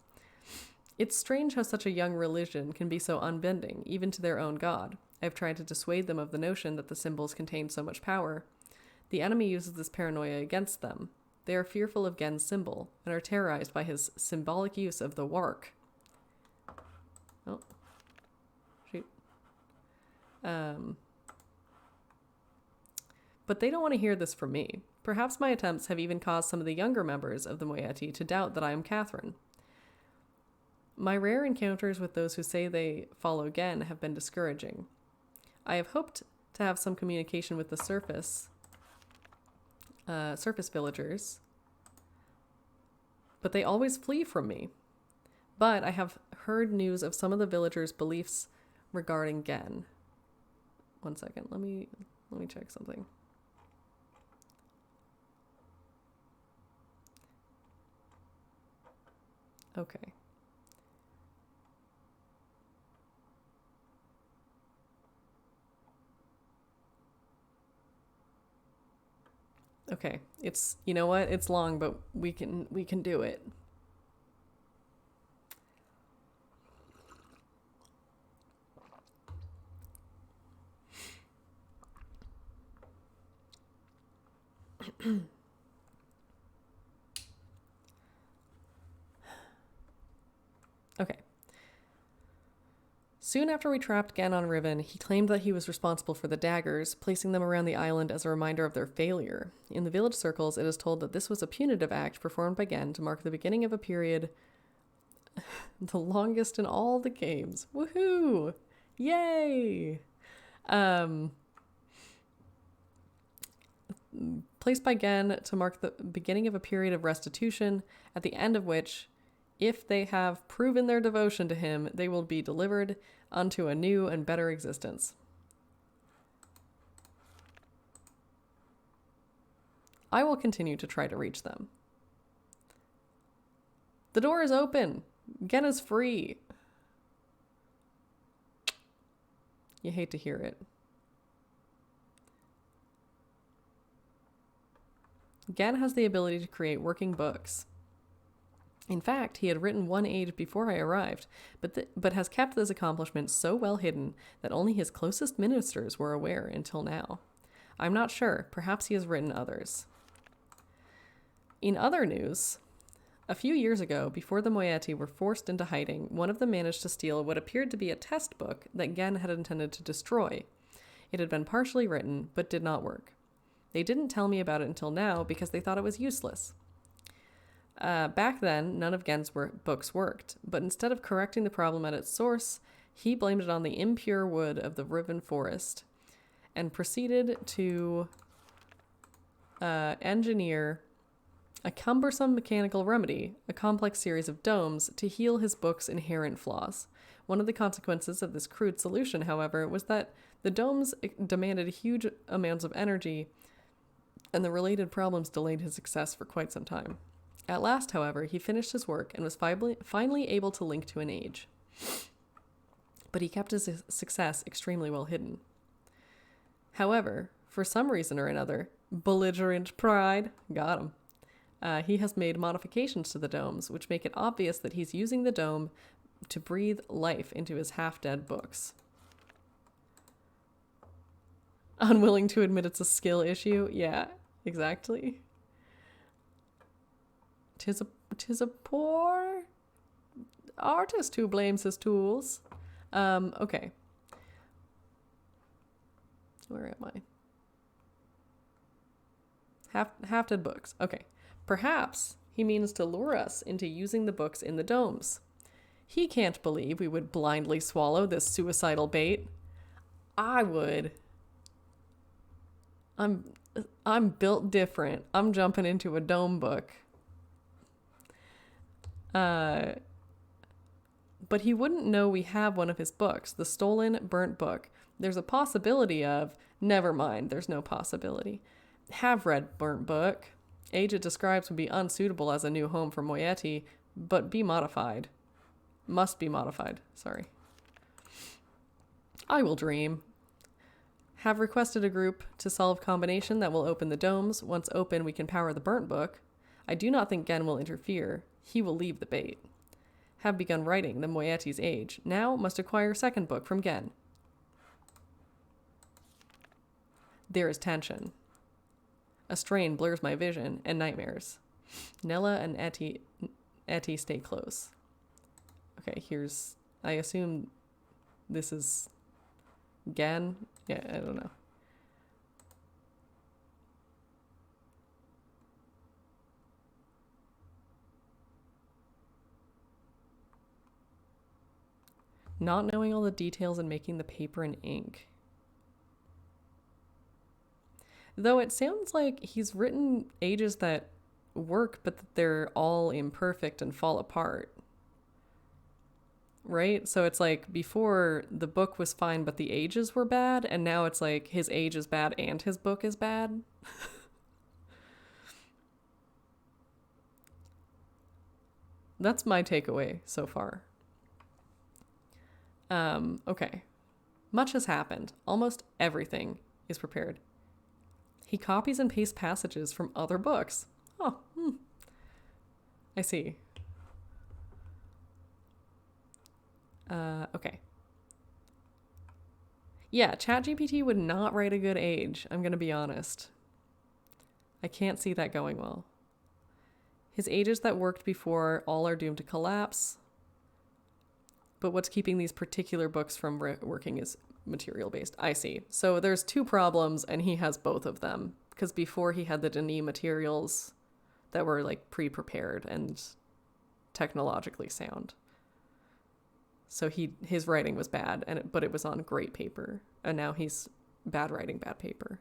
It's strange how such a young religion can be so unbending, even to their own god. I've tried to dissuade them of the notion that the symbols contain so much power. The enemy uses this paranoia against them. They are fearful of Gen's symbol, and are terrorized by his symbolic use of the wark. Oh. Shoot. But they don't want to hear this from me. Perhaps my attempts have even caused some of the younger members of the Moieti to doubt that I am Catherine. My rare encounters with those who say they follow Gen have been discouraging. I have hoped to have some communication with the surface villagers, but they always flee from me. But I have heard news of some of the villagers' beliefs regarding Gen. One second, let me check something. Okay. Okay, it's, you know what? It's long, but we can do it. Okay. Soon after we trapped Gen on Riven, he claimed that he was responsible for the daggers, placing them around the island as a reminder of their failure. In the village circles, it is told that this was a punitive act performed by Gen to mark the beginning of a period The longest in all the games. Woohoo! Yay! Placed by Gen to mark the beginning of a period of restitution, at the end of which, if they have proven their devotion to him, they will be delivered unto a new and better existence. I will continue to try to reach them. The door is open. Gen is free. You hate to hear it. Gen has the ability to create working books. In fact, he had written one age before I arrived, but has kept this accomplishment so well hidden that only his closest ministers were aware until now. I'm not sure. Perhaps he has written others. In other news, a few years ago, before the Moieti were forced into hiding, one of them managed to steal what appeared to be a test book that Gen had intended to destroy. It had been partially written, but did not work. They didn't tell me about it until now because they thought it was useless. Back then, none of Gen's books worked, but instead of correcting the problem at its source, he blamed it on the impure wood of the Riven forest and proceeded to engineer a cumbersome mechanical remedy, a complex series of domes, to heal his book's inherent flaws. One of the consequences of this crude solution, however, was that the domes demanded huge amounts of energy, and the related problems delayed his success for quite some time. At last, however, he finished his work and was finally able to link to an age. But he kept his success extremely well hidden. However, for some reason or another, belligerent pride got him. He has made modifications to the domes, which make it obvious that he's using the dome to breathe life into his half-dead books. Unwilling to admit it's a skill issue? Yeah, exactly. 'Tis a poor artist who blames his tools. Okay. Where am I? Half-dead books. Okay. Perhaps he means to lure us into using the books in the domes. He can't believe we would blindly swallow this suicidal bait. I would. I'm built different. I'm jumping into a dome book. But he wouldn't know we have one of his books, the stolen, burnt book. There's a possibility of, never mind, there's no possibility. Have read burnt book. Age it describes would be unsuitable as a new home for Moieti, but be modified. Must be modified, sorry. I will dream. Have requested a group to solve combination that will open the domes. Once open, we can power the burnt book. I do not think Gen will interfere. He will leave the bait. Have begun writing the Moieti's age. Now must acquire second book from Gen. There is tension. A strain blurs my vision and nightmares. Nella and Etty stay close. Okay, I assume this is Gen? Yeah, I don't know. Not knowing all the details and making the paper and ink. Though it sounds like he's written ages that work, but that they're all imperfect and fall apart. Right? So it's like before the book was fine, but the ages were bad, and now it's like his age is bad and his book is bad. That's my takeaway so far. Okay. Much has happened. Almost everything is prepared. He copies and pastes passages from other books. Oh, I see. Okay. Yeah, ChatGPT would not write a good age, I'm gonna be honest. I can't see that going well. His ages that worked before all are doomed to collapse. But what's keeping these particular books from working is material based. I see. So there's two problems and he has both of them. Because before he had the Denis materials that were like pre-prepared and technologically sound. So his writing was bad, but it was on great paper. And now he's bad writing, bad paper.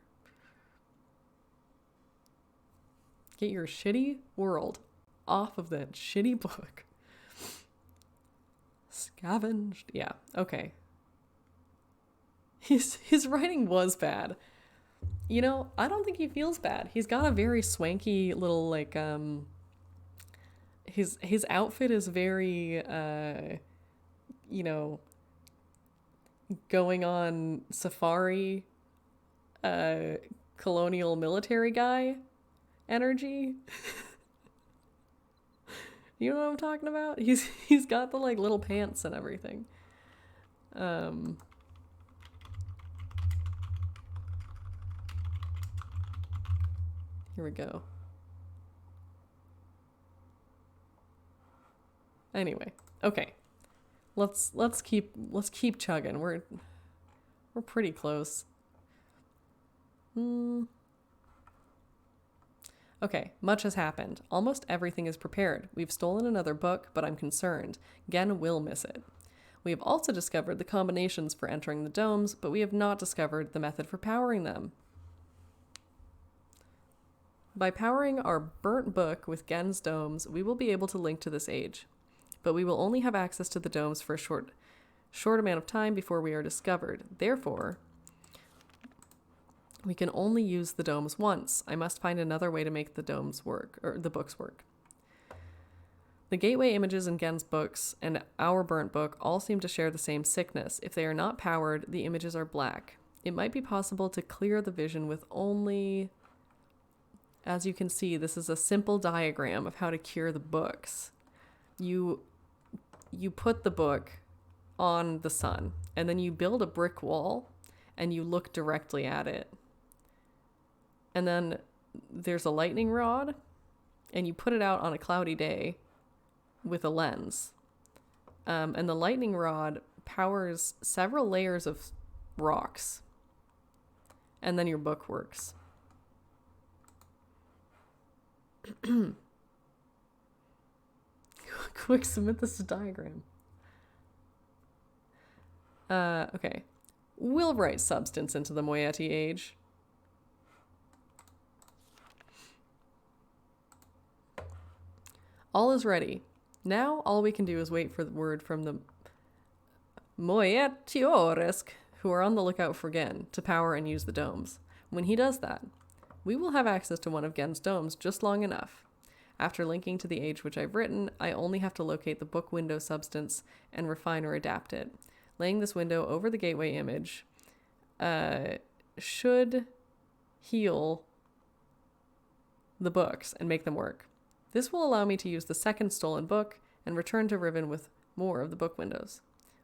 Get your shitty world off of that shitty book. Scavenged. Yeah, okay. His writing was bad. You know, I don't think he feels bad. He's got a very swanky little, like, his outfit is very, you know, going on safari, colonial military guy energy. You know what I'm talking about? He's got the, like, little pants and everything. Here we go. Anyway, okay. Let's keep chugging. We're pretty close. Okay, much has happened. Almost everything is prepared. We've stolen another book, but I'm concerned. Gen will miss it. We have also discovered the combinations for entering the domes, but we have not discovered the method for powering them. By powering our burnt book with Gen's domes, we will be able to link to this age. But we will only have access to the domes for a short amount of time before we are discovered. Therefore, we can only use the domes once. I must find another way to make the domes work, or the books work. The gateway images in Gen's books and our burnt book all seem to share the same sickness. If they are not powered, the images are black. It might be possible to clear the vision with only... As you can see, this is a simple diagram of how to cure the books. You put the book on the sun, and then you build a brick wall, and you look directly at it. And then there's a lightning rod, and you put it out on a cloudy day with a lens. And the lightning rod powers several layers of rocks. And then your book works. Quick, submit this diagram. Okay. We'll write substance into the moiety age. All is ready. Now all we can do is wait for the word from the Moetiorisk, who are on the lookout for Gen, to power and use the domes. When he does that, we will have access to one of Gen's domes just long enough. After linking to the age which I've written, I only have to locate the book window substance and refine or adapt it. Laying this window over the gateway image should heal the books and make them work. This will allow me to use the second stolen book and return to Riven with more of the book windows.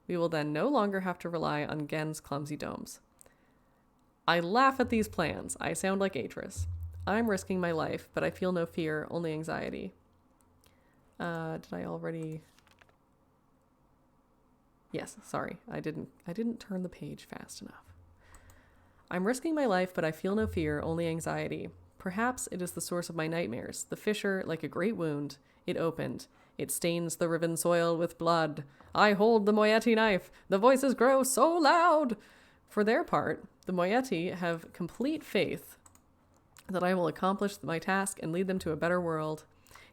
We will then no longer have to rely on Gen's clumsy domes. I laugh at these plans. I sound like Atris. I'm risking my life, but I feel no fear, only anxiety. Did I already... Yes, sorry. I didn't turn the page fast enough. I'm risking my life, but I feel no fear, only anxiety. Perhaps it is the source of my nightmares. The fissure, like a great wound, it opened. It stains the riven soil with blood. I hold the moiety knife. The voices grow so loud. For their part, the moiety have complete faith that I will accomplish my task and lead them to a better world.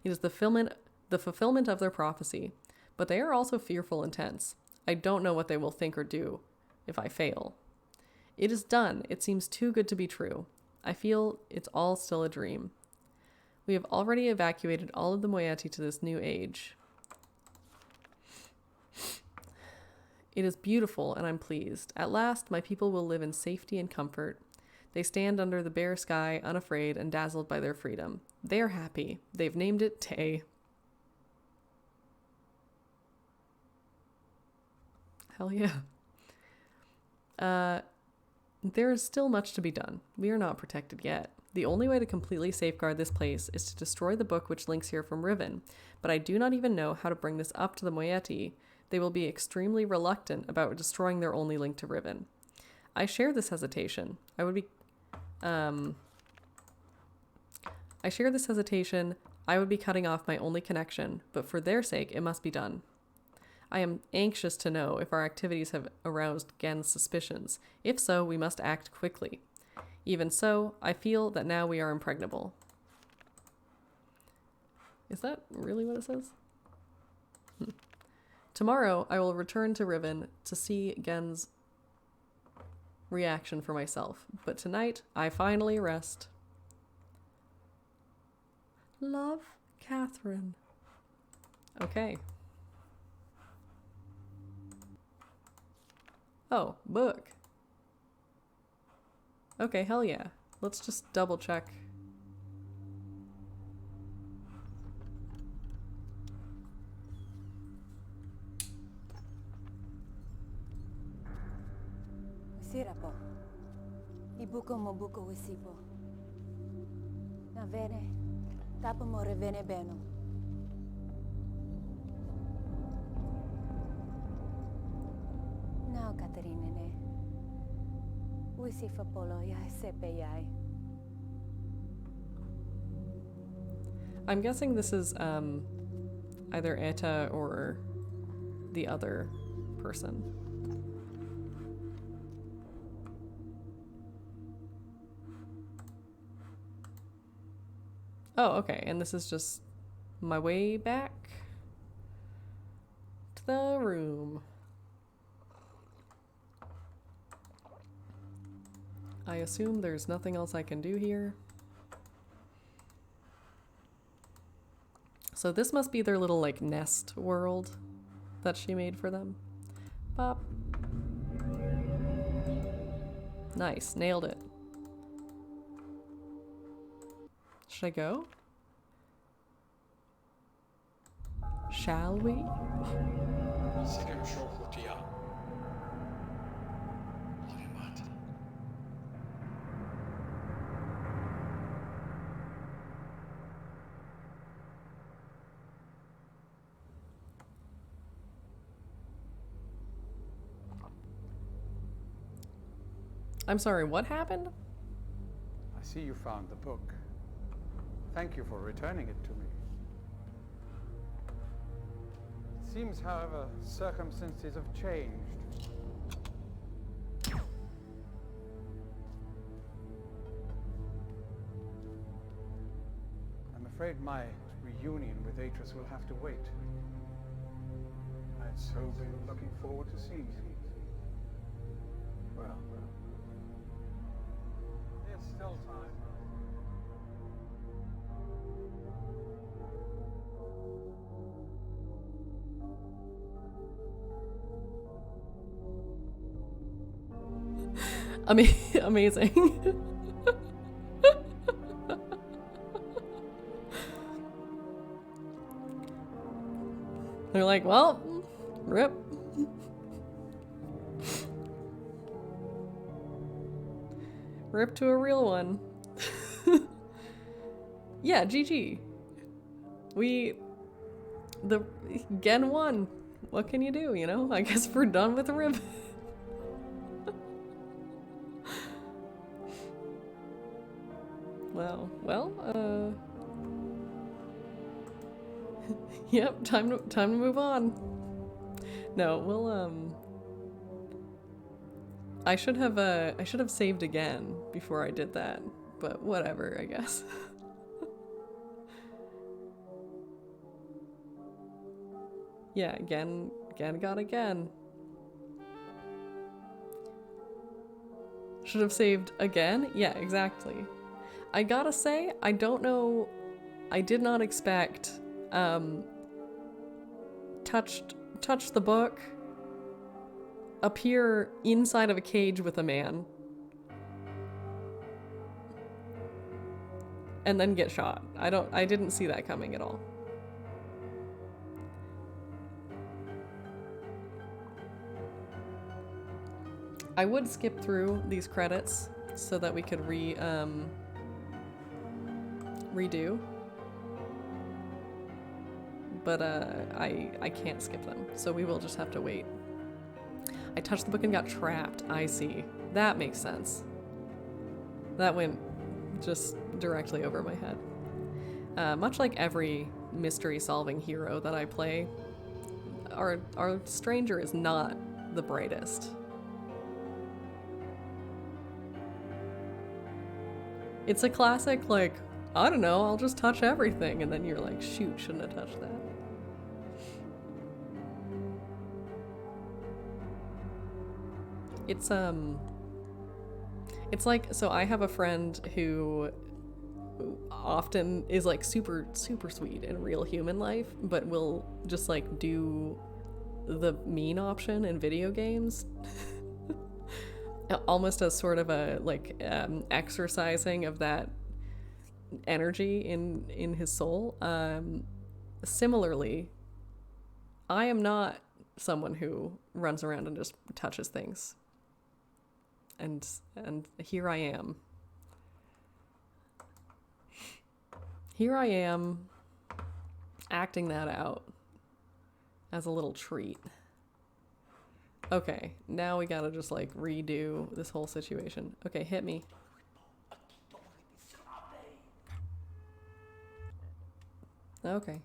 It is the fulfillment of their prophecy. But they are also fearful and tense. I don't know what they will think or do if I fail. It is done. It seems too good to be true. I feel it's all still a dream. We have already evacuated all of the moiety to this new age. It is beautiful, and I'm pleased. At last, my people will live in safety and comfort. They stand under the bare sky, unafraid and dazzled by their freedom. They're happy. They've named it Tay. Hell yeah. There is still much to be done. We are not protected yet. The only way to completely safeguard this place is to destroy the book which links here from Riven, but I do not even know how to bring this up to the moiety. They will be extremely reluctant about destroying their only link to Riven. I share this hesitation. I share this hesitation. I would be cutting off my only connection, but for their sake, it must be done. I am anxious to know if our activities have aroused Gen's suspicions. If so, we must act quickly. Even so, I feel that now we are impregnable. Is that really what it says? Tomorrow, I will return to Riven to see Gen's reaction for myself. But tonight, I finally rest. Love, Catherine. Okay. Oh, book. Okay, hell yeah. Let's just double check. Sira po. Ibuko mo buko wisipo. Na vene. Tapo mo revene beno. Now, Katerina ne. Wisifa polo ya sepe yai. I'm guessing this is either Eta or the other person. Oh, okay, and this is just my way back to the room. I assume there's nothing else I can do here. So this must be their little, like, nest world that she made for them. Pop. Nice, nailed it. Should I go? Shall we? I'm sorry, what happened? I see you found the book. Thank you for returning it to me. It seems, however, circumstances have changed. I'm afraid my reunion with Atris will have to wait. I had so been looking forward to seeing you. Well, there's still time. Amazing. They're like, well, rip. Rip to a real one. Yeah, GG. The Gen won. What can you do, you know? I guess we're done with Riven. Wow. Well, yep, time to move on. No, we'll I should have saved again before I did that, but whatever, I guess. Yeah, again got again. Should have saved again? Yeah, exactly. I gotta say, I don't know, I did not expect, touch the book, appear inside of a cage with a man, and then get shot. I didn't see that coming at all. I would skip through these credits so that we could redo, but I can't skip them, so we will just have to wait. I touched the book and got trapped. I see. That makes sense. That went just directly over my head. Much like every mystery solving hero that I play, our stranger is not the brightest. It's a classic, like, I don't know, I'll just touch everything, and then you're like, shoot, shouldn't have touched that. It's like, so I have a friend who often is like super sweet in real human life, but will just like do the mean option in video games. Almost as sort of a like exercising of that energy in his soul. Similarly, I am not someone who runs around and just touches things. And here I am. Here I am acting that out as a little treat. Okay, now we gotta just like redo this whole situation. Okay, hit me. Okay.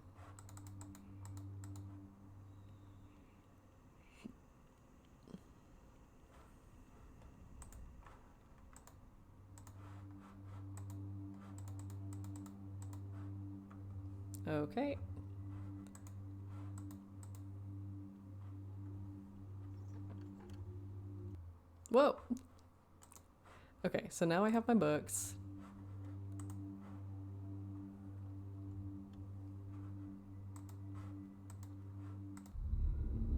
Okay. Whoa. Okay, so now I have my books.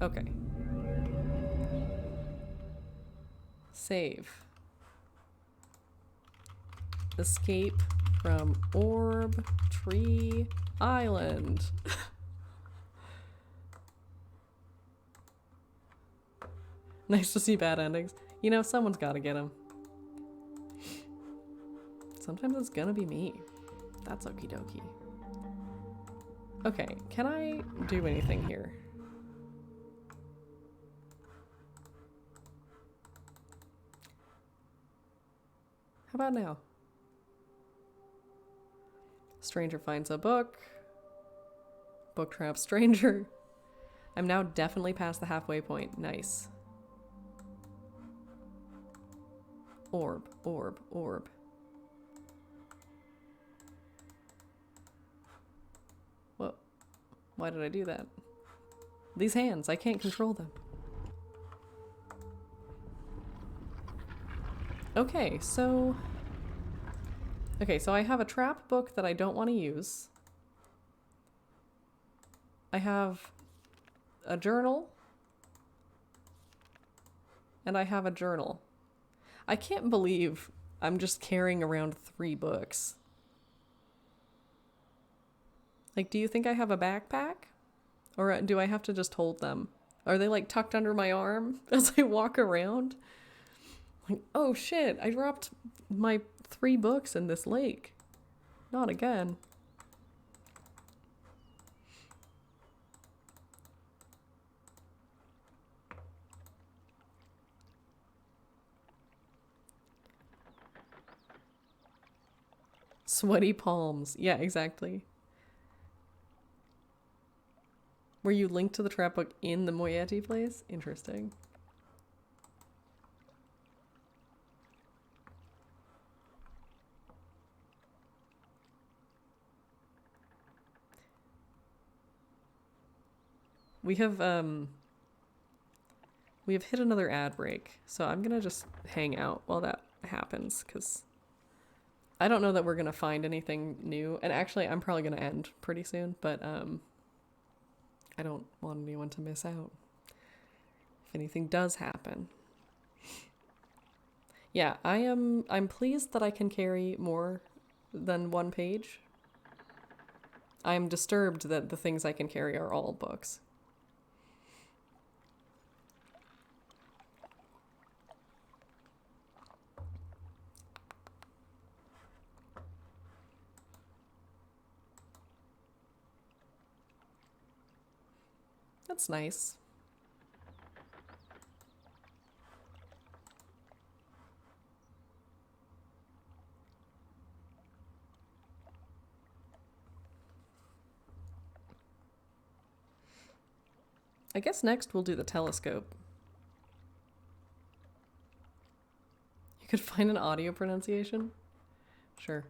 Okay. Save. Escape from Orb Tree Island. Nice to see bad endings. You know, someone's gotta get him. Sometimes it's gonna be me. That's okie dokie. Okay, can I do anything here? How about now? Stranger finds a book. Book trap stranger. I'm now definitely past the halfway point. Nice. Orb, orb, orb. Whoa. Why did I do that? These hands, I can't control them. Okay, so I have a trap book that I don't want to use. I have a journal. And I have a journal. I can't believe I'm just carrying around 3 books. Like, do you think I have a backpack? Or do I have to just hold them? Are they like tucked under my arm as I walk around? Like, oh shit, I dropped my 3 books in this lake. Not again. Sweaty palms. Yeah, exactly. Were you linked to the trap book in the Moietti place? Interesting. We have hit another ad break, so I'm gonna just hang out while that happens, because I don't know that we're gonna find anything new. And actually, I'm probably gonna end pretty soon, but I don't want anyone to miss out if anything does happen. Yeah, I'm pleased that I can carry more than 1 page. I'm disturbed that the things I can carry are all books. That's nice. I guess next we'll do the telescope. You could find an audio pronunciation? Sure.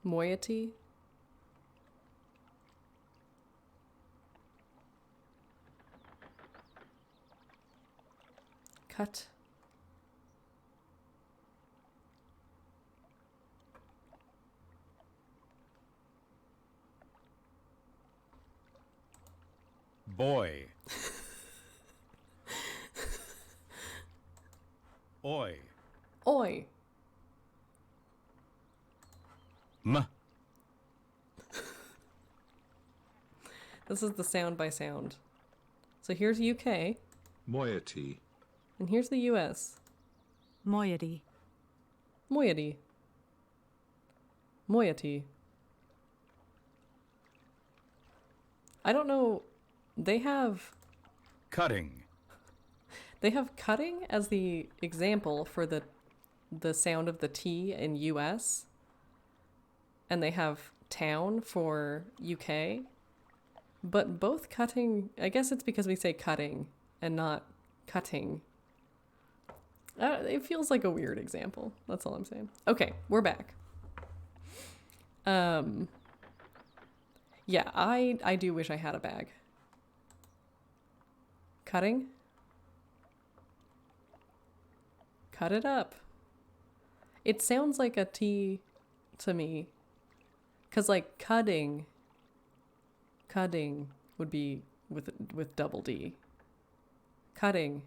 Moiety? Cut? Boy. Oi. Oi! M. This is the sound by sound. So here's UK, Moiety. and here's the US. Moiety. Moiety. Moiety. I don't know. They have Cutting. cutting as the example for the sound of the T in US. And they have town for UK. But both cutting, I guess it's because we say cutting and not cutting. It feels like a weird example. That's all I'm saying. Okay, we're back. Yeah, I do wish I had a bag. Cutting? Cut it up. It sounds like a T to me. 'Cause like cutting would be with double D. Cutting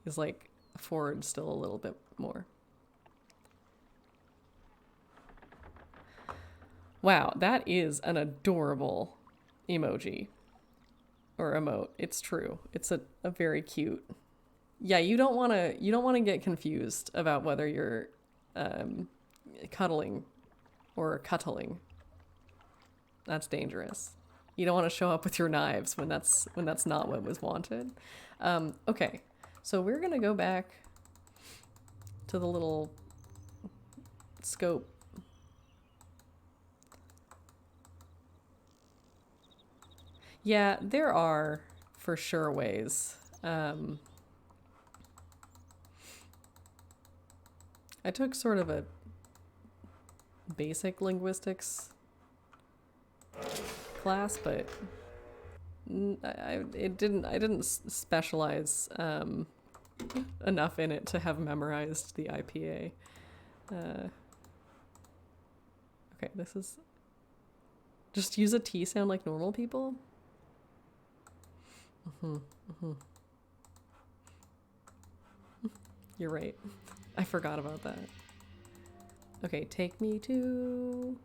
is like forward still a little bit more. Wow, that is an adorable emoji. Or emote. It's true. It's a very cute. Yeah, you don't wanna get confused about whether you're cuddling or cuddling. That's dangerous. You don't want to show up with your knives when that's not what was wanted. Okay, so we're gonna go back to the little scope. Yeah, there are for sure ways. I took sort of a basic linguistics class, but I didn't specialize enough in it to have memorized the IPA. Okay, this is just use a T sound like normal people. You're right. I forgot about that. Okay, take me to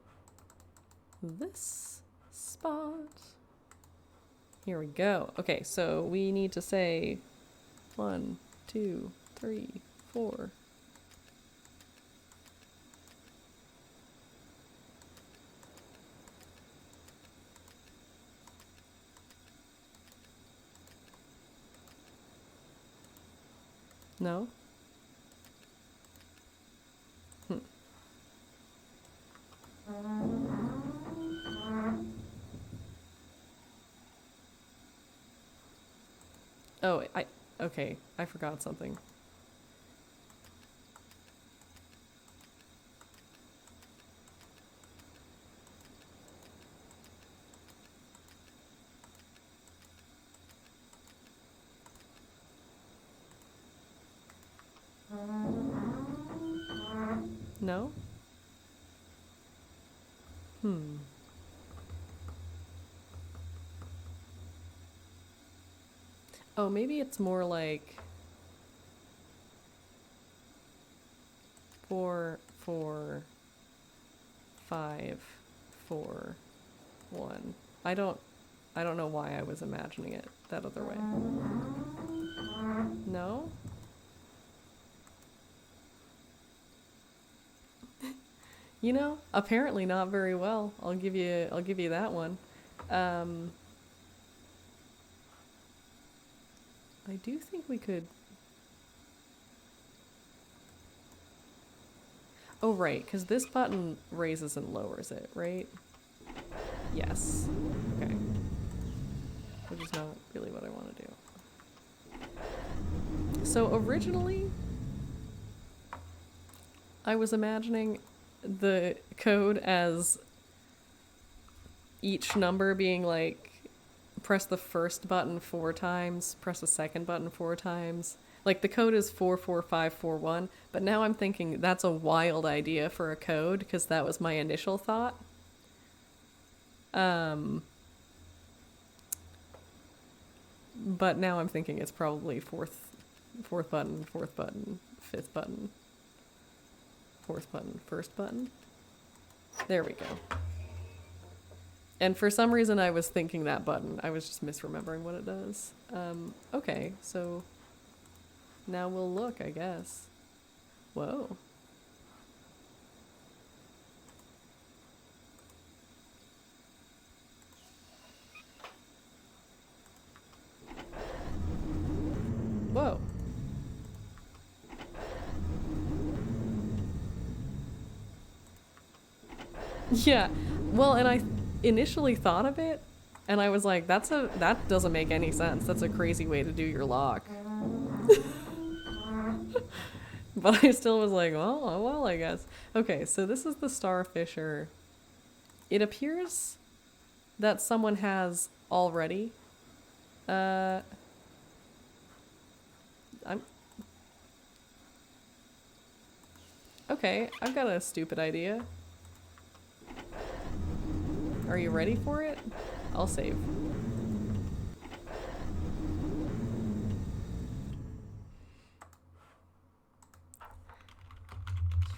this spot. Here we go. Okay, so we need to say 1, 2, 3, 4. No? Oh, okay, I forgot something. No? Oh, maybe it's more like 4, 4, 5, 4, 1. I don't know why I was imagining it that other way. No? You know, apparently not very well. I'll give you that one. I do think we could. Oh, right, because this button raises and lowers it, right? Yes. Okay. Which is not really what I want to do. So originally, I was imagining the code as each number being like, press the first button 4 times, press the second button 4 times. Like the code is 44541, but now I'm thinking that's a wild idea for a code because that was my initial thought. But now I'm thinking it's probably fourth button, fifth button, fourth button, first button. There we go. And for some reason I was thinking that button. I was just misremembering what it does. Okay, so now we'll look, I guess. Whoa. Whoa. Yeah. Well, and I initially thought of it, and I was like, that doesn't make any sense. That's a crazy way to do your lock. But I still was like, well, I guess. Okay, so this is the Starfisher. It appears that someone has already. Okay, I've got a stupid idea. Are you ready for it? I'll save.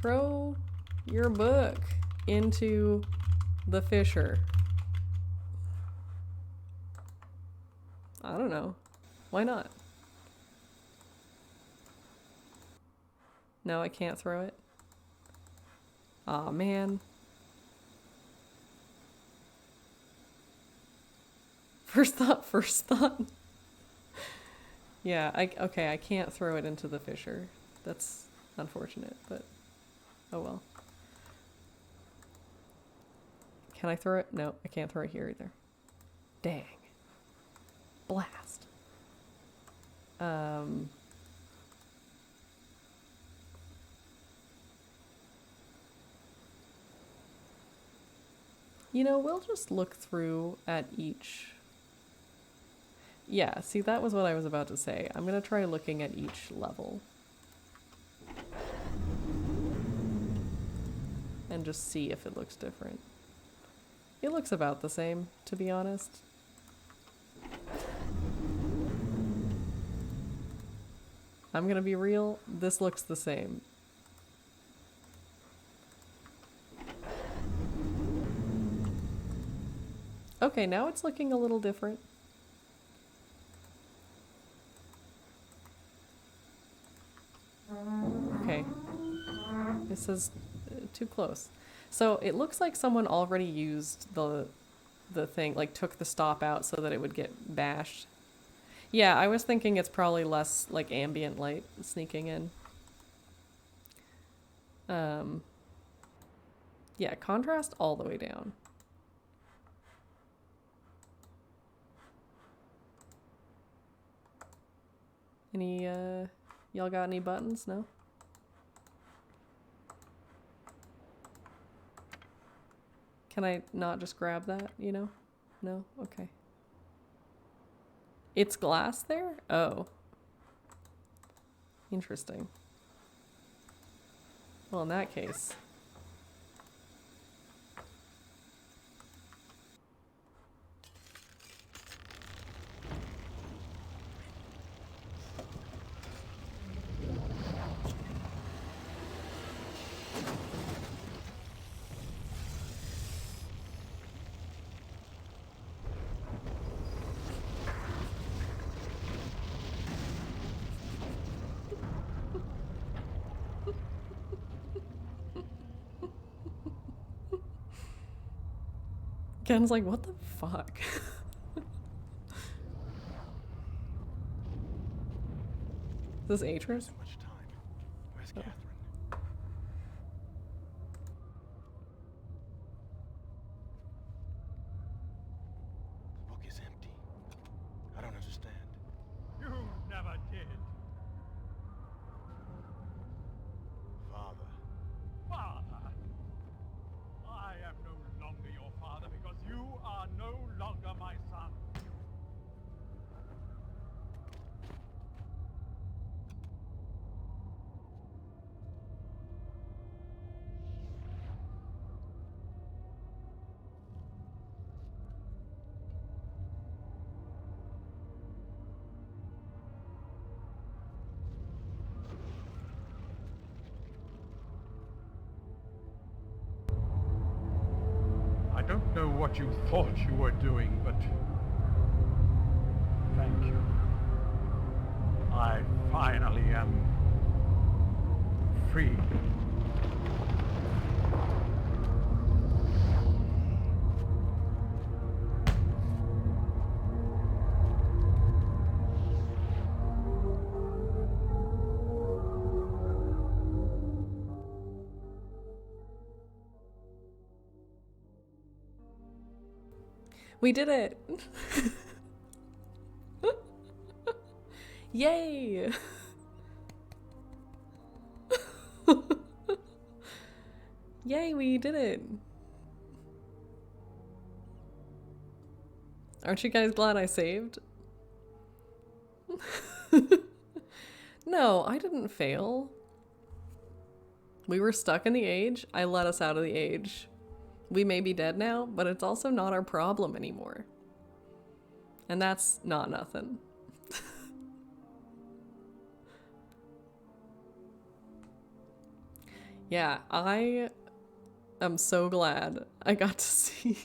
Throw your book into the fisher. I don't know. Why not? No, I can't throw it. Aw, man. First thought. Yeah, okay, I can't throw it into the fisher. That's unfortunate, but oh well. Can I throw it? No, I can't throw it here either. Dang. Blast. You know, we'll just look through at each. Yeah, see, that was what I was about to say. I'm gonna try looking at each level. And just see if it looks different. It looks about the same, to be honest. I'm gonna be real, this looks the same. Okay, now it's looking a little different. Okay. This is too close. So it looks like someone already used the thing, like took the stop out so that it would get bashed. Yeah, I was thinking it's probably less like ambient light sneaking in. Yeah, contrast all the way down. Any, y'all got any buttons? No? Can I not just grab that, you know? No? Okay. It's glass there? Oh. Interesting. Well, in that case. Ken's like, what the fuck? Is this Atris? So much time. Where's Oh. Catherine? The book is empty. I don't understand. You never did. Father. Father. I am no longer your father because you are no longer my son. I don't know what you thought you were doing, but thank you. I finally am free. We did it! Yay! Yay, we did it! Aren't you guys glad I saved? No, I didn't fail. We were stuck in the age. I let us out of the age. We may be dead now, but it's also not our problem anymore. And that's not nothing. Yeah, I am so glad I got to see.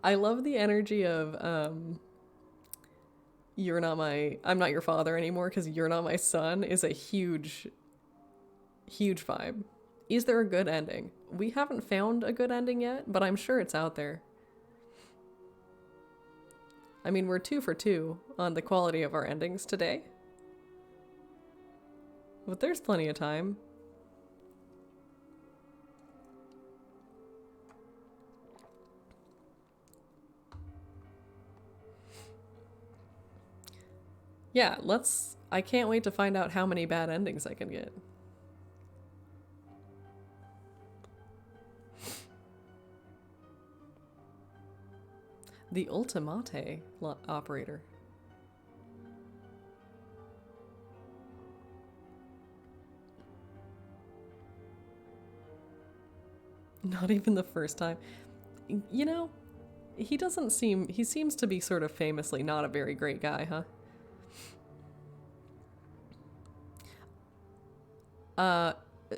I love the energy of, I'm not your father anymore because you're not my son is a huge, huge vibe. Is there a good ending? We haven't found a good ending yet, but I'm sure it's out there. I mean, we're 2 for 2 on the quality of our endings today. But there's plenty of time. Yeah, I can't wait to find out how many bad endings I can get. The Ultimate operator. Not even the first time. You know, he seems to be sort of famously not a very great guy, huh?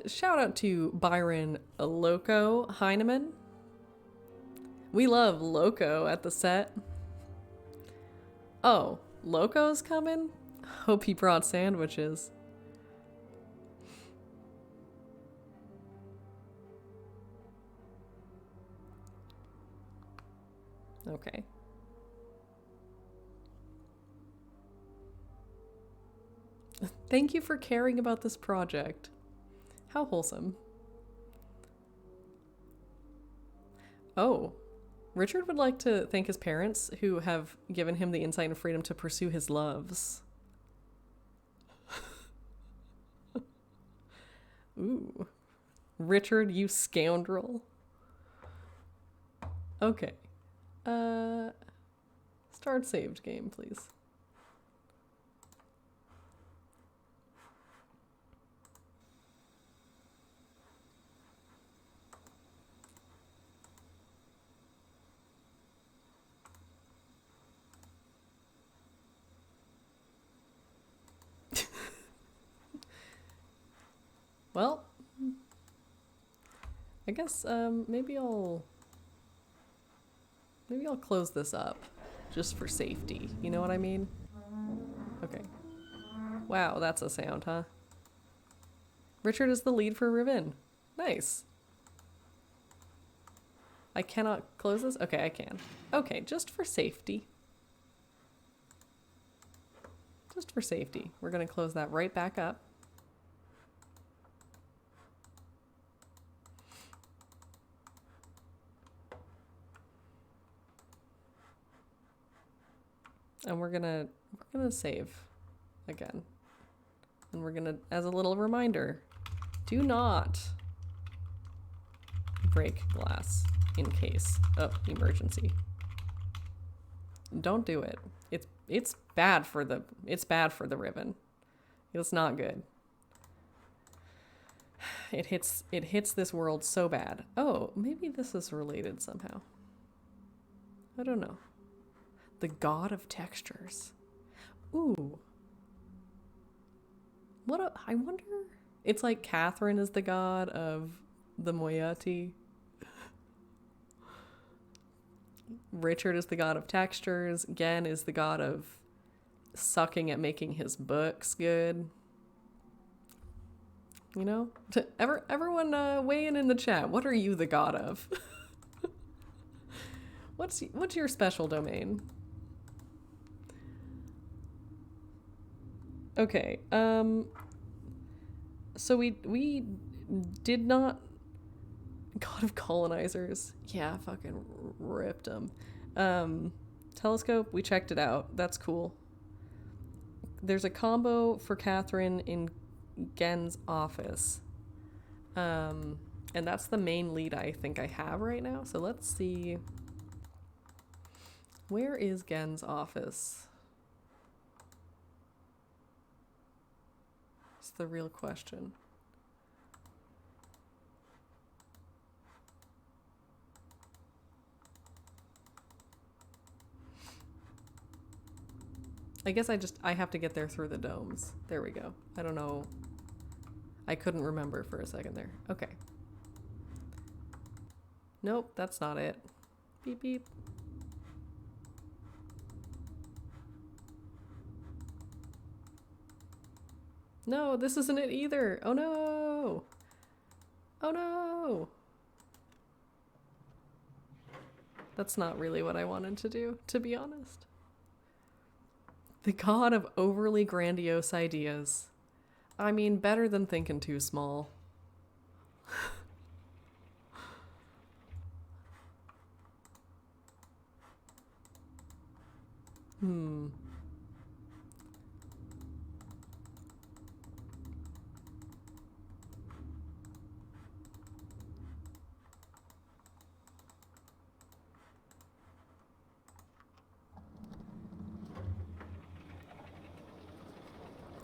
Shout out to Byron Loco Heineman. We love Loco at the set. Oh, Loco's coming? Hope he brought sandwiches. Okay. Thank you for caring about this project. How wholesome. Oh, Richard would like to thank his parents who have given him the insight and freedom to pursue his loves. Ooh. Richard, you scoundrel. Okay. Start saved game, please. Well, I guess maybe I'll close this up just for safety. You know what I mean? Okay. Wow, that's a sound, huh? Richard is the lead for Riven. Nice. I cannot close this? Okay, I can. Okay, just for safety. Just for safety. We're gonna close that right back up. And we're gonna save again. And we're gonna, as a little reminder, do not break glass in case of emergency. Don't do it. It's bad for the Riven. It's not good. It hits this world so bad. Oh, maybe this is related somehow. I don't know. The god of textures. Ooh. I wonder. It's like Catherine is the god of the moiety. Richard is the god of textures. Gen is the god of sucking at making his books good. You know? Everyone weigh in the chat. What are you the god of? What's your special domain? Okay, so we did not... God of colonizers. Yeah, fucking ripped them. Telescope, we checked it out. That's cool. There's a combo for Catherine in Gen's office. And that's the main lead I think I have right now. So let's see. Where is Gen's office? It's the real question. I guess I have to get there through the domes. There we go. I don't know. I couldn't remember for a second there. Okay. Nope, that's not it. Beep beep. No, this isn't it either. Oh no. Oh no. That's not really what I wanted to do, to be honest. The god of overly grandiose ideas. I mean, better than thinking too small.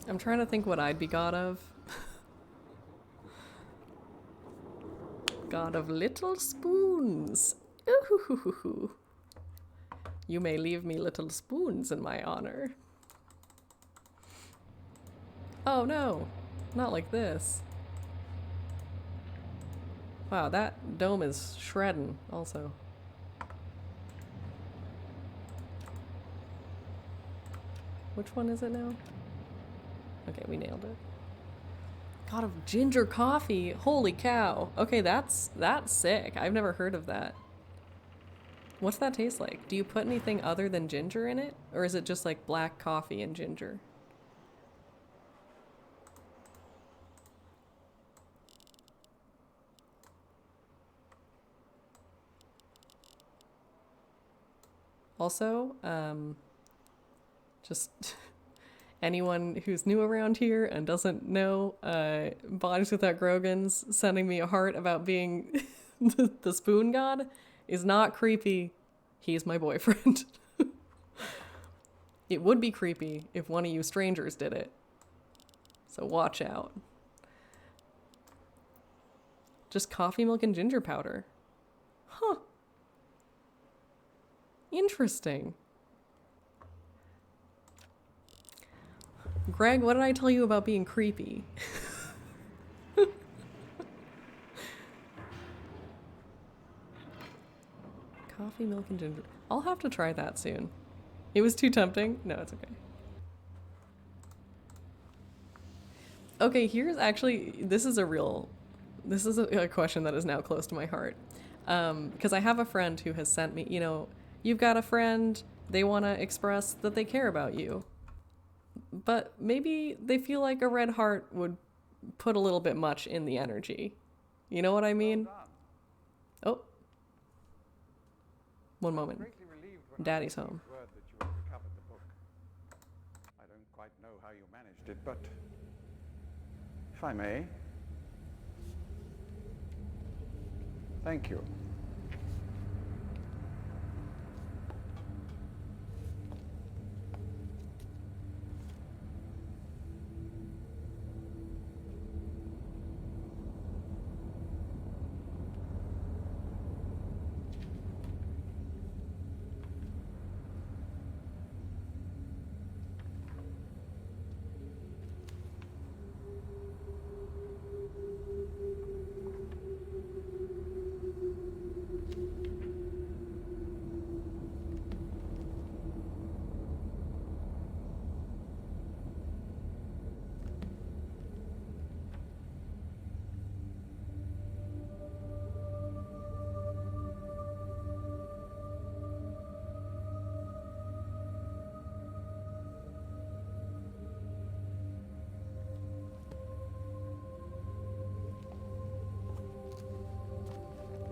I'm trying to think what I'd be god of. God of little spoons. Ooh. You may leave me little spoons in my honor. Oh no, not like this. Wow, that dome is shredding also. Which one is it now? Okay, we nailed it. God of ginger coffee. Holy cow. Okay, that's sick. I've never heard of that. What's that taste like? Do you put anything other than ginger in it? Or is it just like black coffee and ginger? Also, just anyone who's new around here and doesn't know, Bodies Without Grogans sending me a heart about being the spoon god is not creepy. He's my boyfriend. It would be creepy if one of you strangers did it. So watch out. Just coffee, milk, and ginger powder. Huh. Interesting. Greg, what did I tell you about being creepy? Coffee, milk, and ginger. I'll have to try that soon. It was too tempting. No, it's okay. Okay, here's actually, this is a question that is now close to my heart. Because I have a friend who has sent me, you've got a friend, they want to express that they care about you. But maybe they feel like a red heart would put a little bit much in the energy. You know what I mean? Oh. One moment. Greatly relieved when Daddy's I home. received word that you had recovered the book. I don't quite know how you managed it, but if I may, thank you.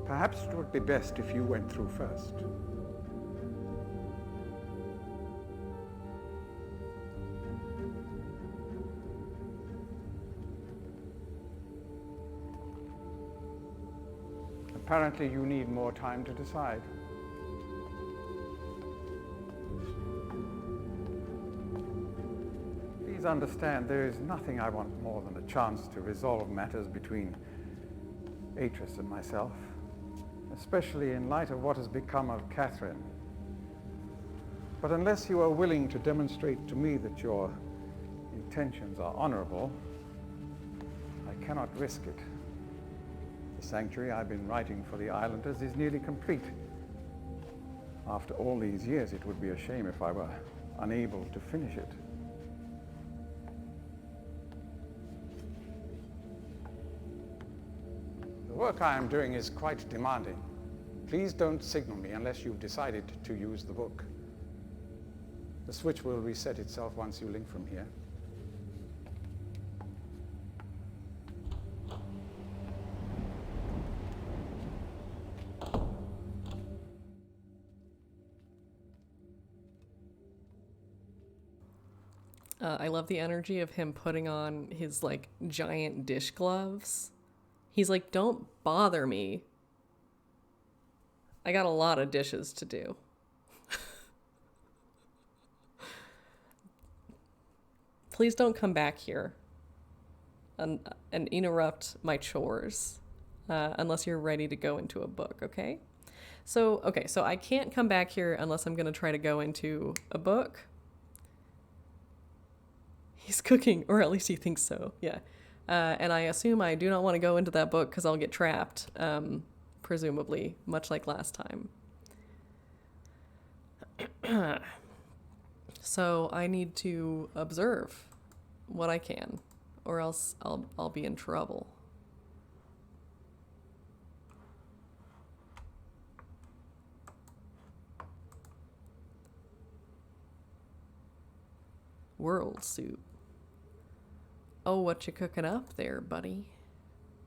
Perhaps it would be best if you went through first. Apparently you need more time to decide. Please understand, there is nothing I want more than a chance to resolve matters between Atris and myself, especially in light of what has become of Catherine. But unless you are willing to demonstrate to me that your intentions are honorable, I cannot risk it. The sanctuary I've been writing for the islanders is nearly complete. After all these years, it would be a shame if I were unable to finish it. The work I am doing is quite demanding. Please don't signal me unless you've decided to use the book. The switch will reset itself once you link from here. I love the energy of him putting on his, like, giant dish gloves. He's like, don't bother me. I got a lot of dishes to do. Please don't come back here and interrupt my chores unless you're ready to go into a book, okay? So I can't come back here unless I'm going to try to go into a book. He's cooking, or at least he thinks so, yeah. And I assume I do not want to go into that book because I'll get trapped, presumably, much like last time. So I need to observe what I can, or else I'll be in trouble. World soup. Oh, what you cooking up there, buddy?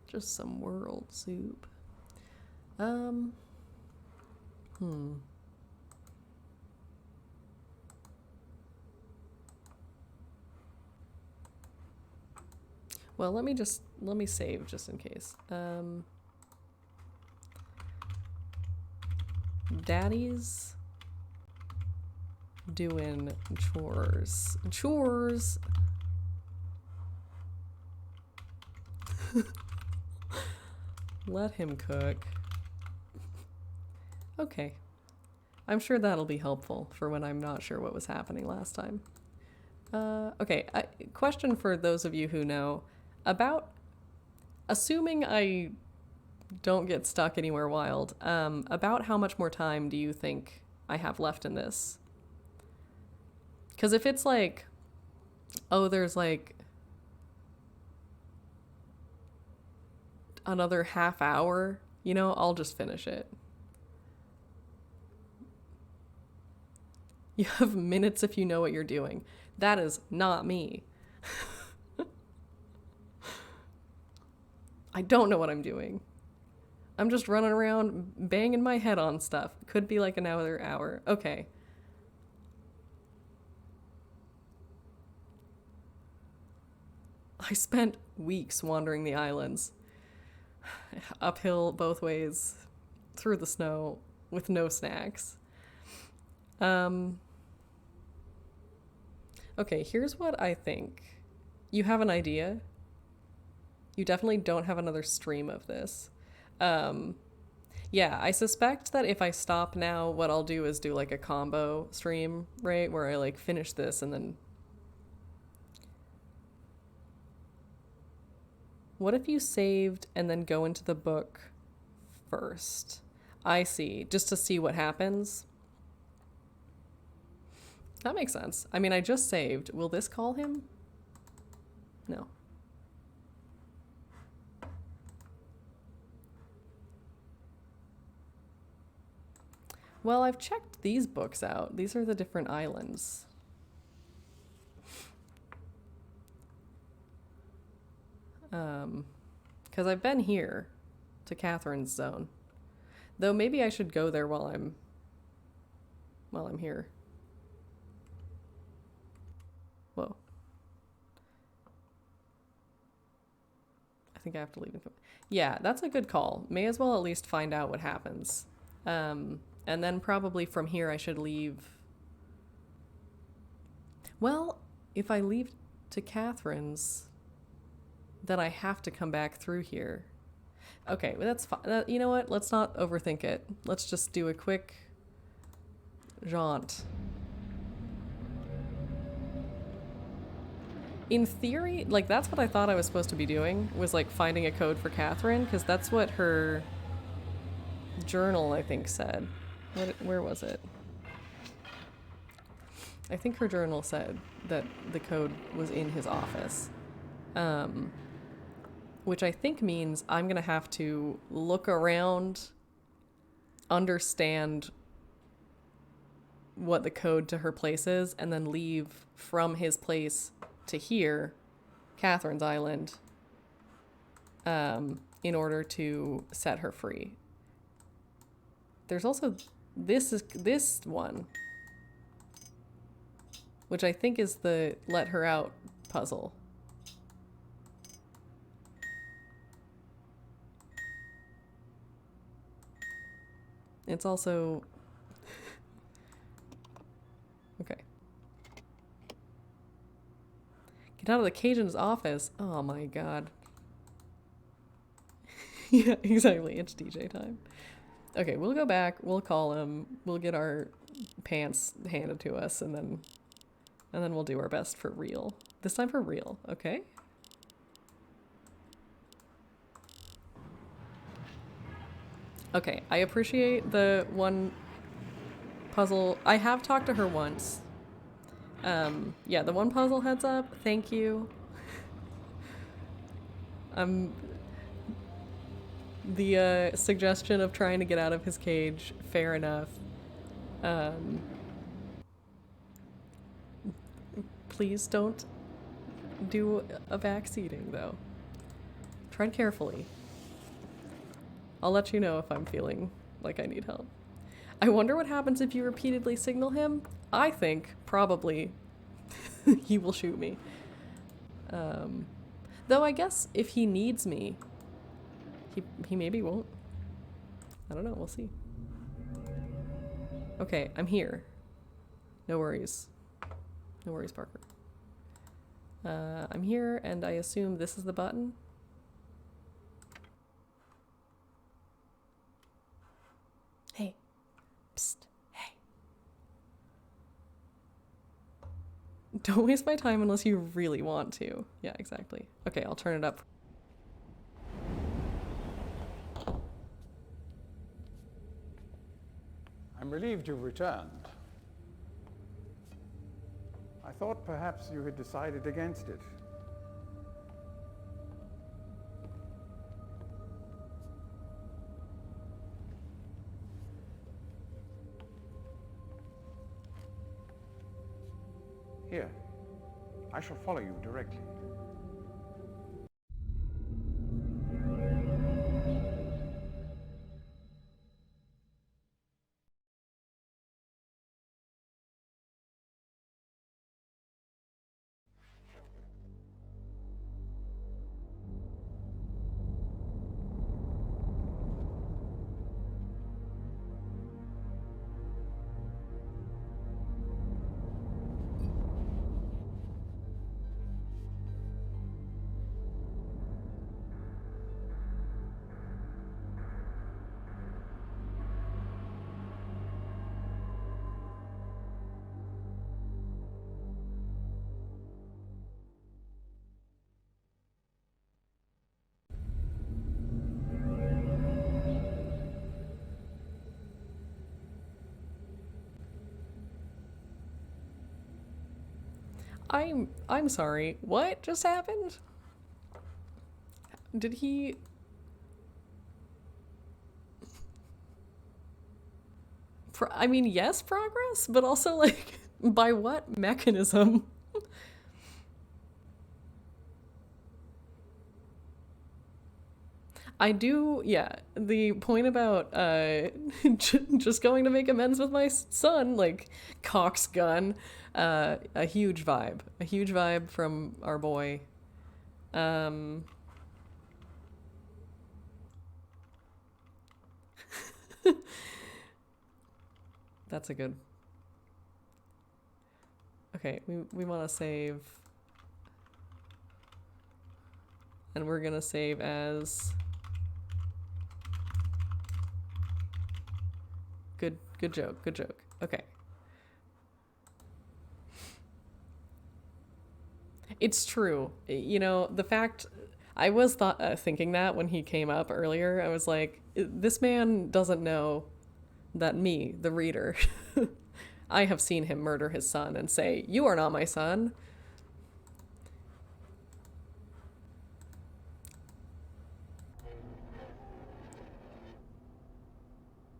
Just some world soup. Well, let me save just in case. Daddy's doing chores. Chores. Let him cook. Okay. I'm sure that'll be helpful for when I'm not sure what was happening last time. Okay, question for those of you who know about, assuming I don't get stuck anywhere wild, about how much more time do you think I have left in this? Because if it's like, oh, there's like another half hour You know, I'll just finish it. You have minutes if you know what you're doing. That is not me. I don't know what I'm doing. I'm just running around banging my head on stuff. Could be like another hour. Okay. I spent weeks wandering the islands. Uphill both ways, through the snow, with no snacks. Okay, here's what I think. You have an idea? You definitely don't have another stream of this. Yeah, I suspect that if I stop now, what I'll do is do like a combo stream, right? Where I like finish this and then... What if you saved and then go into the book first? I see, just to see what happens. That makes sense. I mean, I just saved. Will this call him? No. Well, I've checked these books out. These are the different islands. Because I've been here to Catherine's zone. Though maybe I should go there while I'm here. Whoa. I think I have to leave. Yeah, that's a good call. May as well at least find out what happens. And then probably from here I should leave. Well, if I leave to Catherine's, then I have to come back through here. Okay, well that's fine. You know what? Let's not overthink it. Let's just do a quick jaunt. In theory, like that's what I thought I was supposed to be doing, was like finding a code for Catherine, because that's what her journal, I think, said. Where was it? I think her journal said that the code was in his office. Which I think means I'm going to have to look around, understand what the code to her place is, and then leave from his place to here, Catherine's Island, in order to set her free. There's also this one, which I think is the let her out puzzle. It's also... Okay. Get out of the Cajun's office. Oh my god. Yeah, exactly. It's DJ time. Okay, we'll go back. We'll call him. We'll get our pants handed to us, and then we'll do our best for real. This time for real, okay? Okay, I appreciate the one puzzle. I have talked to her once. Yeah, the one puzzle heads up. Thank you. The suggestion of trying to get out of his cage, fair enough. Please don't do a backseating, though. Tread carefully. I'll let you know if I'm feeling like I need help. I wonder what happens if you repeatedly signal him. I think, probably, he will shoot me. Though I guess if he needs me, he maybe won't. I don't know, we'll see. Okay, I'm here. No worries. No worries, Parker. I'm here, and I assume this is the button. Hey. Psst. Hey. Don't waste my time unless you really want to. Yeah, exactly. Okay, I'll turn it up. I'm relieved you've returned. I thought perhaps you had decided against it. Here, I shall follow you directly. I'm sorry. What just happened? Did he... I mean, yes, progress, but also, like, by what mechanism? I do, yeah, the point about just going to make amends with my son, like, Cox gun, a huge vibe from our boy. That's a good... Okay, we want to save... And we're gonna save as... Good joke. Okay. It's true. You know, the fact... I was thinking that when he came up earlier. I was like, this man doesn't know that me, the reader, I have seen him murder his son and say, "You are not my son."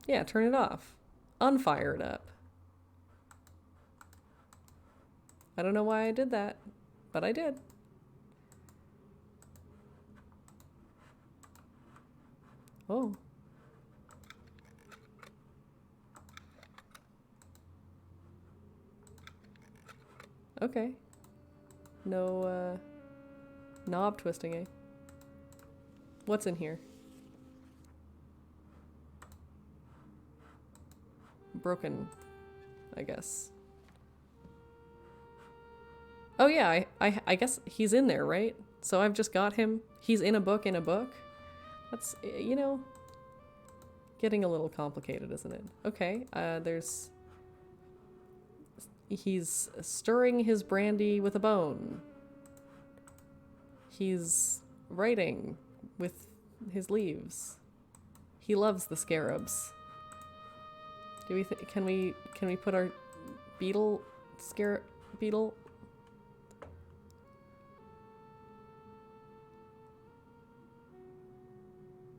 Yeah, turn it off. Unfire it up. I don't know why I did that, but I did. Oh. Okay. No, knob twisting, eh? What's in here? Broken, I guess. Oh yeah, I guess he's in there, right? So I've just got him. He's in a book in a book. That's, you know, getting a little complicated, isn't it? Okay, there's... He's stirring his brandy with a bone. He's writing with his leaves. He loves the scarabs. Do we can we put our beetle beetle?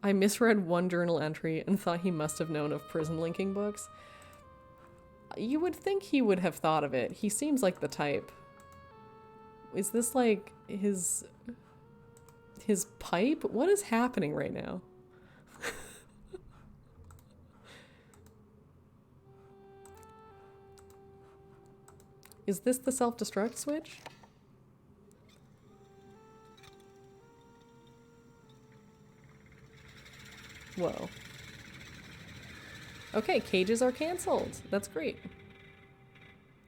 I misread one journal entry and thought he must have known of prison linking books. You would think he would have thought of it. He seems like the type. Is this like his pipe? What is happening right now? Is this the self-destruct switch? Whoa. Okay, cages are canceled. That's great.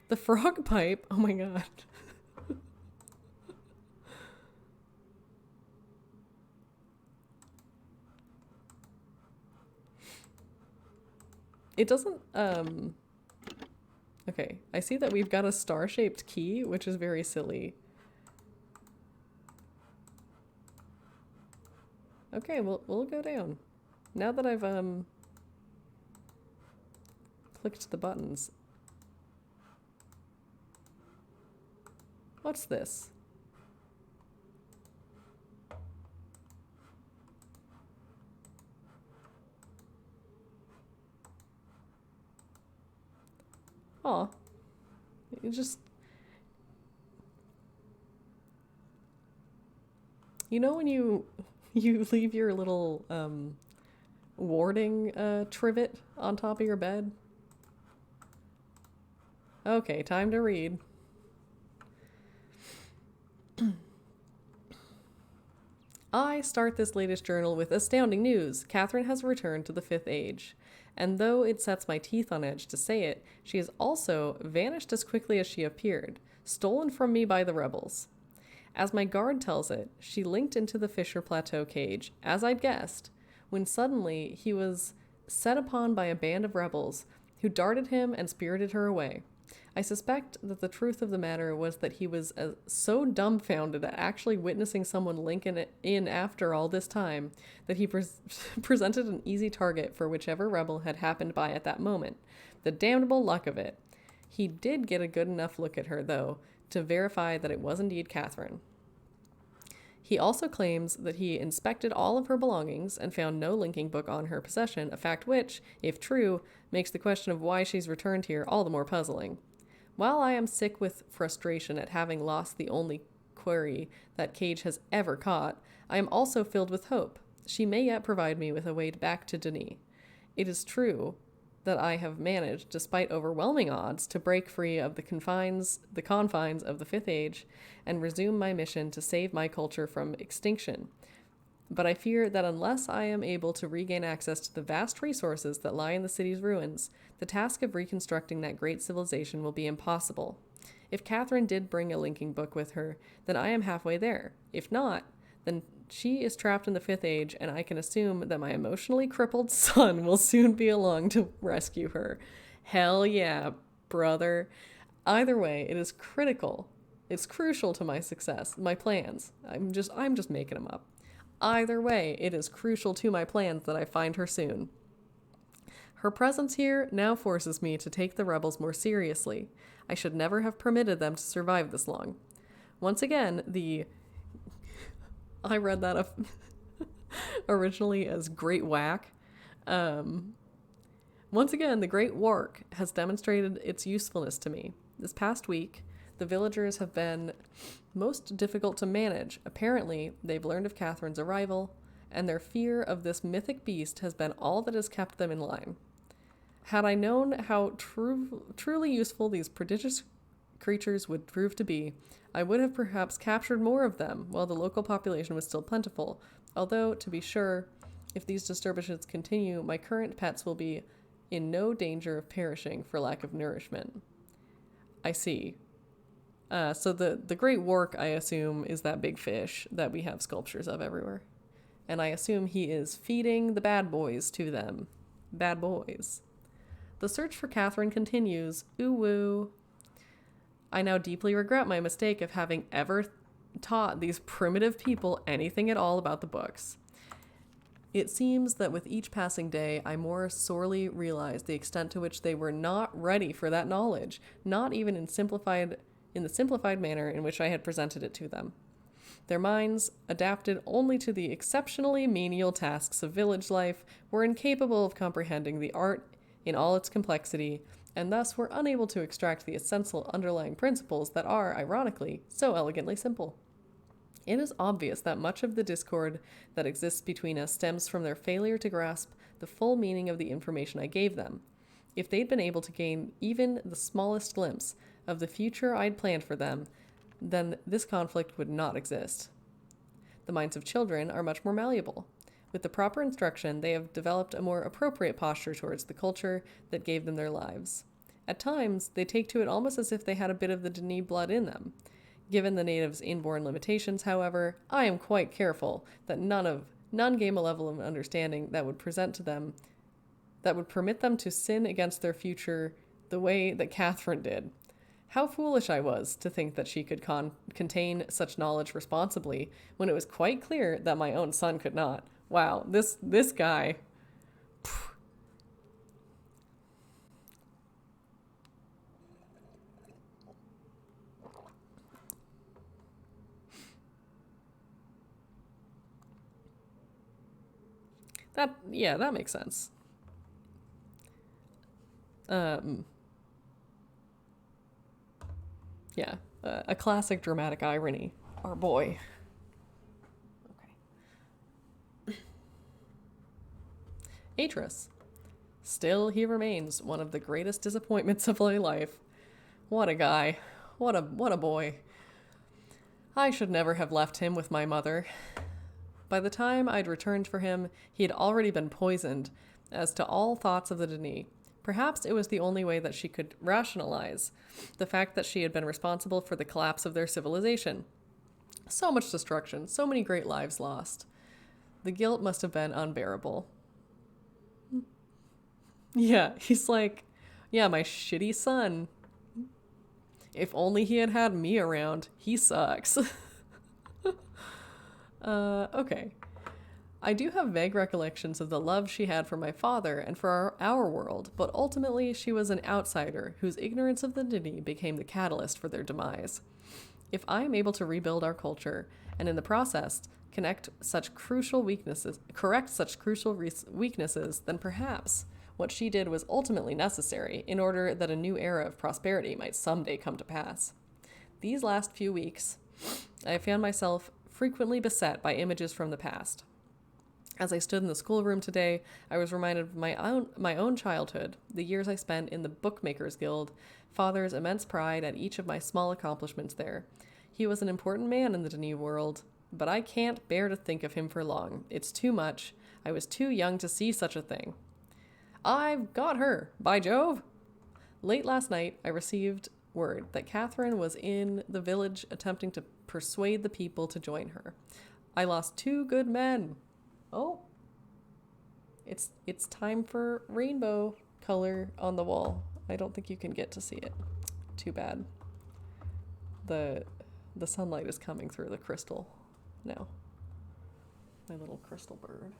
The frog pipe? Oh my god. It doesn't, okay, I see that we've got a star-shaped key, which is very silly. Okay, we'll go down. Now that I've, clicked the buttons. What's this? Aw. You know when you you leave your little warding trivet on top of your bed? Okay, time to read. I start this latest journal with astounding news. Catherine has returned to the Fifth Age. And though it sets my teeth on edge to say it, she has also vanished as quickly as she appeared, stolen from me by the rebels. As my guard tells it, she linked into the Fisher Plateau cage, as I'd guessed, when suddenly he was set upon by a band of rebels who darted him and spirited her away. I suspect that the truth of the matter was that he was so dumbfounded at actually witnessing someone linking it in after all this time that he presented an easy target for whichever rebel had happened by at that moment. The damnable luck of it. He did get a good enough look at her, though, to verify that it was indeed Catherine. He also claims that he inspected all of her belongings and found no linking book on her possession, a fact which, if true, makes the question of why she's returned here all the more puzzling. While I am sick with frustration at having lost the only quarry that Cage has ever caught, I am also filled with hope. She may yet provide me with a way back to Denis. It is true that I have managed, despite overwhelming odds, to break free of the confines of the Fifth Age and resume my mission to save my culture from extinction. But I fear that unless I am able to regain access to the vast resources that lie in the city's ruins, the task of reconstructing that great civilization will be impossible. If Catherine did bring a linking book with her, then I am halfway there. If not, then she is trapped in the Fifth Age, and I can assume that my emotionally crippled son will soon be along to rescue her. Hell yeah, brother. Either way, it is critical. It's crucial to my success, my plans. I'm just making them up. Either way, it is crucial to my plans that I find her soon. Her presence here now forces me to take the rebels more seriously. I should never have permitted them to survive this long. Once again, I read that originally as Great Whack. Once again, the Great Wark has demonstrated its usefulness to me. This past week, the villagers have been most difficult to manage. Apparently, they've learned of Catherine's arrival, and their fear of this mythic beast has been all that has kept them in line. Had I known how truly useful these prodigious creatures would prove to be, I would have perhaps captured more of them while the local population was still plentiful, although, to be sure, if these disturbances continue, my current pets will be in no danger of perishing for lack of nourishment. I see. So the Great Wark, I assume, is that big fish that we have sculptures of everywhere. And I assume he is feeding the bad boys to them. Bad boys. The search for Catherine continues. Ooh woo. I now deeply regret my mistake of having ever taught these primitive people anything at all about the books. It seems that with each passing day, I more sorely realize the extent to which they were not ready for that knowledge, not even in the simplified manner in which I had presented it to them. Their minds, adapted only to the exceptionally menial tasks of village life, were incapable of comprehending the art in all its complexity, and thus were unable to extract the essential underlying principles that are, ironically, so elegantly simple. It is obvious that much of the discord that exists between us stems from their failure to grasp the full meaning of the information I gave them. If they'd been able to gain even the smallest glimpse of the future I'd planned for them, then this conflict would not exist. The minds of children are much more malleable. With the proper instruction, they have developed a more appropriate posture towards the culture that gave them their lives. At times, they take to it almost as if they had a bit of the Denis blood in them. Given the natives' inborn limitations, however, I am quite careful that none gain a level of understanding that would permit them to sin against their future the way that Catherine did. How foolish I was to think that she could contain such knowledge responsibly when it was quite clear that my own son could not. Wow, this guy. That makes sense. A classic dramatic irony. Our boy. Atris. Still, he remains one of the greatest disappointments of my life. What a guy. What a boy. I should never have left him with my mother. By the time I'd returned for him, he had already been poisoned, as to all thoughts of the Denis. Perhaps it was the only way that she could rationalize the fact that she had been responsible for the collapse of their civilization. So much destruction, so many great lives lost. The guilt must have been unbearable. Yeah, he's like, yeah, my shitty son. If only he had had me around. He sucks. Okay. I do have vague recollections of the love she had for my father and for our world, but ultimately she was an outsider whose ignorance of the Denis became the catalyst for their demise. If I am able to rebuild our culture, and in the process correct such crucial weaknesses, then perhaps what she did was ultimately necessary in order that a new era of prosperity might someday come to pass. These last few weeks, I have found myself frequently beset by images from the past. As I stood in the schoolroom today, I was reminded of my own childhood, the years I spent in the Bookmakers Guild, Father's immense pride at each of my small accomplishments there. He was an important man in the Denis world, but I can't bear to think of him for long. It's too much. I was too young to see such a thing. I've got her, by Jove! Late last night, I received word that Catherine was in the village attempting to persuade the people to join her. I lost 2 good men. Oh, it's time for rainbow color on the wall. I don't think you can get to see it. Too bad. The sunlight is coming through the crystal now. My little crystal bird.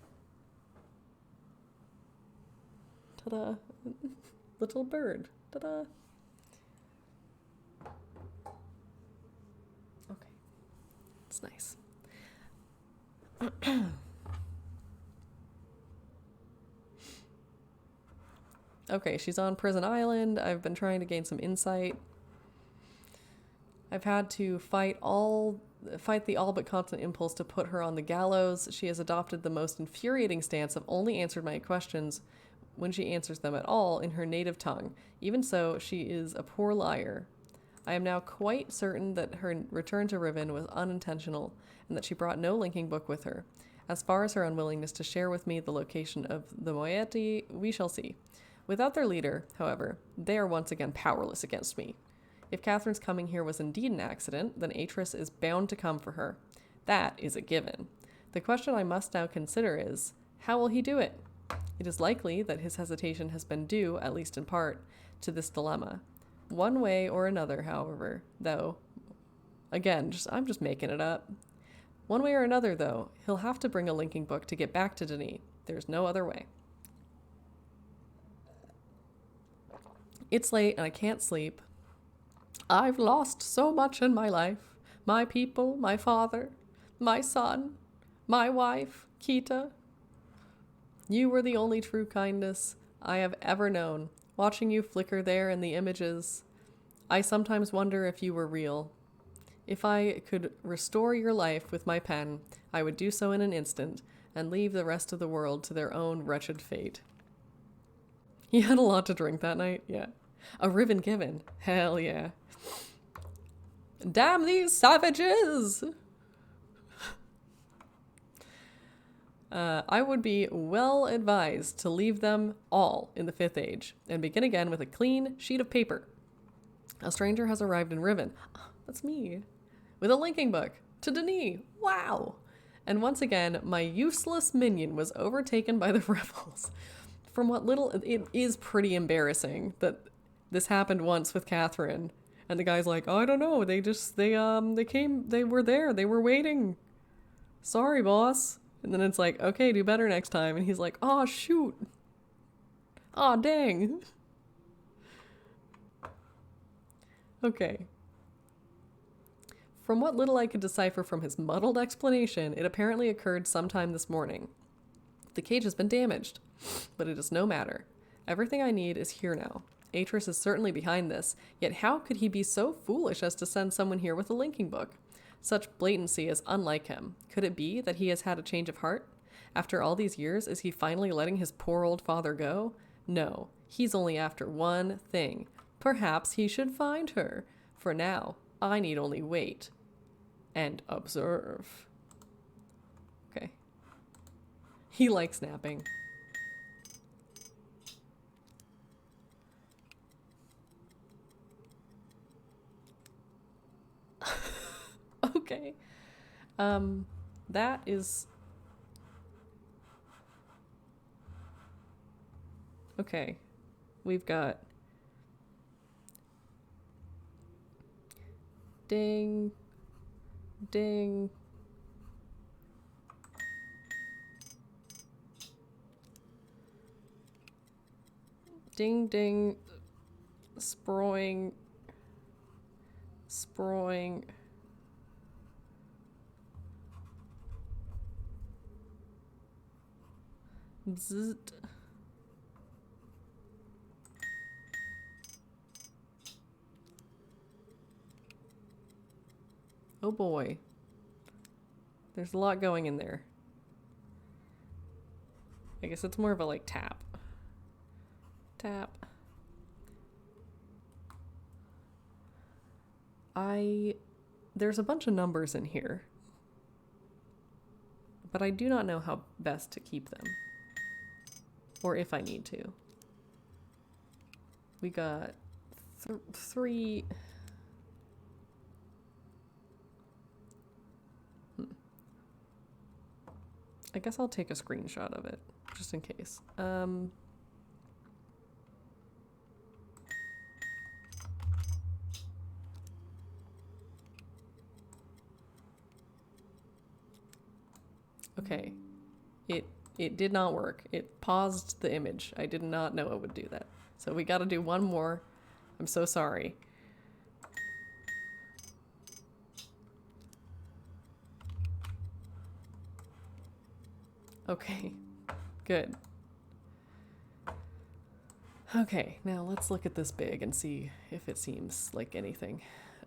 Ta-da. Little bird. Ta-da. Okay. It's nice. Okay, she's on Prison Island. I've been trying to gain some insight. I've had to fight the all but constant impulse to put her on the gallows. She has adopted the most infuriating stance of only answered my questions when she answers them at all in her native tongue. Even so, she is a poor liar. I am now quite certain that her return to Riven was unintentional and that she brought no linking book with her. As far as her unwillingness to share with me the location of the moiety, we shall see. Without their leader, however, they are once again powerless against me. If Catherine's coming here was indeed an accident, then Atris is bound to come for her. That is a given. The question I must now consider is, how will he do it? It is likely that his hesitation has been due, at least in part, to this dilemma. One way or another, however, though, again, I'm just making it up. One way or another, though, he'll have to bring a linking book to get back to Denis. There's no other way. It's late and I can't sleep. I've lost so much in my life. My people, my father, my son, my wife, Kita. You were the only true kindness I have ever known. Watching you flicker there in the images, I sometimes wonder if you were real. If I could restore your life with my pen, I would do so in an instant and leave the rest of the world to their own wretched fate. He had a lot to drink that night, yeah. A Riven given. Hell yeah. Damn these savages! I would be well advised to leave them all in the 5th Age and begin again with a clean sheet of paper. A stranger has arrived in Riven. That's me. With a linking book to Denis. Wow! And once again, my useless minion was overtaken by the rebels. From what little, it is pretty embarrassing that this happened once with Catherine. And the guy's like, oh, I don't know. They were there. They were waiting. Sorry, boss. And then it's like, okay, do better next time. And he's like, oh, shoot. Oh, dang. Okay. From what little I could decipher from his muddled explanation, it apparently occurred sometime this morning. The cage has been damaged, but it is no matter. Everything I need is here now. Atris is certainly behind this, yet how could he be so foolish as to send someone here with a linking book? Such blatancy is unlike him. Could it be that he has had a change of heart? After all these years, is he finally letting his poor old father go? No, he's only after one thing. Perhaps he should find her. For now, I need only wait and observe. Okay. He likes napping. Okay. That is... Okay. We've got... Ding. Ding. Ding, ding. Sproing. Sproing. Bzzzt. Oh boy. There's a lot going in there. I guess it's more of a like tap. Tap. There's a bunch of numbers in here, but I do not know how best to keep them, or if I need to. We got three. I guess I'll take a screenshot of it, just in case. Okay, it did not work. It paused the image. I did not know it would do that. So we gotta do one more. I'm so sorry. Okay, good. Okay, now let's look at this big and see if it seems like anything.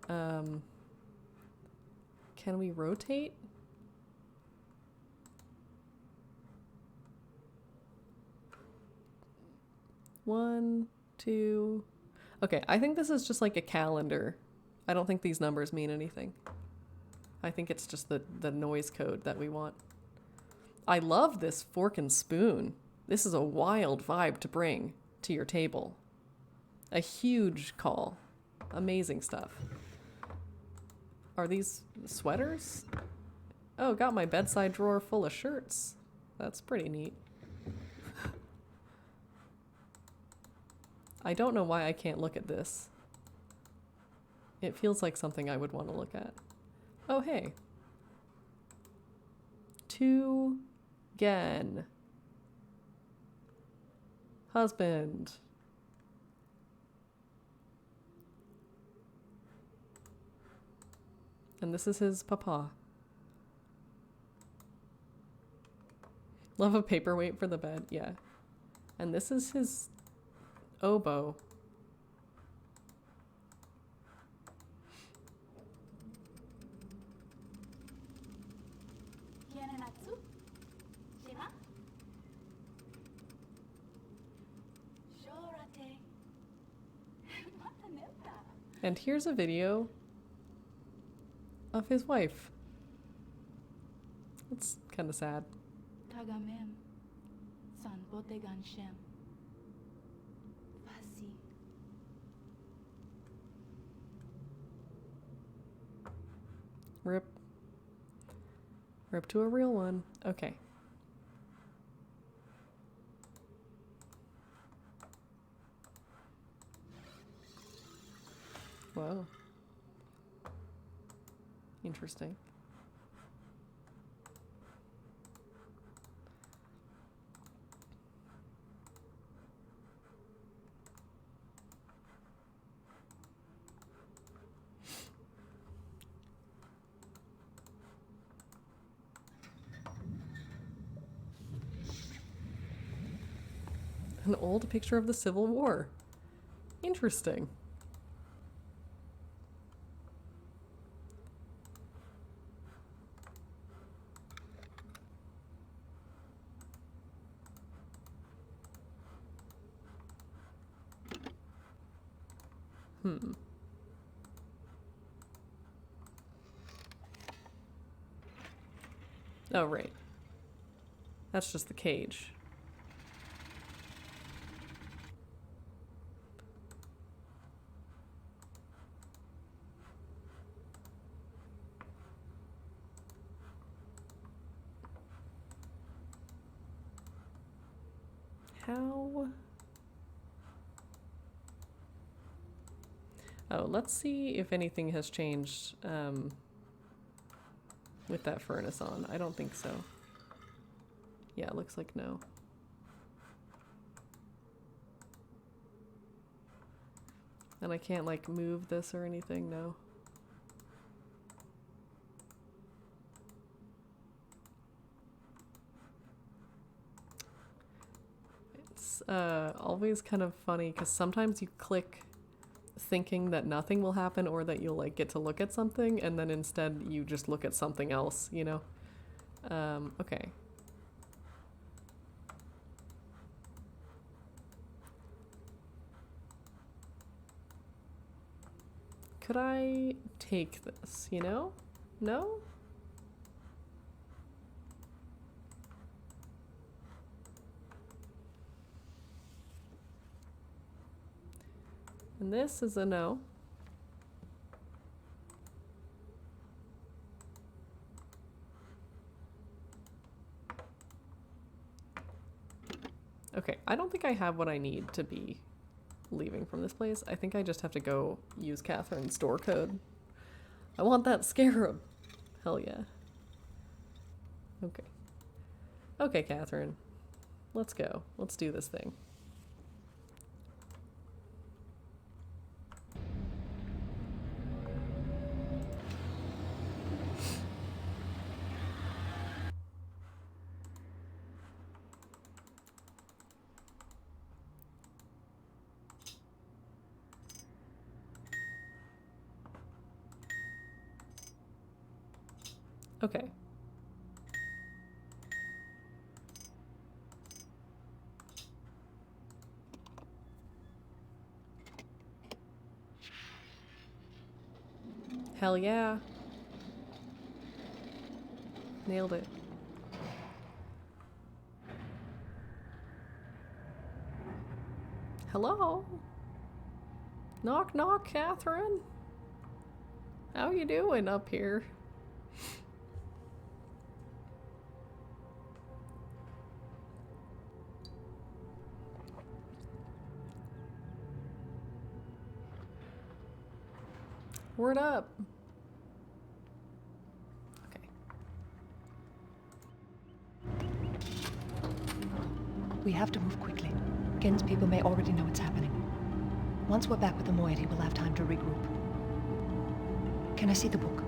Can we rotate? One, two. Okay, I think this is just like a calendar. I don't think these numbers mean anything. I think it's just the noise code that we want. I love this fork and spoon. This is a wild vibe to bring to your table. A huge call. Amazing stuff. Are these sweaters? Oh, got my bedside drawer full of shirts. That's pretty neat. I don't know why I can't look at this. It feels like something I would want to look at. Oh, hey. To Gen. Husband. And this is his papa. Love a paperweight for the bed, yeah. And this is his oboe. And here's a video of his wife. It's kind of sad. Tagamem, san botegan shem. Fasi. Rip. Rip to a real one. Okay. Whoa. Interesting. An old picture of the Civil War. Interesting. Oh, right. That's just the cage. How? Oh, let's see if anything has changed with that furnace on. I don't think so. Yeah, it looks like no. And I can't like move this or anything, no. It's always kind of funny because sometimes you click thinking that nothing will happen or that you'll like get to look at something and then instead you just look at something else, you know? Okay. Could I take this, you know? No? And this is a no. Okay, I don't think I have what I need to be leaving from this place. I think I just have to go use Catherine's store code. I want that scarab. Hell yeah. Okay. Okay, Catherine. Let's go. Let's do this thing. Okay. Hell yeah. Nailed it. Hello? Knock knock, Catherine. How you doing up here? Word up. Okay. We have to move quickly. Gen's people may already know what's happening. Once we're back with the moiety, we'll have time to regroup. Can I see the book?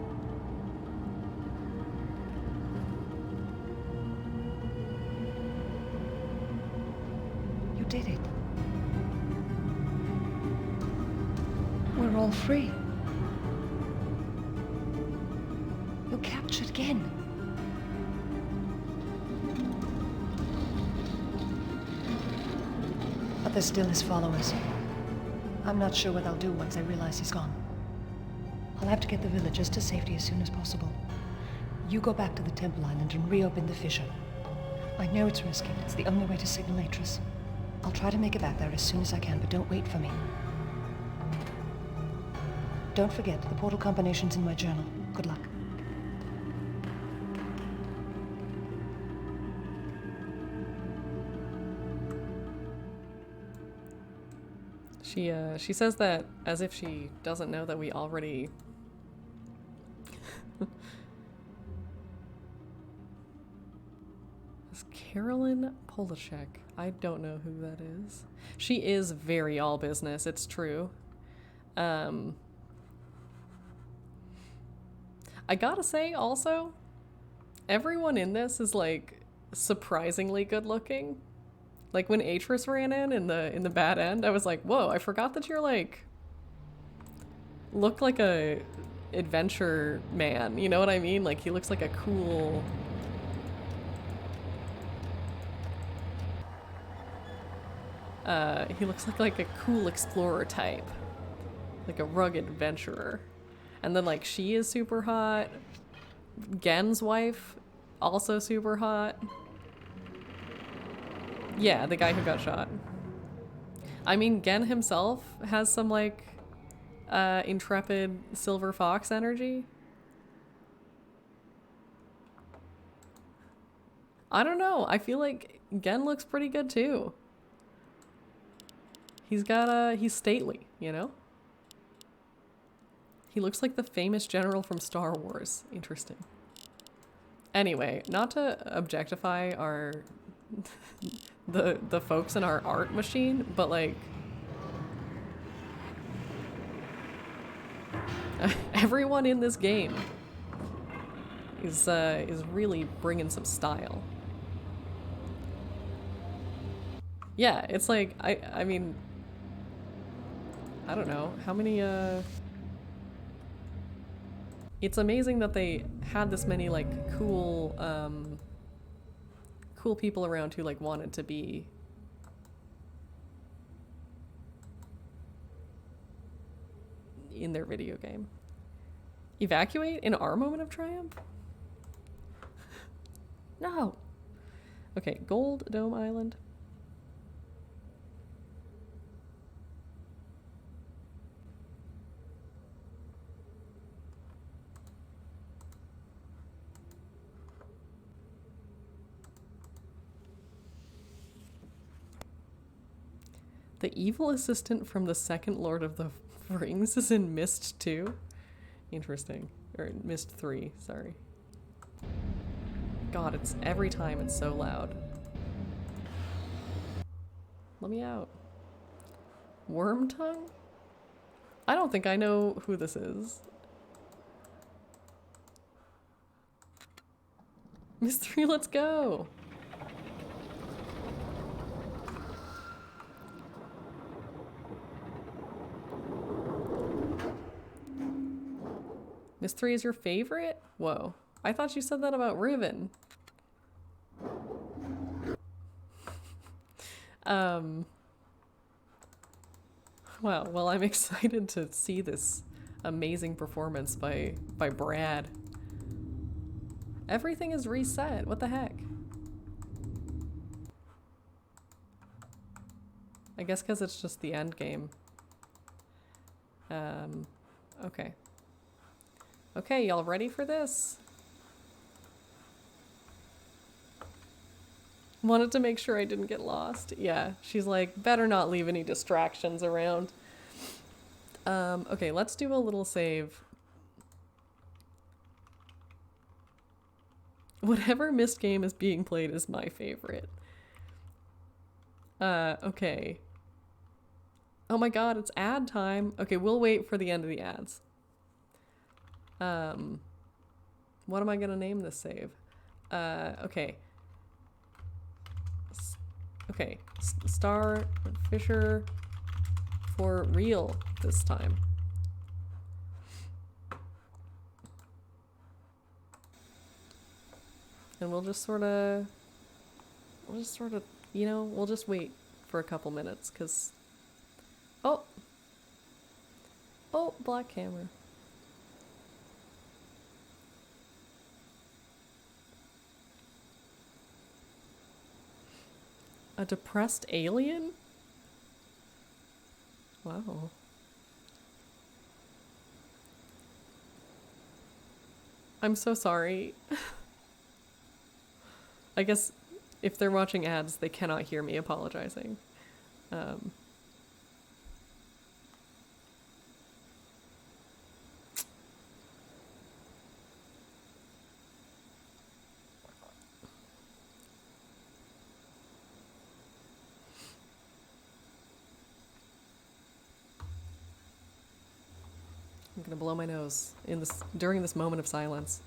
You did it. We're all free. You captured Gen. But there's still his followers. I'm not sure what I'll do once I realize he's gone. I'll have to get the villagers to safety as soon as possible. You go back to the Temple Island and reopen the fissure. I know it's risky, but it's the only way to signal Atris. I'll try to make it back there as soon as I can, but don't wait for me. Don't forget, the portal combination's in my journal. Good luck. She says that as if she doesn't know that we already... Is Carolyn Polachek. I don't know who that is. She is very all business, it's true. I gotta say also, everyone in this is like surprisingly good looking. Like when Atris ran in the bad end, I was like, whoa, I forgot that you're like look like a adventure man, you know what I mean? Like he looks like a cool he looks like a cool explorer type. Like a rugged adventurer. And then like she is super hot. Gen's wife, also super hot. Yeah, the guy who got shot. I mean, Gen himself has some like intrepid silver fox energy. I don't know. I feel like Gen looks pretty good too. He's stately, you know? He looks like the famous general from Star Wars. Interesting. Anyway, not to objectify our the folks in our art machine, but like everyone in this game is really bringing some style. Yeah, it's like I mean, I don't know how many it's amazing that they had this many like cool cool people around who like wanted to be in their video game. Evacuate in our moment of triumph? No. Okay, Gold Dome Island. The evil assistant from the second Lord of the Rings is in Mist 2? Interesting. Or Mist 3, sorry. God, it's every time it's so loud. Let me out. Worm tongue? I don't think I know who this is. Mist 3, let's go! Miss 3 is your favorite? Whoa. I thought you said that about Riven. Wow, well I'm excited to see this amazing performance by Brad. Everything is reset. What the heck? I guess because it's just the end game. Okay. Okay, y'all ready for this? Wanted to make sure I didn't get lost. Yeah, she's like, better not leave any distractions around. Okay, let's do a little save. Whatever Myst game is being played is my favorite. Okay. Oh my god, it's ad time. Okay, we'll wait for the end of the ads. What am I gonna name this save? Okay. Okay, Star Fisher for real this time. And we'll just sort of, you know, we'll just wait for a couple minutes, because, oh, black camera. A depressed alien? Wow. I'm so sorry. I guess if they're watching ads, they cannot hear me apologizing. I'm gonna blow my nose during this moment of silence.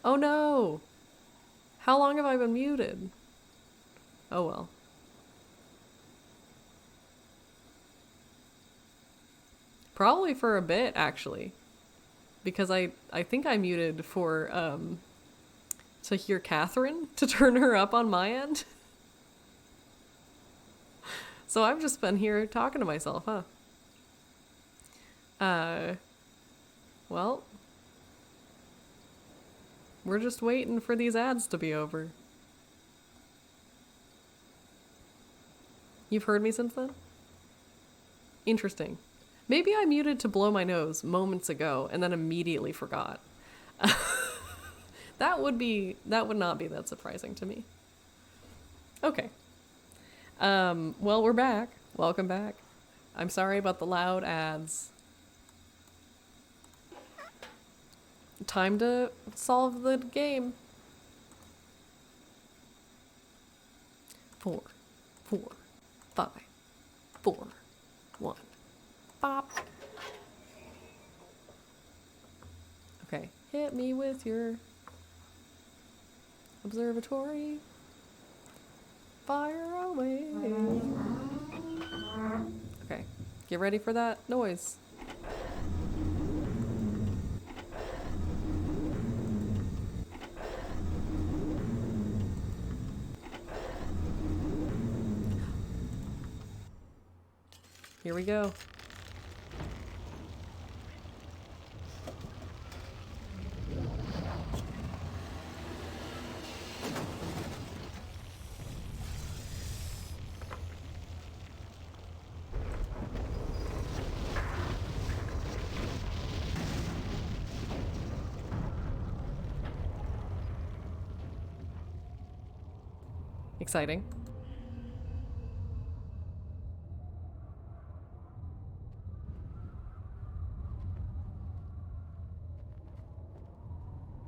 Oh no! How long have I been muted? Oh well. Probably for a bit, actually. Because I think I muted for, to hear Catherine, to turn her up on my end. So I've just been here talking to myself, huh? Well, we're just waiting for these ads to be over. You've heard me since then? Interesting. Maybe I muted to blow my nose moments ago and then immediately forgot. That would not be that surprising to me. Okay. Well, we're back. Welcome back. I'm sorry about the loud ads. Time to solve the game. 4, 4, 5, 4, 1. Bop. Okay, hit me with your observatory. Fire away. Okay, get ready for that noise. Here we go. Exciting.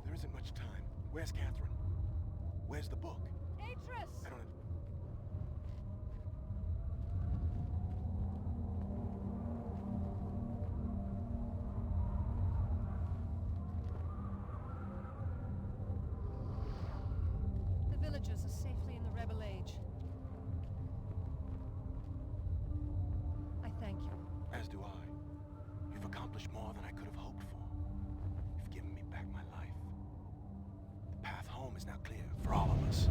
There isn't much time. Where's Catherine? Where's the book? Atris! I don't... The villagers are safely in the Rebel Age. I thank you. As do I. You've accomplished more than I could have hoped for. You've given me back my life. The path home is now clear for all of us.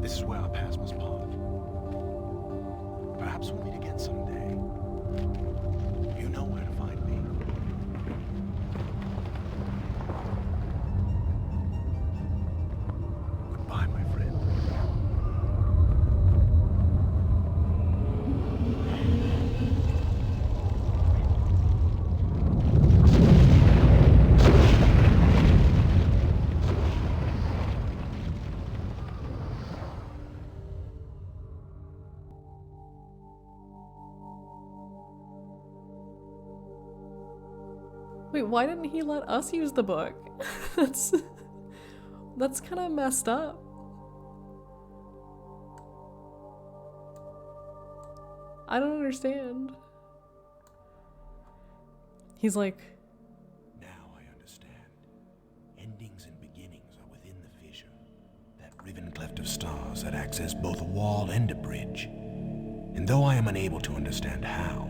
This is where our paths must part. Perhaps we'll meet again someday. You know where to find me. Goodbye, my friend. Wait, why didn't he let us use the book? That's kind of messed up. I don't understand. He's like, Now I understand. Endings and beginnings are within the fissure. That riven cleft of stars that acts as both a wall and a bridge. And though I am unable to understand how,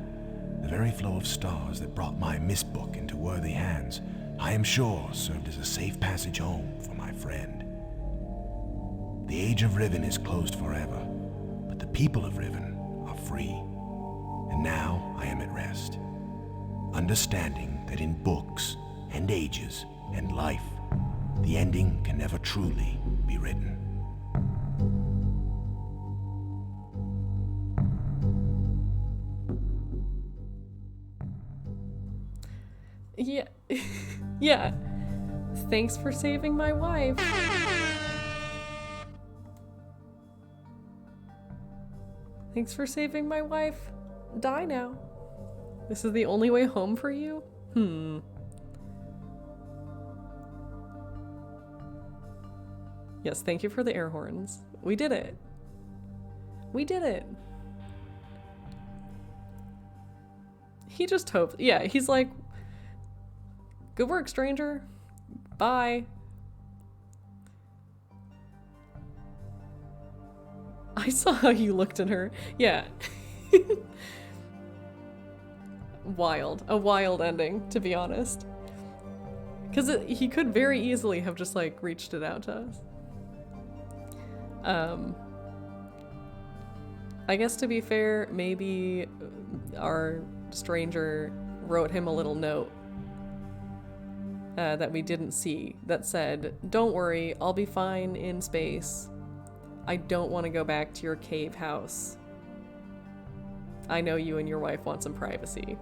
the very flow of stars that brought my mistbook into worthy hands, I am sure served as a safe passage home for my friend. The age of Riven is closed forever, but the people of Riven are free. And now I am at rest, understanding that in books and ages and life, the ending can never truly be written. yeah, yeah. Thanks for saving my wife. Thanks for saving my wife. Die now. This is the only way home for you? Yes, thank you for the air horns. We did it. We did it. He just hopes. Yeah, he's like, good work, stranger. Bye. I saw how you looked at her. Yeah. Wild. A wild ending, to be honest. Because he could very easily have just, like, reached it out to us. I guess to be fair, maybe our stranger wrote him a little note that we didn't see that said, "Don't worry, I'll be fine in space. I don't want to go back to your cave house. I know you and your wife want some privacy."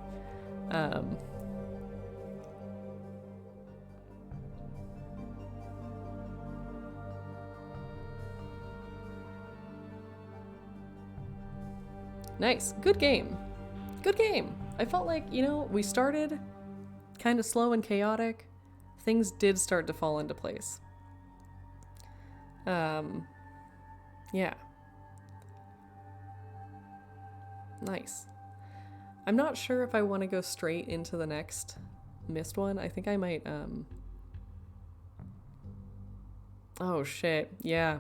Nice. Good game. Good game. I felt like, you know, we started kind of slow and chaotic. Things did start to fall into place. Yeah. Nice. I'm not sure if I want to go straight into the next missed one. I think I might, oh shit, yeah.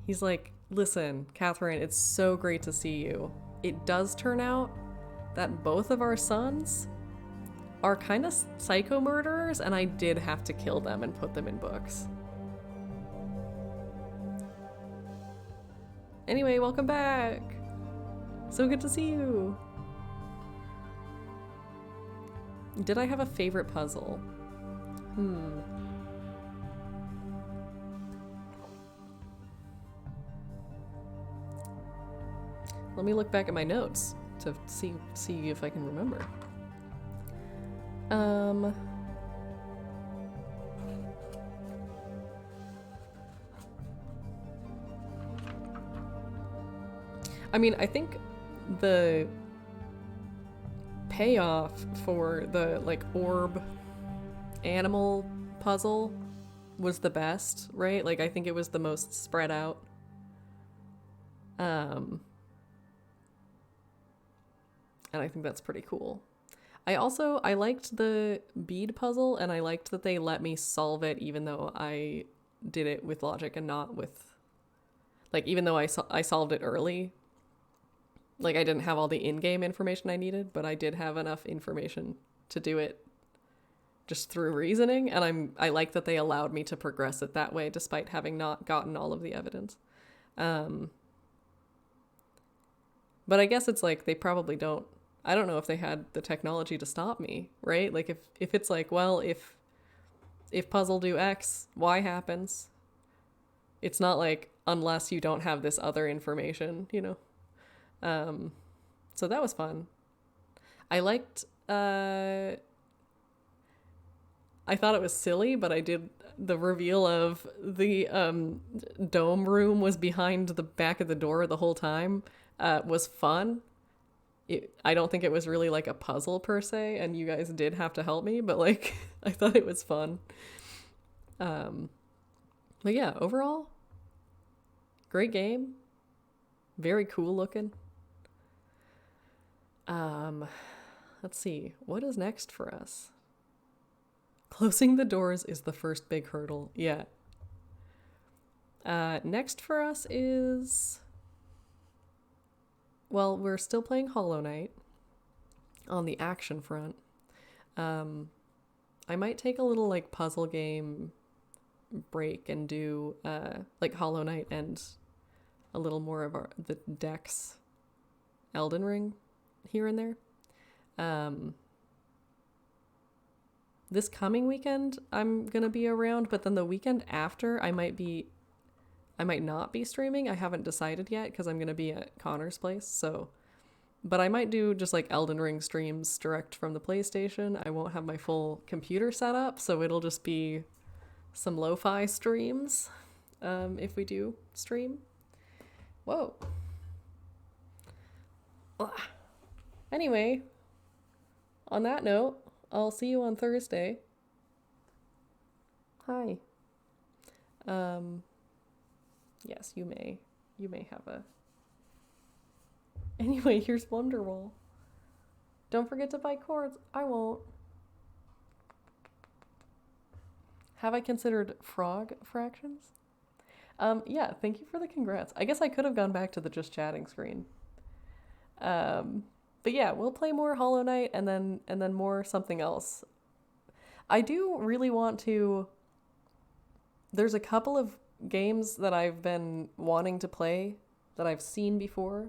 He's like, listen, Catherine, it's so great to see you. It does turn out that both of our sons are kind of psycho murderers, and I did have to kill them and put them in books. Anyway, welcome back. So good to see you. Did I have a favorite puzzle? Let me look back at my notes to see if I can remember. I mean, I think the payoff for the, like, orb animal puzzle was the best, right? Like, I think it was the most spread out. And I think that's pretty cool. I liked the bead puzzle, and I liked that they let me solve it even though I did it with logic and not with, like, even though I solved it early. Like, I didn't have all the in-game information I needed, but I did have enough information to do it just through reasoning, and I like that they allowed me to progress it that way despite having not gotten all of the evidence. But I guess it's like they probably don't, I don't know if they had the technology to stop me, right? Like, if it's like, well, if puzzle do X, Y happens. It's not like, unless you don't have this other information, you know? So that was fun. I liked, I thought it was silly, but I did the reveal of the dome room was behind the back of the door the whole time. Was fun. I don't think it was really like a puzzle per se, and you guys did have to help me, but like I thought it was fun. But yeah, overall, great game. Very cool looking. Let's see, what is next for us? Closing the doors is the first big hurdle. Yeah. Next for us is, well, we're still playing Hollow Knight on the action front. I might take a little like puzzle game break and do like Hollow Knight and a little more of the Dex Elden Ring here and there. This coming weekend I'm gonna be around, but then the weekend after I might not be streaming. I haven't decided yet because I'm gonna be at Connor's place, so but I might do just like Elden Ring streams direct from the PlayStation. I won't have my full computer set up, so it'll just be some lo-fi streams if we do stream. Whoa. Ugh. Anyway, on that note, I'll see you on Thursday hi. Yes, you may have a... Anyway, here's Wonderwall. Don't forget to buy cords. I won't. Have I considered frog fractions? Yeah, thank you for the congrats. I guess I could have gone back to the just chatting screen. But yeah, we'll play more Hollow Knight and then more something else. I do really want to... There's a couple of games that I've been wanting to play that I've seen before,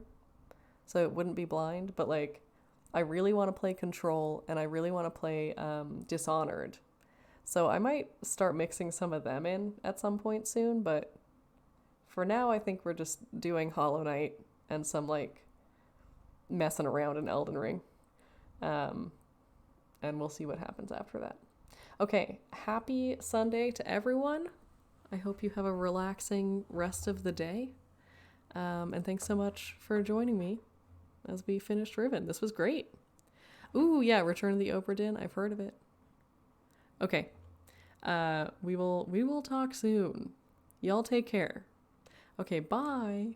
so it wouldn't be blind, but like I really want to play Control and I really want to play Dishonored. So I might start mixing some of them in at some point soon, but for now I think we're just doing Hollow Knight and some like messing around in Elden Ring. And we'll see what happens after that. Okay, happy Sunday to everyone. I hope you have a relaxing rest of the day. And thanks so much for joining me as we finished Riven. This was great. Ooh, yeah, Return of the Obra Dinn. I've heard of it. Okay. We will talk soon. Y'all take care. Okay, bye.